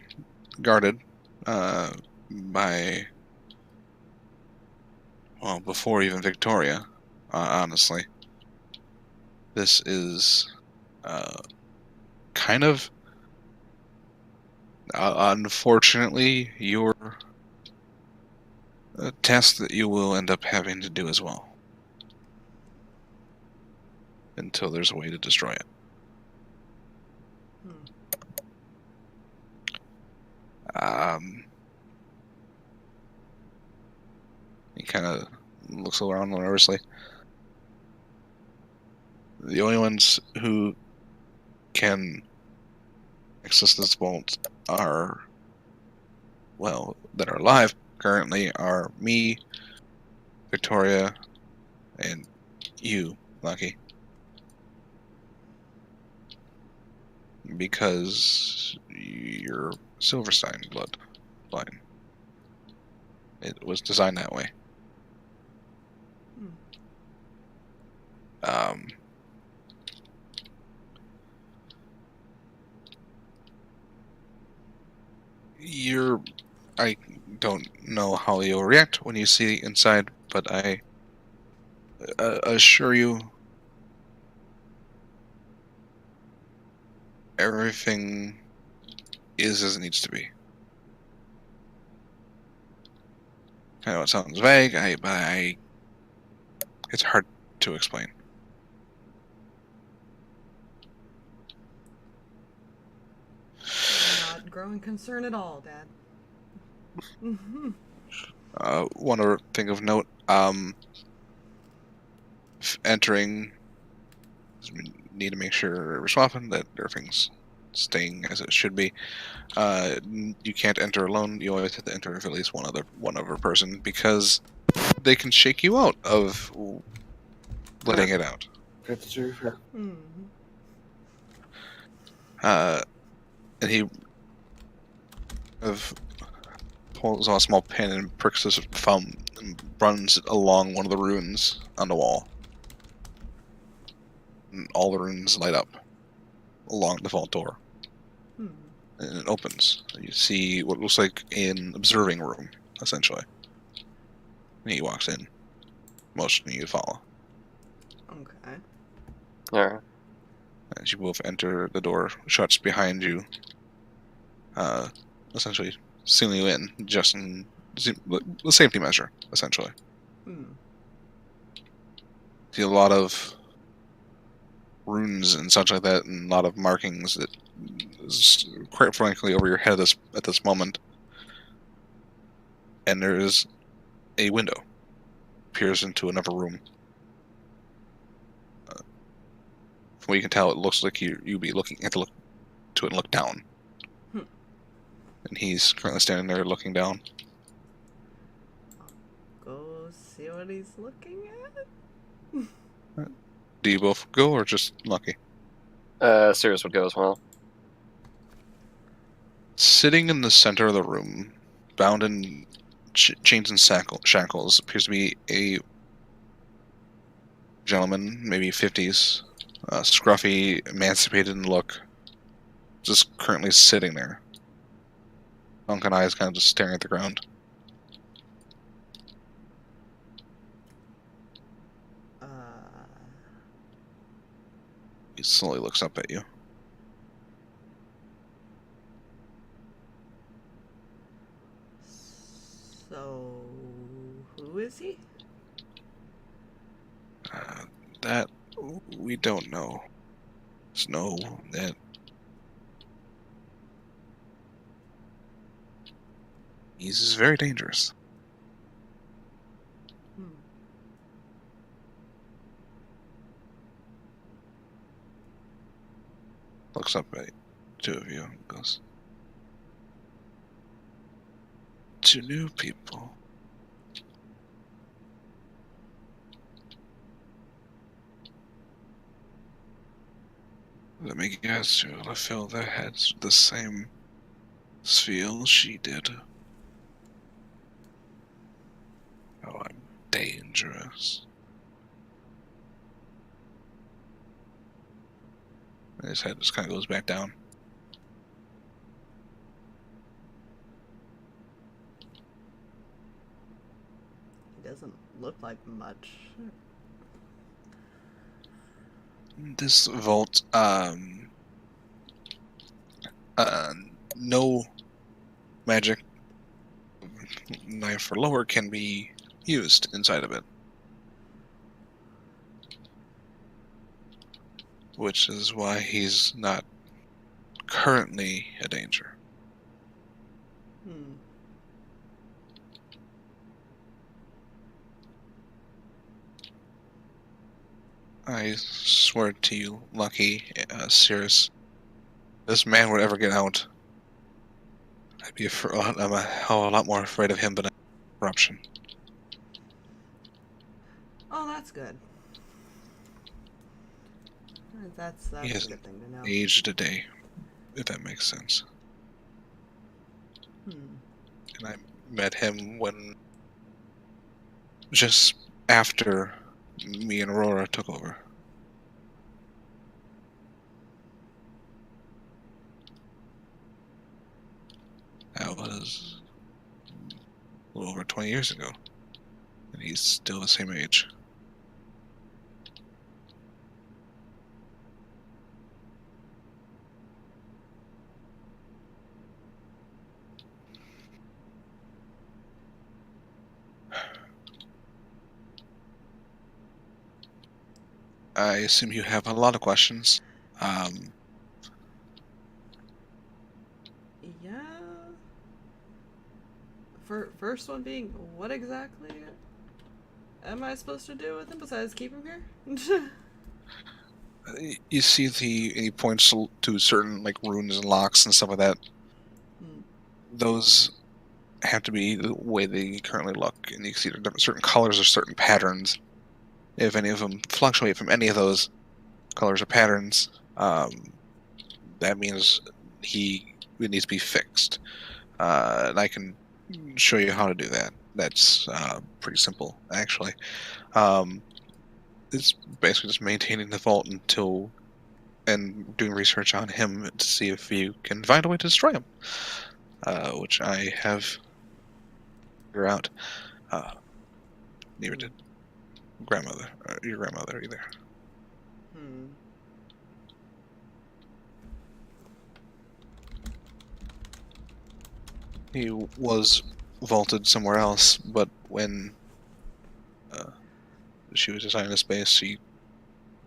guarded by, well, before even Victoria, honestly. This is kind of, unfortunately, your task that you will end up having to do as well. Until there's a way to destroy it. He kind of looks around nervously. The only ones who can access this vault are, well, that are alive currently are me, Victoria, and you, Lucky. Because you're Silverstein bloodline. It was designed that way. I don't know how you'll react when you see inside, but I assure you everything is as it needs to be. I know it sounds vague, but it's hard to explain. I'm not growing concern at all, Dad. One other thing of note, entering, we need to make sure we're swapping, that everything's staying as it should be. You can't enter alone. You always have to enter with at least one other person, because they can shake you out of letting it out. That's true. And he pulls on a small pin and pricks his thumb and runs it along one of the runes on the wall. And all the runes light up along the vault door. And it opens. You see what looks like an observing room, essentially. And he walks in, motioning you to follow. Okay. Alright. As you both enter, the door shuts behind you, essentially sealing you in, just in the safety measure, essentially. See a lot of runes and such like that, and a lot of markings that is, quite frankly, over your head at this moment. And there is a window, peers into another room. From what you can tell, it looks like you'd be looking, have to look to it and look down. And he's currently standing there looking down. Go see what he's looking at. Do you both go, or just Lucky? Sirris would go as well. Sitting in the center of the room, bound in chains and shackles. Appears to be a gentleman, maybe 50s, scruffy, emancipated in look, just currently sitting there. Sunken eyes kind of just staring at the ground. He slowly looks up at you. So, who is he? That we don't know. Just know that he's very dangerous. Looks up at two of you and goes, "Two new people. Let me guess, you'll have filled their heads with the same feel she did. Oh, I'm dangerous." And his head just kind of goes back down. He doesn't look like much. This vault, no magic, knife or lower, can be used inside of it. Which is why he's not currently a danger. I swear to you, Lucky, Sirris, this man would ever get out, I'm a hell of a lot more afraid of him than corruption. Oh, that's good. That's a good thing to know. Aged a day, if that makes sense. And I met him when, just after me and Aurora took over. That was a little over 20 years ago, and he's still the same age. I assume you have a lot of questions. Yeah. First one being, what exactly am I supposed to do with him besides keep him here? You see he points to certain like runes and locks and stuff like that. Those have to be the way they currently look, and you can see certain colors or certain patterns. If any of them fluctuate from any of those colors or patterns, that means it needs to be fixed. And I can show you how to do that. That's pretty simple, actually. It's basically just maintaining the vault and doing research on him to see if you can find a way to destroy him, which I have figured out. Neither did your grandmother either. He was vaulted somewhere else, but when she was designing the space, she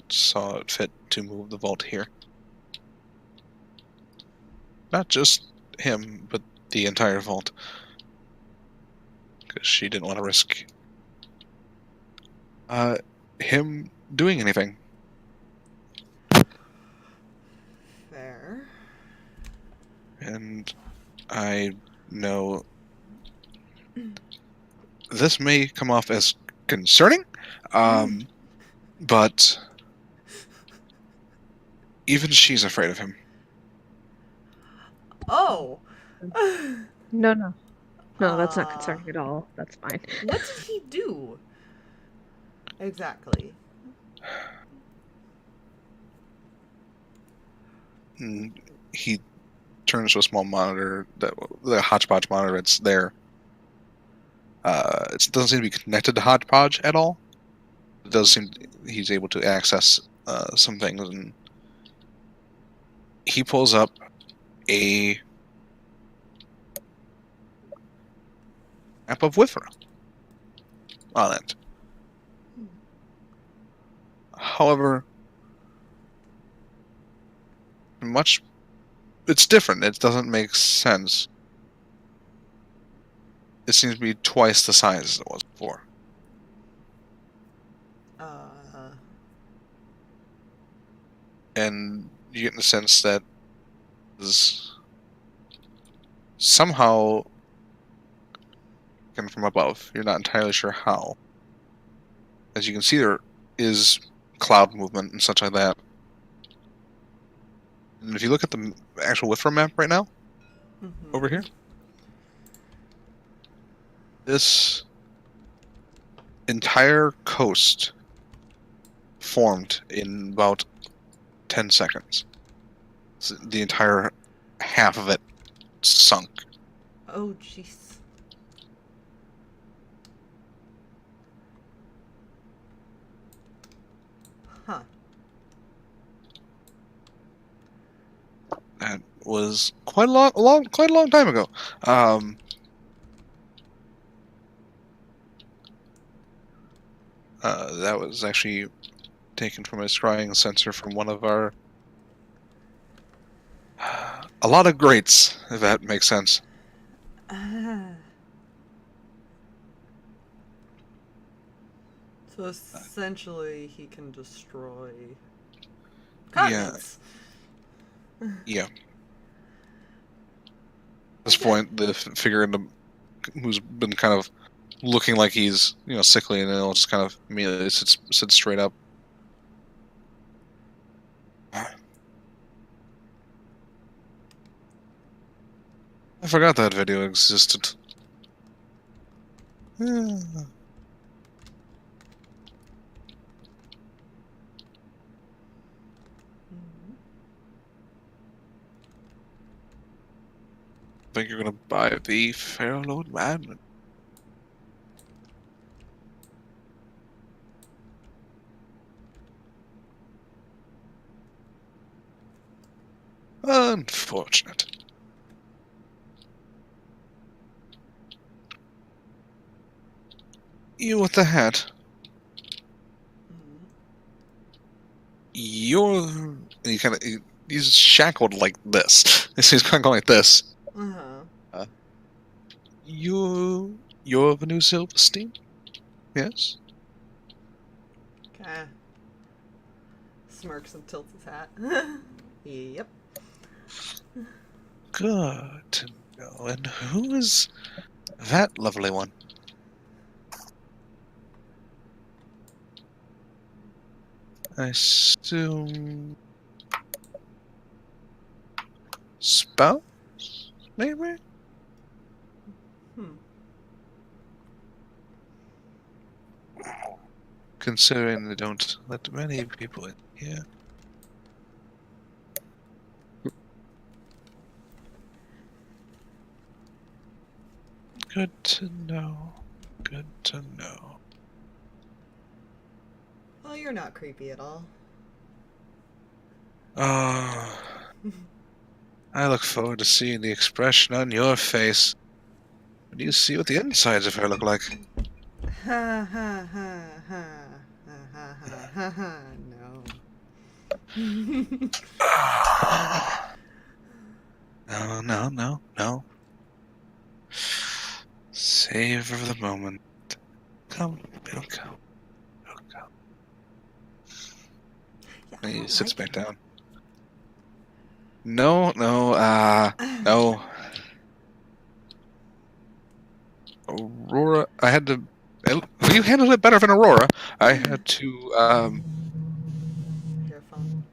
saw it fit to move the vault here. Not just him, but the entire vault. Because she didn't want to risk him doing anything. Fair. And I know this may come off as concerning, but even she's afraid of him. Oh! No. No, that's not concerning at all. That's fine. What did he do? Exactly. He turns to a small monitor, the Hodgepodge monitor that's there. It doesn't seem to be connected to Hodgepodge at all. It does seem he's able to access some things, and he pulls up a map of Withra on it. However, it's different. It doesn't make sense. It seems to be twice the size as it was before. And you get the sense that is somehow coming from above. You're not entirely sure how. As you can see, there is cloud movement and such like that. And if you look at the actual Withra map right now, over here, this entire coast formed in about 10 seconds. So the entire half of it sunk. Oh, jeez. Huh. That was quite a long time ago. That was actually taken from a scrying sensor from one of our a lot of greats, if that makes sense. So essentially, he can destroy continents. Yeah. At this point, the figure who's been kind of looking like he's sickly, and it'll just kind of immediately sit straight up. I forgot that video existed. I think you're gonna buy the Pharaoh Lord Madman. Unfortunate. You with the hat. He's shackled like this. He's kind of going like this. You're of a new Silverstein? Yes? Okay. Smirks and tilts his hat. Yep. Good to know. And who is that lovely one? I assume... spouse? Maybe? Considering they don't let many people in here. Good to know. Good to know. Well, you're not creepy at all. I look forward to seeing the expression on your face when you see what the insides of her look like. Ha ha ha ha ha ha ha ha. No. No. Savor the moment. Come, it'll come. Yeah, And he sits back down. No. Aurora, I had to... You handled it better than Aurora. I had to, Your phone.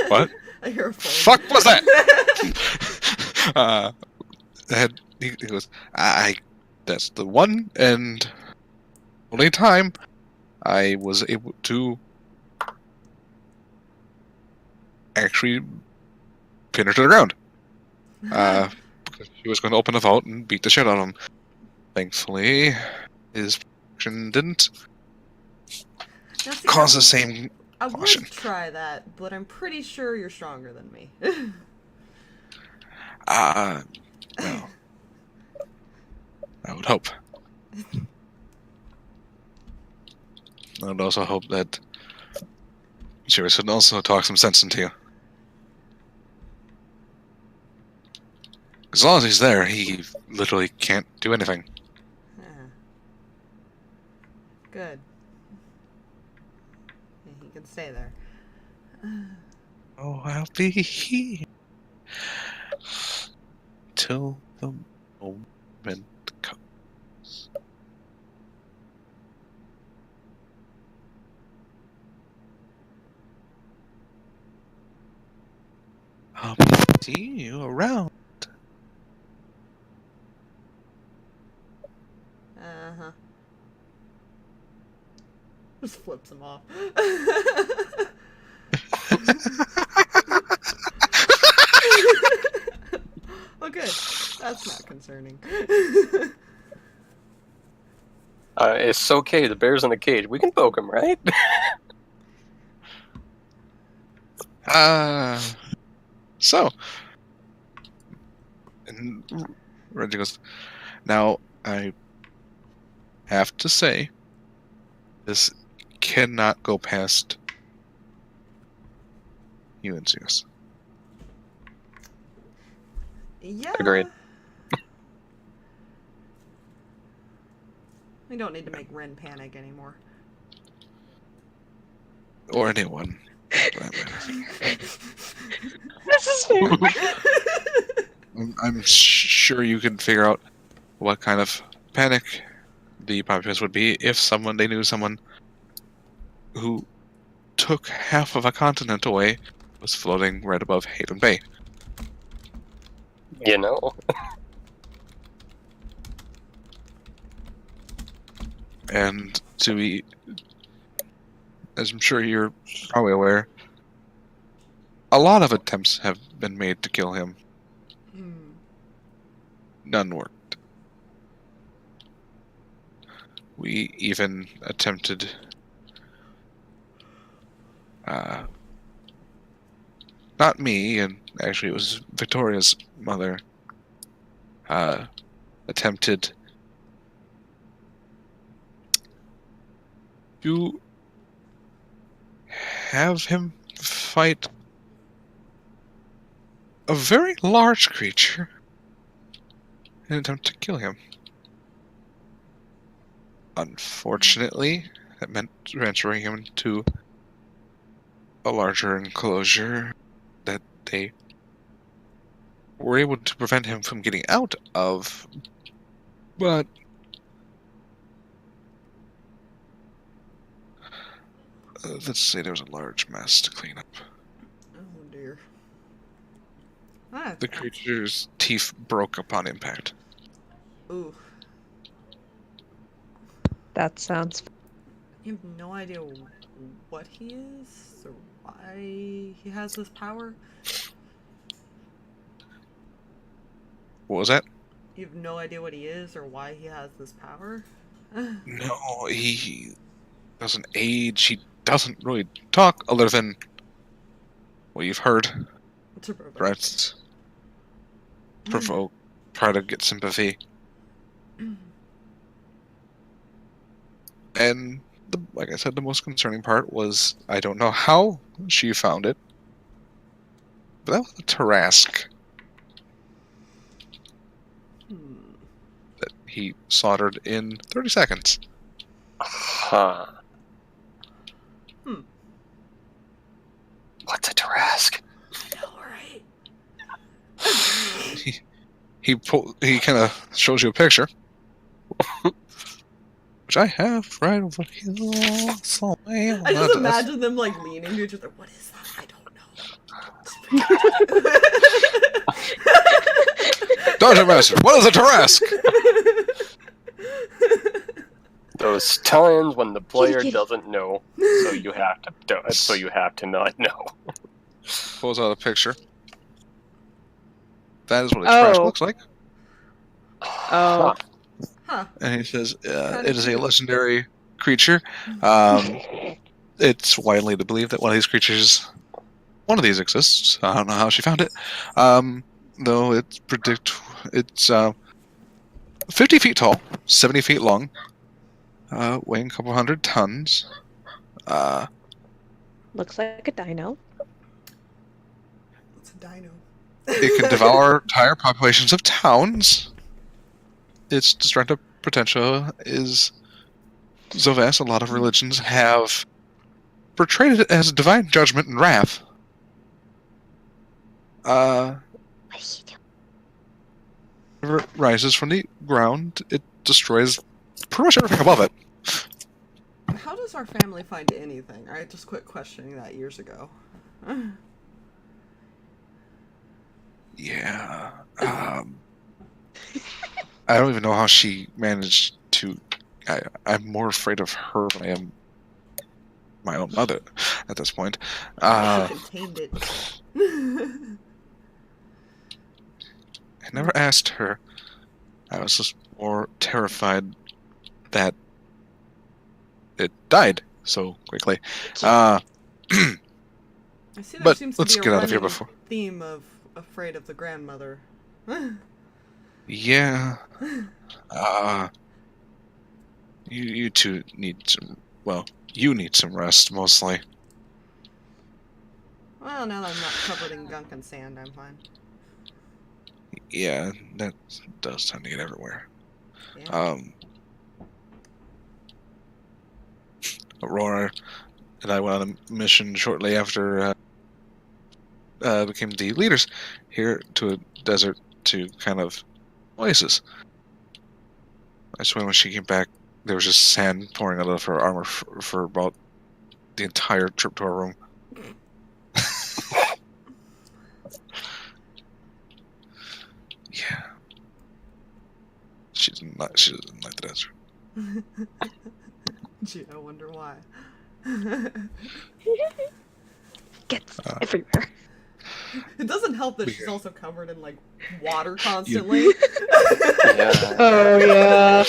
What? Your phone. Fuck was that? he goes, that's the one and only time I was able to actually pin her to the ground. Because he was going to open a vault and beat the shit out of him. Thankfully, his action didn't Now, see, cause the same I caution. would try that, but I'm pretty sure you're stronger than me. Well, I would hope. I would also hope that Sirris would also talk some sense into you. As long as he's there, he literally can't do anything. Good. Yeah, he can stay there. Oh, I'll be here till the moment comes. I'll see you around. Uh-huh. Just flips him off. Okay, that's not concerning. It's okay, the bear's in a cage. We can poke him, right? So. And Reggie goes, now, I have to say, this cannot go past you and Zeus. Yeah. Agreed. We don't need to make Rinn panic anymore. Or anyone. For that matter. This is fair. I'm sure you can figure out what kind of panic the populace would be if they knew someone who took half of a continent away was floating right above Haven Bay. You know. And to be, as I'm sure you're probably aware, a lot of attempts have been made to kill him. None worked. We even attempted not me, and actually it was Victoria's mother, attempted to have him fight a very large creature in an attempt to kill him. Unfortunately, that meant transferring him to a larger enclosure that they were able to prevent him from getting out of, but let's say there was a large mess to clean up. Oh dear. The creature's teeth broke upon impact. Ooh. That sounds. You have no idea what he is or why he has this power? What was that? You have no idea what he is or why he has this power? No, he doesn't age. He doesn't really talk other than what you've heard. To provoke. Threats. Provoke. Try to get sympathy. And, like I said, the most concerning part was, I don't know how she found it, but that was a Tarask that he slaughtered in 30 seconds. Huh. What's a Tarask? I know, right? He kind of shows you a picture. Which I have right over here. I just imagine them like leaning to each other. What is that? I don't know. Dungeon Master, what is a Tarrasque? Those times when the player doesn't know, so you have to do it, so you have to not know. Pulls out a picture. That is what a Tarrasque looks like. Oh. Huh. And he says, Kinda it is a cute. legendary creature. It's widely to believe that one of these exists. I don't know how she found it. Though it's 50 feet tall, 70 feet long, weighing a couple hundred tons. Looks like a dino. It's a dino. It can devour entire populations of towns. Its destructive potential is so vast, a lot of religions have portrayed it as divine judgment and wrath. Whenever it rises from the ground, it destroys pretty much everything above it. How does our family find anything? I just quit questioning that years ago. Yeah. I don't even know how she managed to... I'm more afraid of her than I am my own mother at this point. She contained it. I never asked her. I was just more terrified that it died so quickly. I see there But seems let's to be a get out of here running before... theme of afraid of the grandmother. Yeah. You two need some... Well, you need some rest, mostly. Well, now that I'm not covered in gunk and sand, I'm fine. Yeah, that does tend to get everywhere. Yeah. Aurora and I went on a mission shortly after became the leaders here to a desert to kind of oasis. I swear when she came back, there was just sand pouring out of her armor for about the entire trip to our room. Yeah. She doesn't like the desert. Gee, I wonder why. Gets everywhere. It doesn't help that she's Weird. also covered in, like, water constantly. Yeah. Oh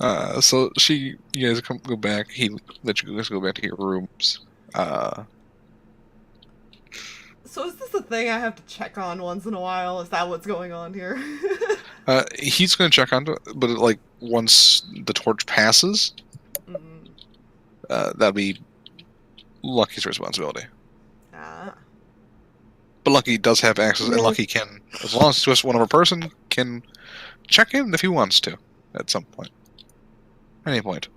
yeah. So you guys go back. He let you guys go back to your rooms. So is this a thing I have to check on once in a while? Is that what's going on here? He's gonna check on it, but like once the torch passes, Mm. that'd be Lucky's responsibility. Ah. But Lucky does have access, and Lucky can, as long as it's just one other person, can check in if he wants to at some point, any point.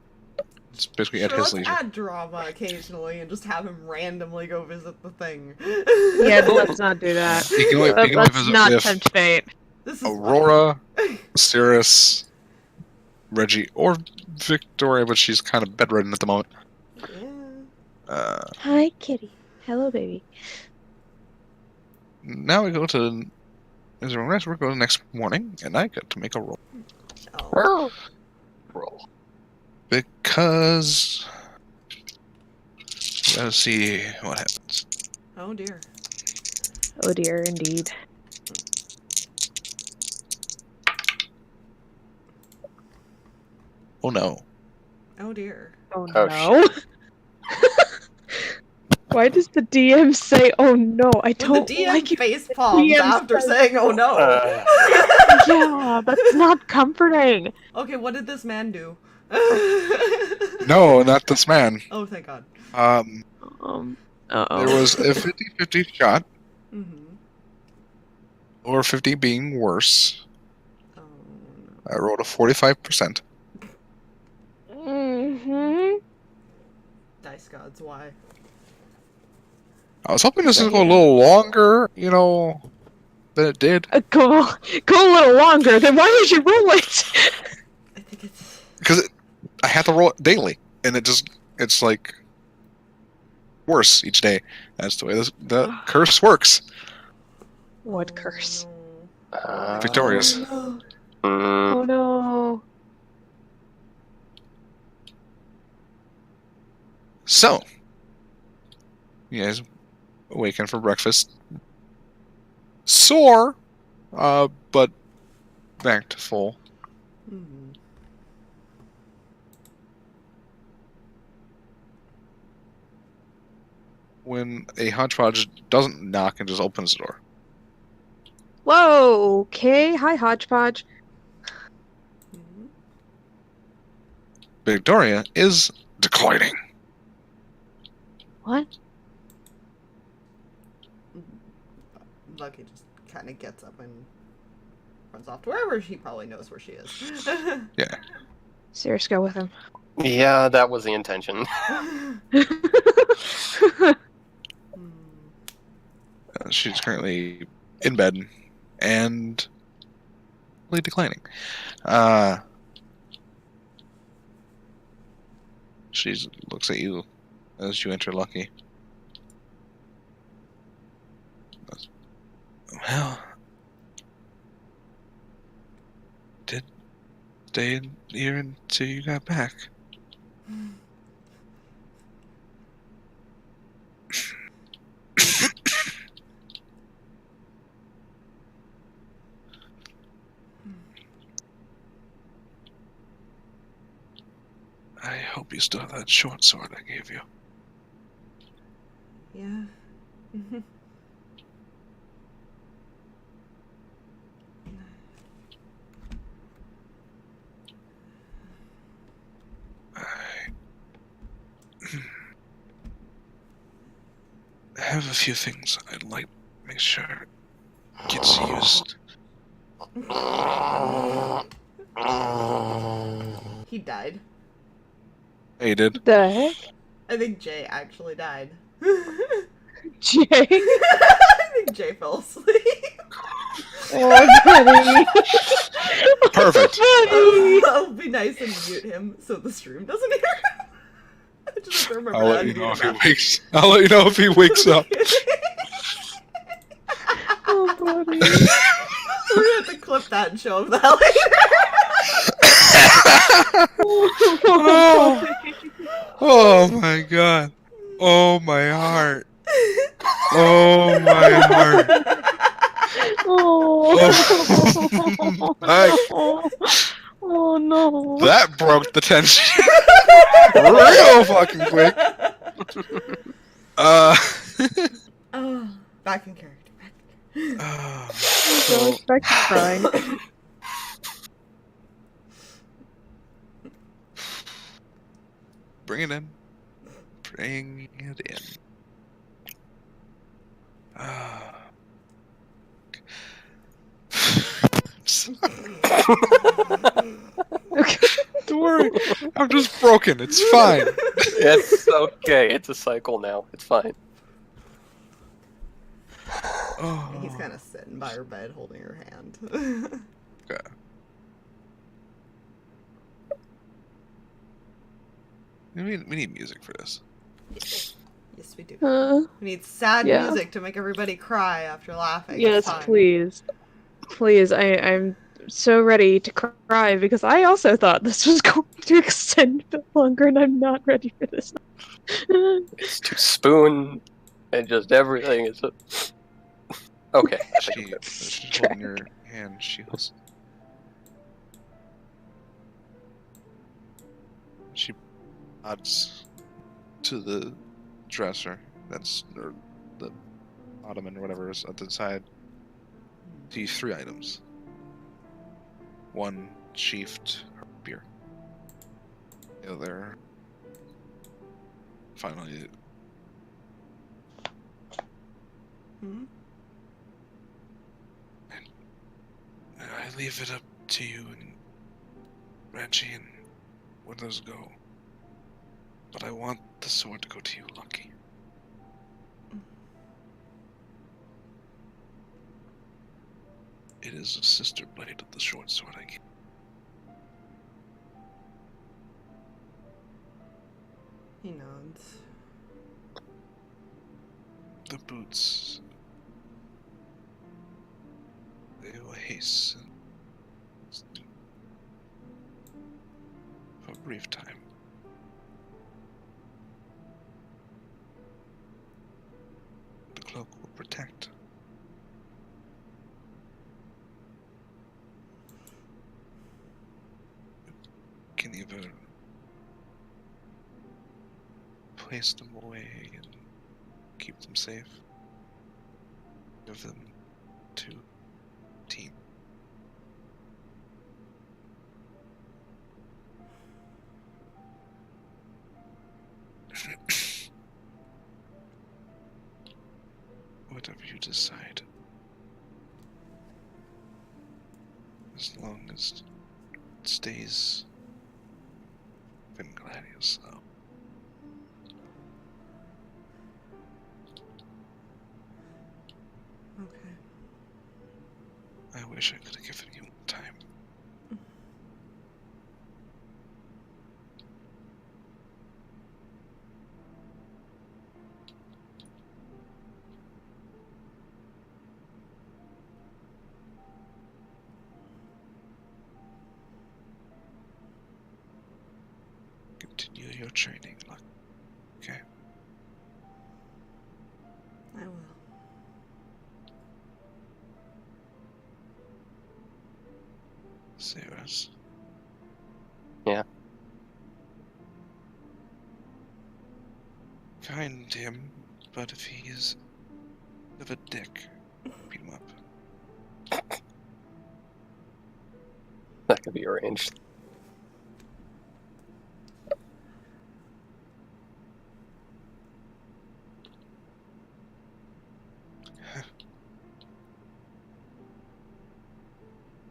It's basically at Sure, his let's leisure. add drama occasionally and just have him randomly go visit the thing. Yeah, but let's not do that. He can only Let's visit not with tempt fate. This is Aurora, Sirris, Reggie, or Victoria, but she's kind of bedridden at the moment. Yeah. Hi, kitty. Hello, baby. Now we go to... Is there a rest? We're going next morning, and I get to make a roll. Oh. Roll. Because... Let's see what happens. Oh dear. Oh dear, indeed. Oh no. Oh dear. Oh, Oh, no. Why does the DM say, oh no? I When don't the DM like it. face palms DM after says- saying oh no. Yeah, that's not comforting. Okay, what did this man do? No, not this man. Oh, thank God. Uh-oh. There was a 50-50 shot, Mm-hmm. or 50 being worse. Oh, I rolled a 45%. Mm-hmm. dice gods, why? I was hoping this would go a little longer, than it did. Go a little longer, then why did you roll it? I think it's... Because I had to roll it daily, and it's like worse each day. That's the way the curse works. What curse? No. Victorious. Oh, Oh no. So, you guys awaken for breakfast. Sore, but back to full. no. Mhm. When a hodgepodge doesn't knock and just opens the door. Whoa, okay. Hi, Hodgepodge. Mhm. Victoria is declining. What? Lucky just kind of gets up and runs off to wherever he probably knows where she is. Yeah. Sirris, go with him. Yeah, that was the intention. Hmm. She's currently in bed and really declining. She looks at you as you enter Lucky. Well, did stay in here until you got back. I hope you still have that short sword I gave you. Yeah. I have a few things I'd like to make sure gets used. He died. Hey, you did? The heck? I think Jay actually died. Jay? I think Jay fell asleep. Oh, buddy. Perfect. Buddy. I'll be nice and mute him so the stream doesn't hear him. I just have to remember I'll that let you and know mute if he him after. wakes. I'll let you know if he wakes up. Oh, buddy. We're gonna have to clip that and show him that later. Oh. Oh my god. Oh my heart. Oh my heart. Oh. Oh. Oh no. That broke the tension real fucking quick. Oh, back in character. Back in character. So back to crying. Bring it in. Bring it in. Okay. Don't worry. I'm just broken. It's fine. It's okay. It's a cycle now. It's fine. Oh. He's kind of sitting by her bed holding her hand. Okay. We need music for this. Yes, we do. We need sad Yeah. music to make everybody cry after laughing. Yes, It's fine. please. Please, I'm so ready to cry because I also thought this was going to extend a bit longer and I'm not ready for this. It's to spoon and just everything. It's a... Okay. She's holding your hand. She nods to the dresser or the ottoman or whatever is at the side. See 3 items. 1 sheathed rapier. The other finally Hmm? I leave it up to you and Reggie and where those go. But I want the sword to go to you, Lucky. It is a sister blade of the short sword I gave. He nods. The boots they will hasten for a brief time. The cloak will protect. Can either place them away and keep them safe, give them to team. Whatever you decide, as long as it stays within Gladius, though. Okay. I wish I could have given you more time. Continue your training, Luck. Okay? I will. Sirris. Yeah. Find him, but if he's of a dick, beat him up. That could be arranged.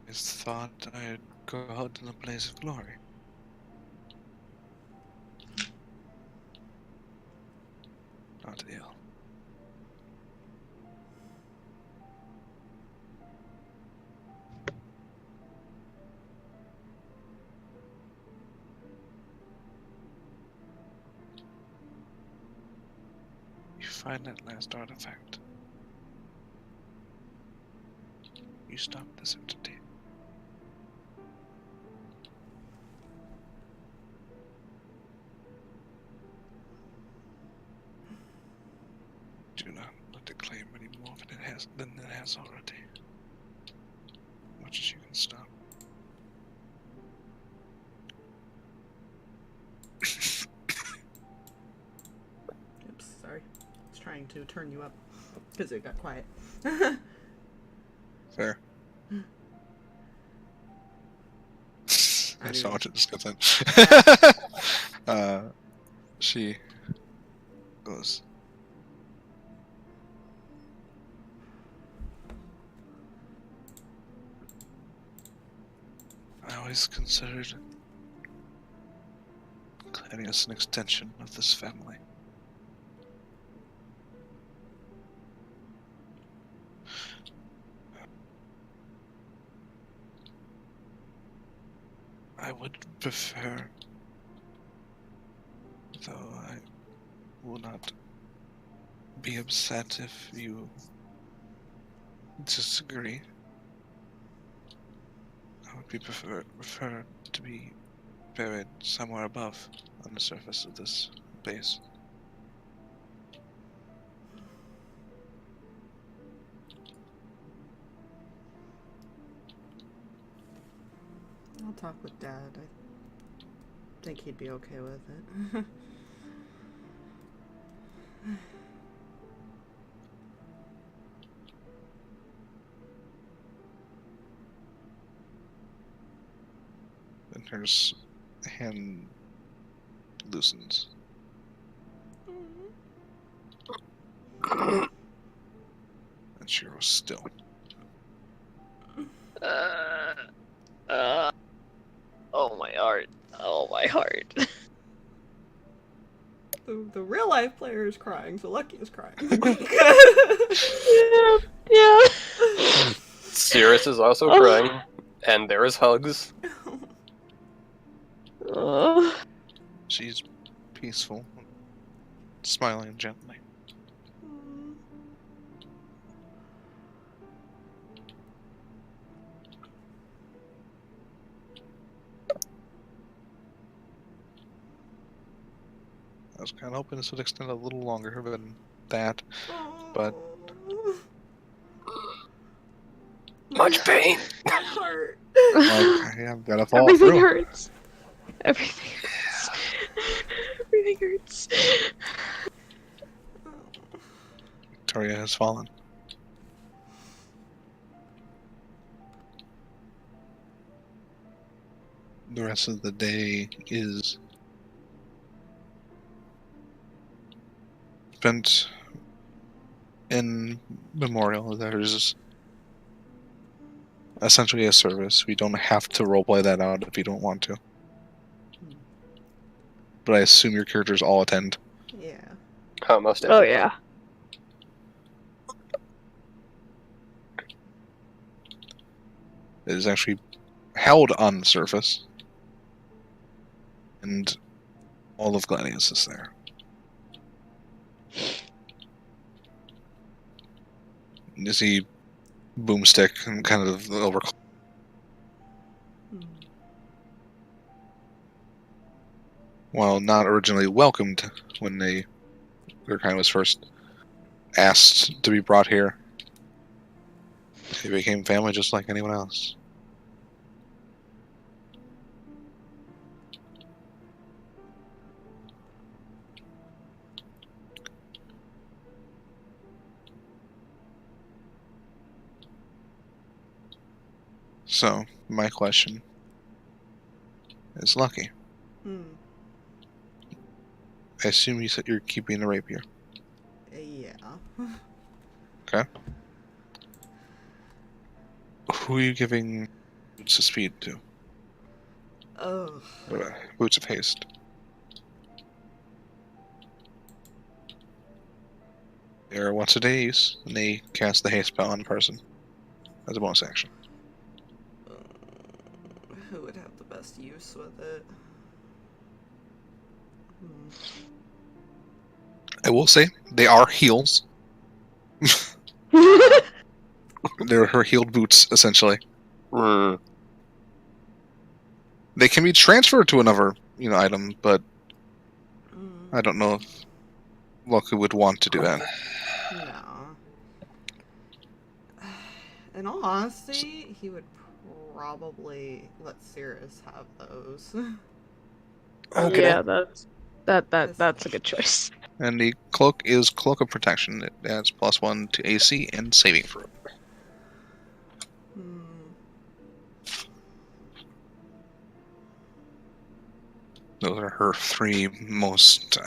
I thought I'd go out in a blaze of glory. Not ill. You find that last artifact. You stop this entity. Do not let it claim any more than it has already. As much as you can stop. Oops, sorry. I was trying to turn you up because it got quiet. Fair. I saw what it just got then. She goes. I always considered Gladius an extension of this family. I would prefer, though I will not be upset if you disagree. I would prefer to be buried somewhere above on the surface of this base. I'll talk with Dad. I think he'd be okay with it. And her hand loosens. And she was still. Oh my heart. Oh my heart. The real life player is crying, so Lucky is crying. Yeah. Sirris is also crying, and there is hugs. She's peaceful, smiling gently. I was kind of hoping this would extend a little longer than that, but Much pain. My heart. like, yeah, I've got to fall Everything through. hurts. Everything hurts. Everything hurts. Victoria has fallen. The rest of the day is spent in memorial. There's essentially a service. We don't have to roleplay that out if you don't want to. But I assume your characters all attend. Yeah. Oh, most Oh definitely. yeah. It is actually held on the surface. And all of Gladius is there. You see Boomstick and kind of over. Hmm. While not originally welcomed when their kind was first asked to be brought here, they became family just like anyone else. So, my question is Lucky. Hmm. I assume you said you're keeping the rapier. Yeah. Okay. Who are you giving Boots of Speed to? Oh. Boots of Haste. They are once a day use, and they cast the haste spell on a person as a bonus action. Who would have the best use with it? Hmm. I will say, they are heals. They're her healed boots, essentially. Hmm. They can be transferred to another, item, but Hmm. I don't know if Lucky would want to do that. No. In all honesty, he would probably let Sirris have those. Okay. Yeah, that's a good choice. And the cloak is Cloak of Protection. It adds +1 to AC and saving throw. Hmm. Those are her 3 most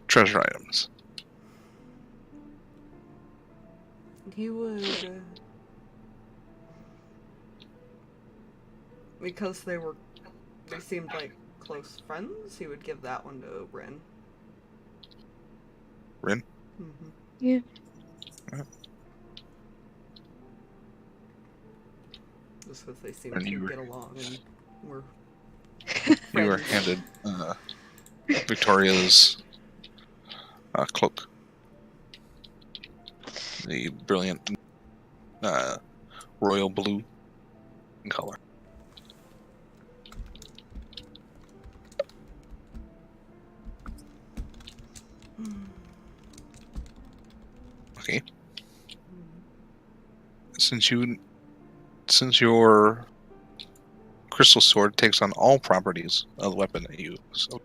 treasure items. He would. Because they seemed like close friends, he would give that one to Rinn. Rinn? Mm-hmm. Yeah. Just because they seem And to you were- get along and were You were friends. handed Victoria's cloak. The brilliant royal blue in color. Okay. Since your crystal sword takes on all properties of the weapon that you use, so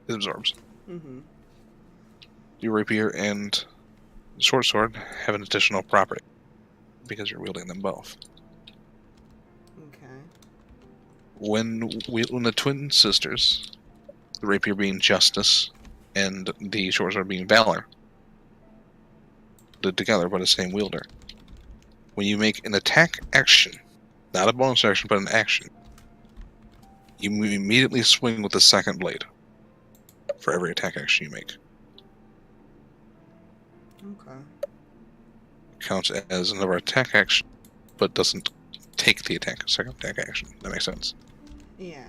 it absorbs. Mm-hmm. Your rapier and short sword have an additional property because you're wielding them both. Okay. When the twin sisters, the rapier being justice and the short sword being valor, lived together by the same wielder. When you make an attack action, not a bonus action, but an action, you immediately swing with the second blade for every attack action you make. Okay. Counts as another attack action, but doesn't take the second attack action. That makes sense. Yeah.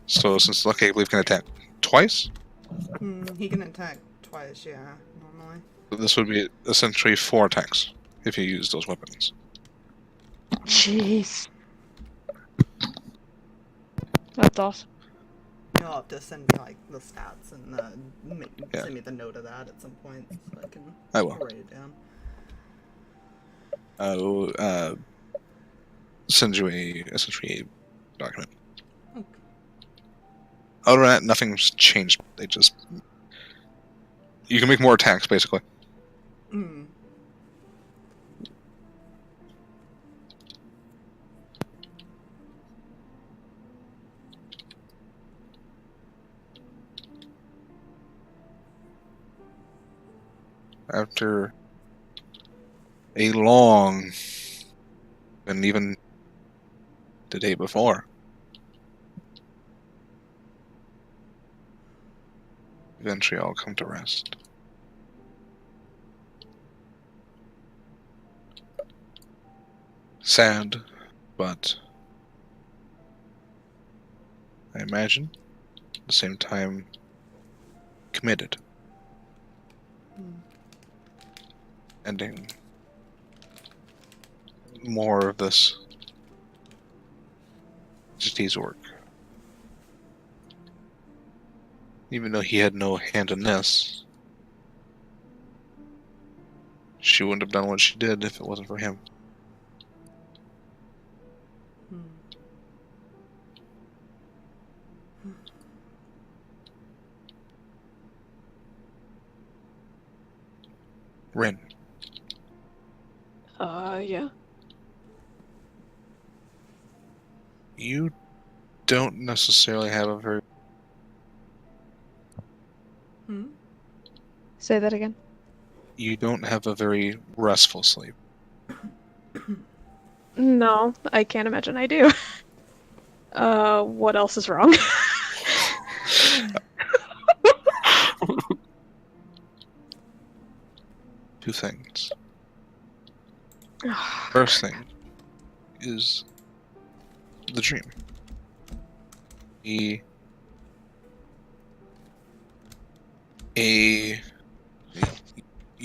So since Lucky, I believe, can attack twice, He can attack twice, yeah, normally. this would be essentially 4 attacks if you use those weapons. Jeez. That's awesome. No, you'll have to send me like the stats and send me the note of that at some point so I can write it down. I will send you essentially a document. Okay. Other than that, nothing's changed. They just... You can make more attacks, basically. Mm. After a long, and even the day before, eventually I'll come to rest. Sad, but I imagine at the same time committed. Ending more of this entity's work. Even though he had no hand in this, she wouldn't have done what she did if it wasn't for him. Rinn. Yeah. You don't necessarily have a very... Say that again. You don't have a very restful sleep. No, I can't imagine I do. What else is wrong? Two things. First thing is the dream. You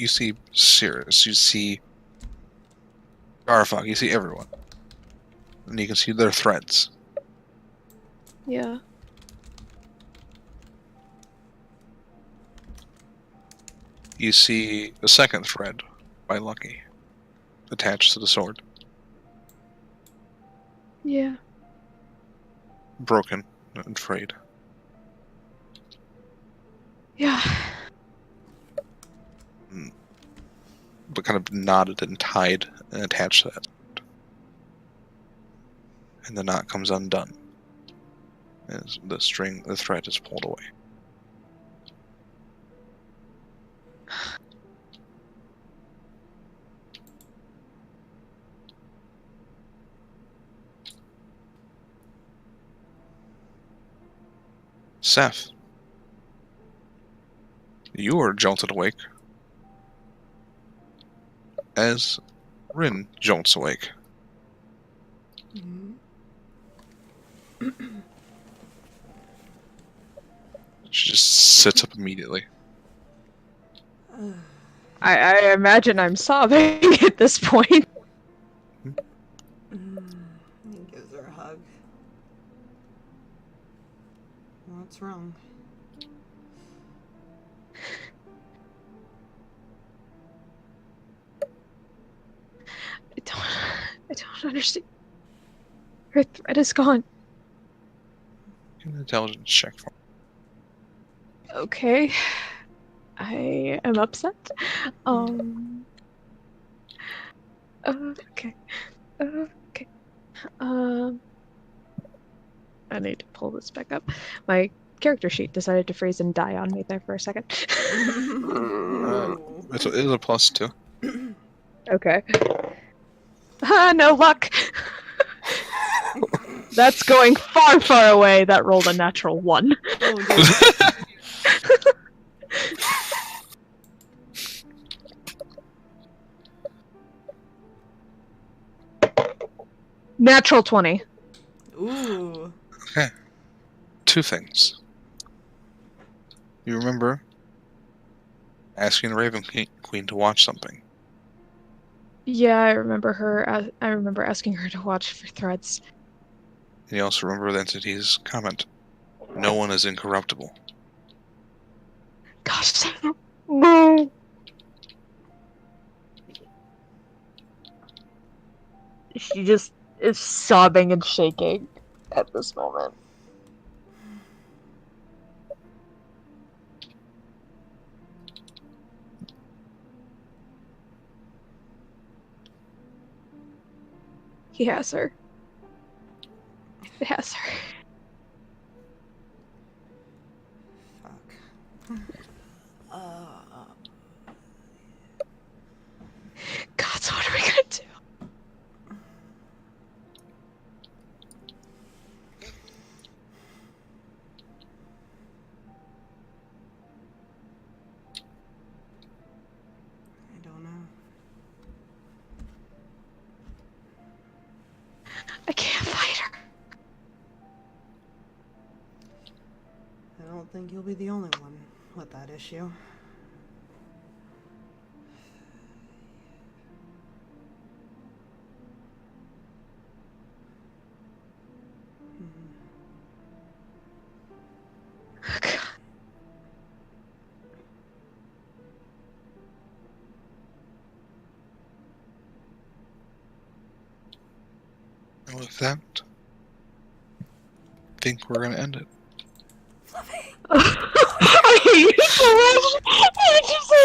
see Sirris, you see Garthag, you see everyone. And you can see their threads. Yeah. You see the second thread by Lucky attached to the sword. Yeah. Broken and frayed. Yeah. But kind of knotted and tied and attached to that. And the knot comes undone as the thread is pulled away. Seth, you are jolted awake as Rinn jolts awake. She just sits up immediately. I imagine I'm sobbing at this point. He gives her a hug. What's wrong? I don't understand. Her thread is gone. Give me an intelligence check for me. Okay. I am upset. Okay. Okay. I need to pull this back up. My character sheet decided to freeze and die on me there for a second. It is a +2. Okay. No luck! That's going far, far away. That rolled a natural 1. Oh, Natural 20. Ooh. Okay. Two things. You remember asking the Raven Queen to watch something. Yeah, I remember her. I remember asking her to watch for threads. And you also remember the entity's comment. no one is incorruptible. Gosh, no. She just is sobbing and shaking at this moment. He has her. It has her. Fuck. God, so what are we gonna do? I don't know. I can't fight her. I don't think you'll be the only one with that issue. Oh, God. And with that, I think we're gonna end it. Fluffy! I hate you so much! I hate you so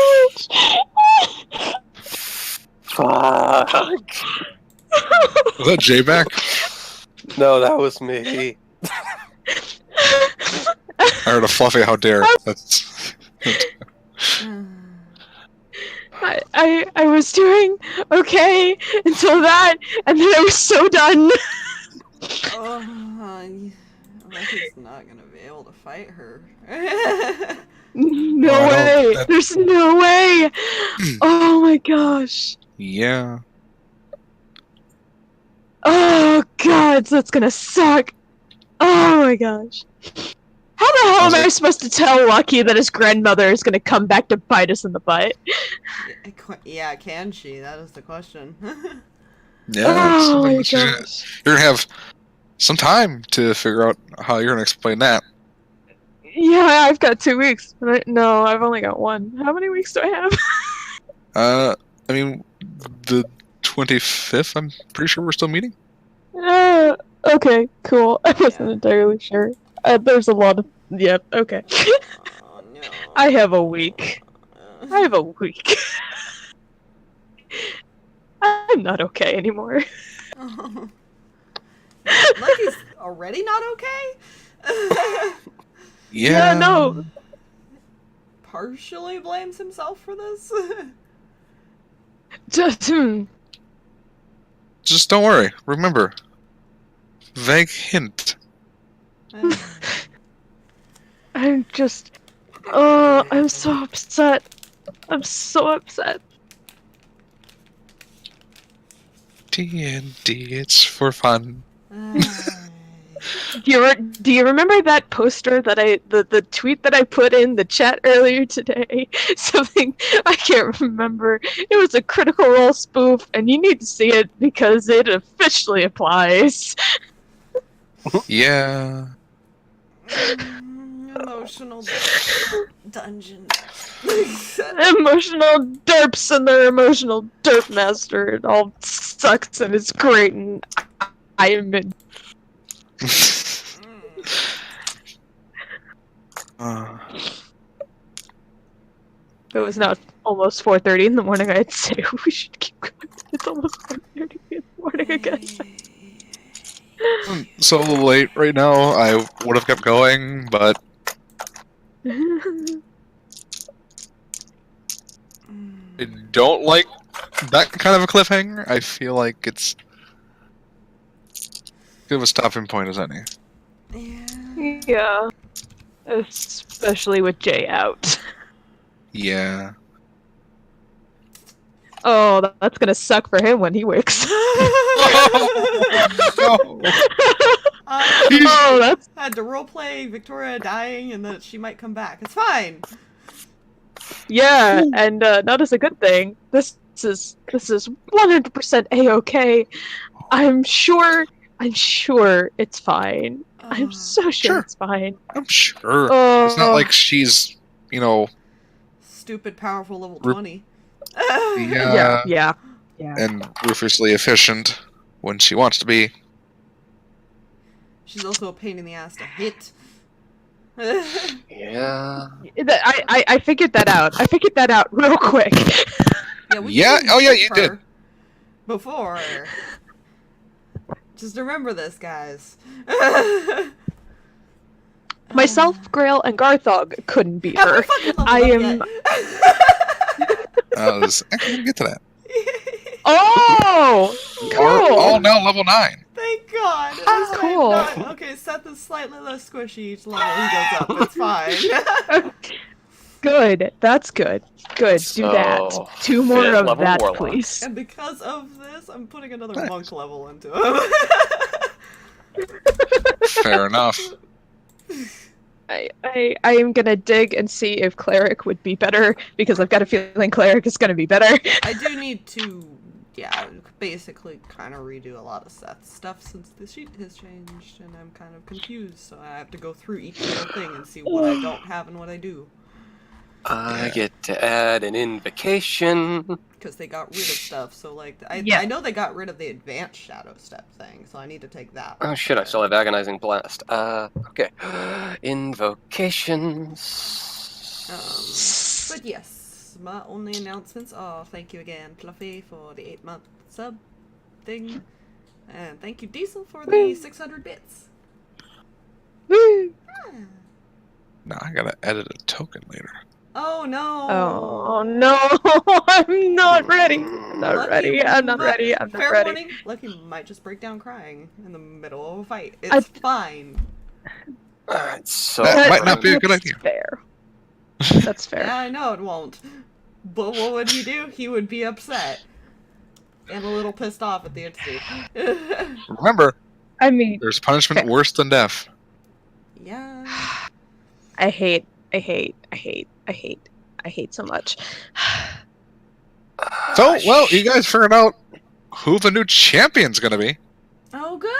much! Fuck. Was that Jay back? No, that was me. I heard a Fluffy, how dare. That's... I was doing okay until that, and then I was so done. Lucky's not gonna be able to fight her. No Oh, I don't- way! that- There's no way! Oh my gosh! Yeah. Oh god, that's gonna suck! Oh my gosh! How the hell am I supposed to tell Lucky that his grandmother is gonna come back to bite us in the butt? Yeah, can she? That is the question. Yeah. Oh my it's- gosh! You're gonna have some time to figure out how you're gonna explain that. Yeah, I've got 2 weeks. No, I've only got 1. How many weeks do I have? I mean, the 25th, I'm pretty sure we're still meeting. Okay, cool. I wasn't Yeah. entirely sure. There's a lot of... Yep, okay. Oh no. I have a week. I have a week. I'm not okay anymore. Lucky's already not okay? Yeah, no. Partially blames himself for this? Just don't worry. Remember, vague hint. I'm just... Oh, I'm so upset. I'm so upset. D&D, it's for fun. Do you remember that poster that the tweet that I put in the chat earlier today? Something I can't remember. It was a Critical Role spoof, and you need to see it because it officially applies. Yeah. Emotional dungeon. Emotional derps and their emotional derp master. It all sucks and it's great, and I am in. It was now almost 4:30 in the morning. I'd say we should keep going. It's almost 4:30 in the morning again. So late right now, I would have kept going, but I don't like that kind of a cliffhanger. I feel like it's good of a stopping point as any. Yeah. Especially with Jay out. Yeah. Oh, that's gonna suck for him when he wakes. Oh, that's... I had to roleplay Victoria dying and that she might come back. It's fine. Yeah, and not as a good thing. This is 100% a-okay. I'm sure it's fine. I'm so sure Sure. it's fine. I'm sure. Oh, It's not like she's, Stupid, powerful level Ru- 20. yeah. and ruthlessly efficient when she wants to be. She's also a pain in the ass to hit. Yeah. I figured that out. I figured that out real quick. Yeah, oh yeah, you did. Before. Just remember this, guys. Myself, Grail, and Garthag couldn't beat Have we her. fucking leveled I up am. yet? I was actually gonna get to that. Oh, We're cool. all now level 9. Thank God. Ah, cool. Okay, Seth is slightly less squishy each level he goes up. It's fine. Good. That's good. Good. Do that. So, 2 more fifth of level that, warlock. please. And because of this, I'm putting another Nice. monk level into him. Fair enough. I am gonna dig and see if cleric would be better because I've got a feeling cleric is gonna be better. I do need to, basically kind of redo a lot of Seth's stuff since the sheet has changed, and I'm kind of confused, so I have to go through each little thing and see what I don't have and what I do. I get to add an invocation. Because they got rid of stuff, so like, I know they got rid of the advanced shadow step thing, so I need to take that. Oh shit, I still have agonizing blast. Okay. Invocations. But yes, my only announcements are thank you again, Fluffy, for the 8-month sub thing, and thank you, Diesel, for the 600 bits. Woo! Now I gotta edit a token later. Oh no! Oh no! I'm not ready. I'm not ready. I'm not ready. I'm not Fair ready. warning, Lucky might just break down crying in the middle of a fight. It's fine. Alright, so That might not be a good That's idea. fair. That's fair. Yeah, I know it won't. But what would he do? He would be upset. And a little pissed off at the entity. Remember, I mean, there's punishment worse than death. Yeah. I hate so much. So, well, you guys figured out who the new champion's gonna be. Oh, good!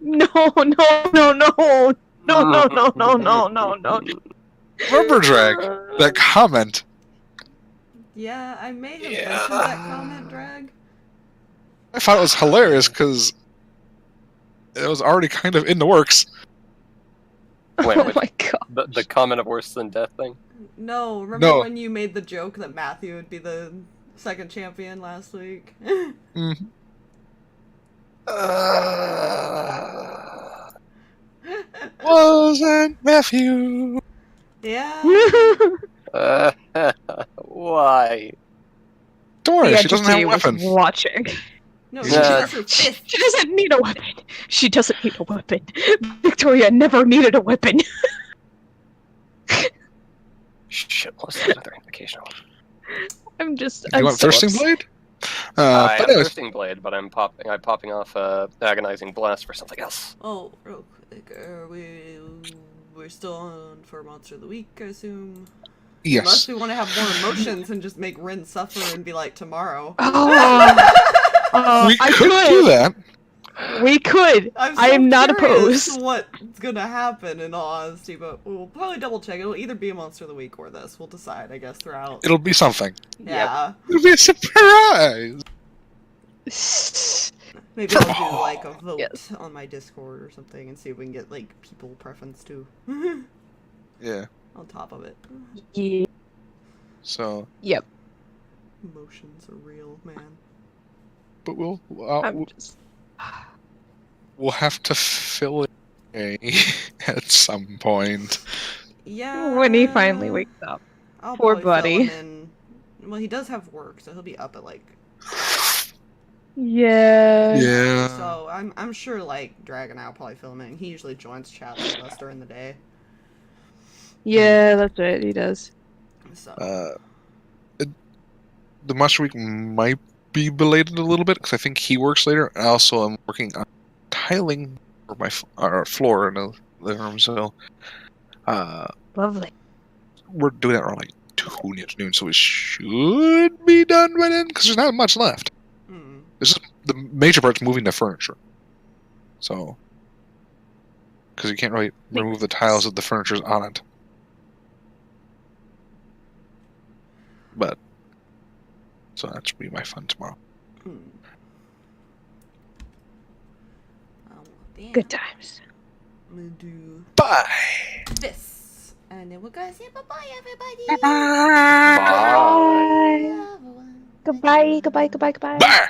No. Remember, Drag, that comment. Yeah, I may have mentioned that comment, Drag. I thought it was hilarious because it was already kind of in the works. Wait, Oh my god. the comment of worse than death thing? No, remember when you made the joke that Matthew would be the second champion last week? Mhm. Wasn't Matthew. Yeah. Why? Don't worry, The she doesn't have a entity was weapon. watching. No, Yeah. that's her She fifth. doesn't need a weapon. She doesn't need a weapon. Victoria never needed a weapon. Shit, what's the other invocation? I'm just. You I'm want so Thirsting upset. Blade? I have But anyways, Thirsting Blade, but I'm popping off agonizing blast for something else. Oh, real quick, we're still on for Monster of the Week, I assume. yes. Unless we want to have more emotions and just make Rinn suffer and be like tomorrow. We I could do that. We could. I'm so I am not curious opposed. what's gonna happen in all honesty, but we'll probably double check. It'll either be a Monster of the Week or this. We'll decide, I guess, throughout. It'll be something. Yeah. It'll be a surprise. Maybe I'll do like a vote Yes. on my Discord or something and see if we can get like people preference too. Yeah. On top of it. Yeah. So, Yep. Emotions are real, man. but we'll I'm just. we'll have to fill it at some point. Yeah. When he finally wakes up. I'll Poor probably fill buddy. him in. Well, he does have work, so he'll be up at like. Yeah. Yeah. So I'm sure like Drag and I'll probably fill him in. He usually joins chats with us during the day. Yeah, that's right. He does. So. The Monster Week might be belated a little bit because I think he works later. And also, I'm working on tiling for my floor in the living room. So, Lovely. we're doing that around like 2 in the afternoon. So it should be done by then because there's not much left. Mm. This is the major part's moving the furniture. So, because you can't really remove the tiles of the furniture's on it. But so that should be my fun tomorrow. Oh, damn. Good times. I'm gonna do Bye. this, and then we're gonna say bye-bye, everybody. Bye. Bye. Goodbye. Goodbye. Goodbye. Goodbye. Bye.